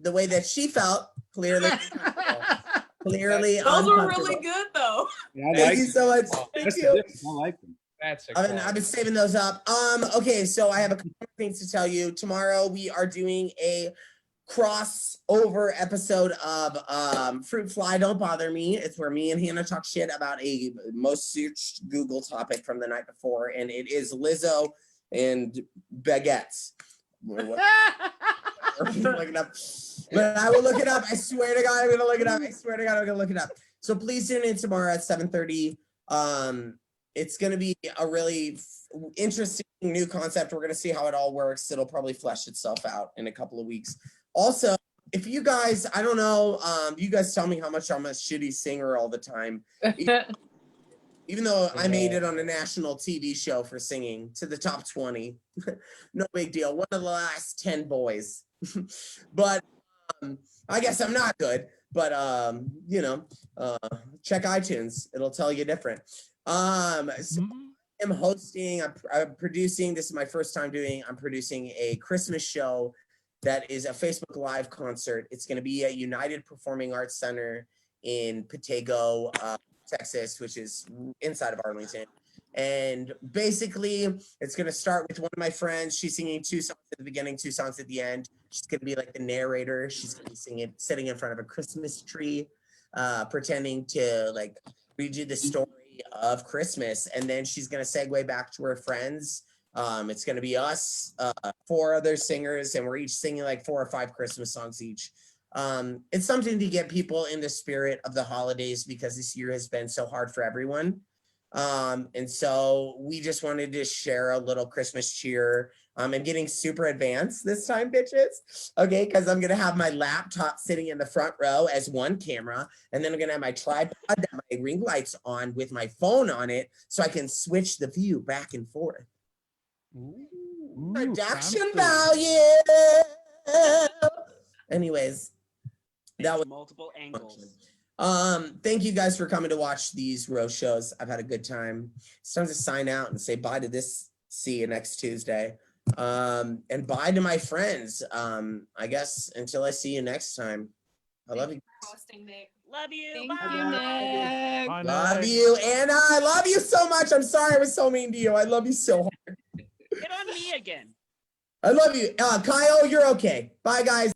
the way that she felt. Clearly, those were really good though. Yeah, Thank you so much. Thank you. I like them. I've been saving those up. Okay, so I have a couple of things to tell you. Tomorrow we are doing a crossover episode of Fruit Fly Don't Bother Me. It's where me and Hannah talk shit about a most searched Google topic from the night before, and it is Lizzo and baguettes. Look it up. But I will look it up. I swear to God, I'm gonna look it up. I swear to God, I'm gonna look it up. So please tune in tomorrow at 7:30. It's gonna be a really interesting new concept. We're gonna see how it all works. It'll probably flesh itself out in a couple of weeks. Also, if you guys, I don't know, you guys tell me how much I'm a shitty singer all the time. Even though I made it on a national TV show for singing to the top 20. No big deal. One of the last 10 boys. But I guess I'm not good. But check iTunes. It'll tell you different. So I'm hosting, I'm producing, this is my first time I'm producing a Christmas show that is a Facebook Live concert. It's going to be at United Performing Arts Center in Papago, Texas, which is inside of Arlington. And basically, it's going to start with one of my friends. She's singing 2 songs at the beginning, 2 songs at the end. She's going to be like the narrator. She's going to be sitting in front of a Christmas tree, pretending to like read you the story of Christmas. And then she's going to segue back to her friends It's going to be us, 4 other singers, and we're each singing like 4 or 5 Christmas songs each. It's something to get people in the spirit of the holidays because this year has been so hard for everyone. And so we just wanted to share a little Christmas cheer. I'm getting super advanced this time, bitches. Okay, because I'm gonna have my laptop sitting in the front row as one camera, and then I'm gonna have my tripod that my ring lights on with my phone on it, so I can switch the view back and forth. Ooh, Production fancy. value. Anyways, that was multiple angles. thank you guys for coming to watch these roast shows. I've had a good time. It's time to sign out and say bye to this. See you next Tuesday. And bye to my friends. I guess until I see you next time. I love you. Hosting, Nick. Love you. Thank Bye. you, Nick. Bye, Love Nick. you, Anna. I love you so much. I'm sorry I was so mean to you. I love you so hard. Hit on me again. I love you. Kyle, you're okay. Bye, guys.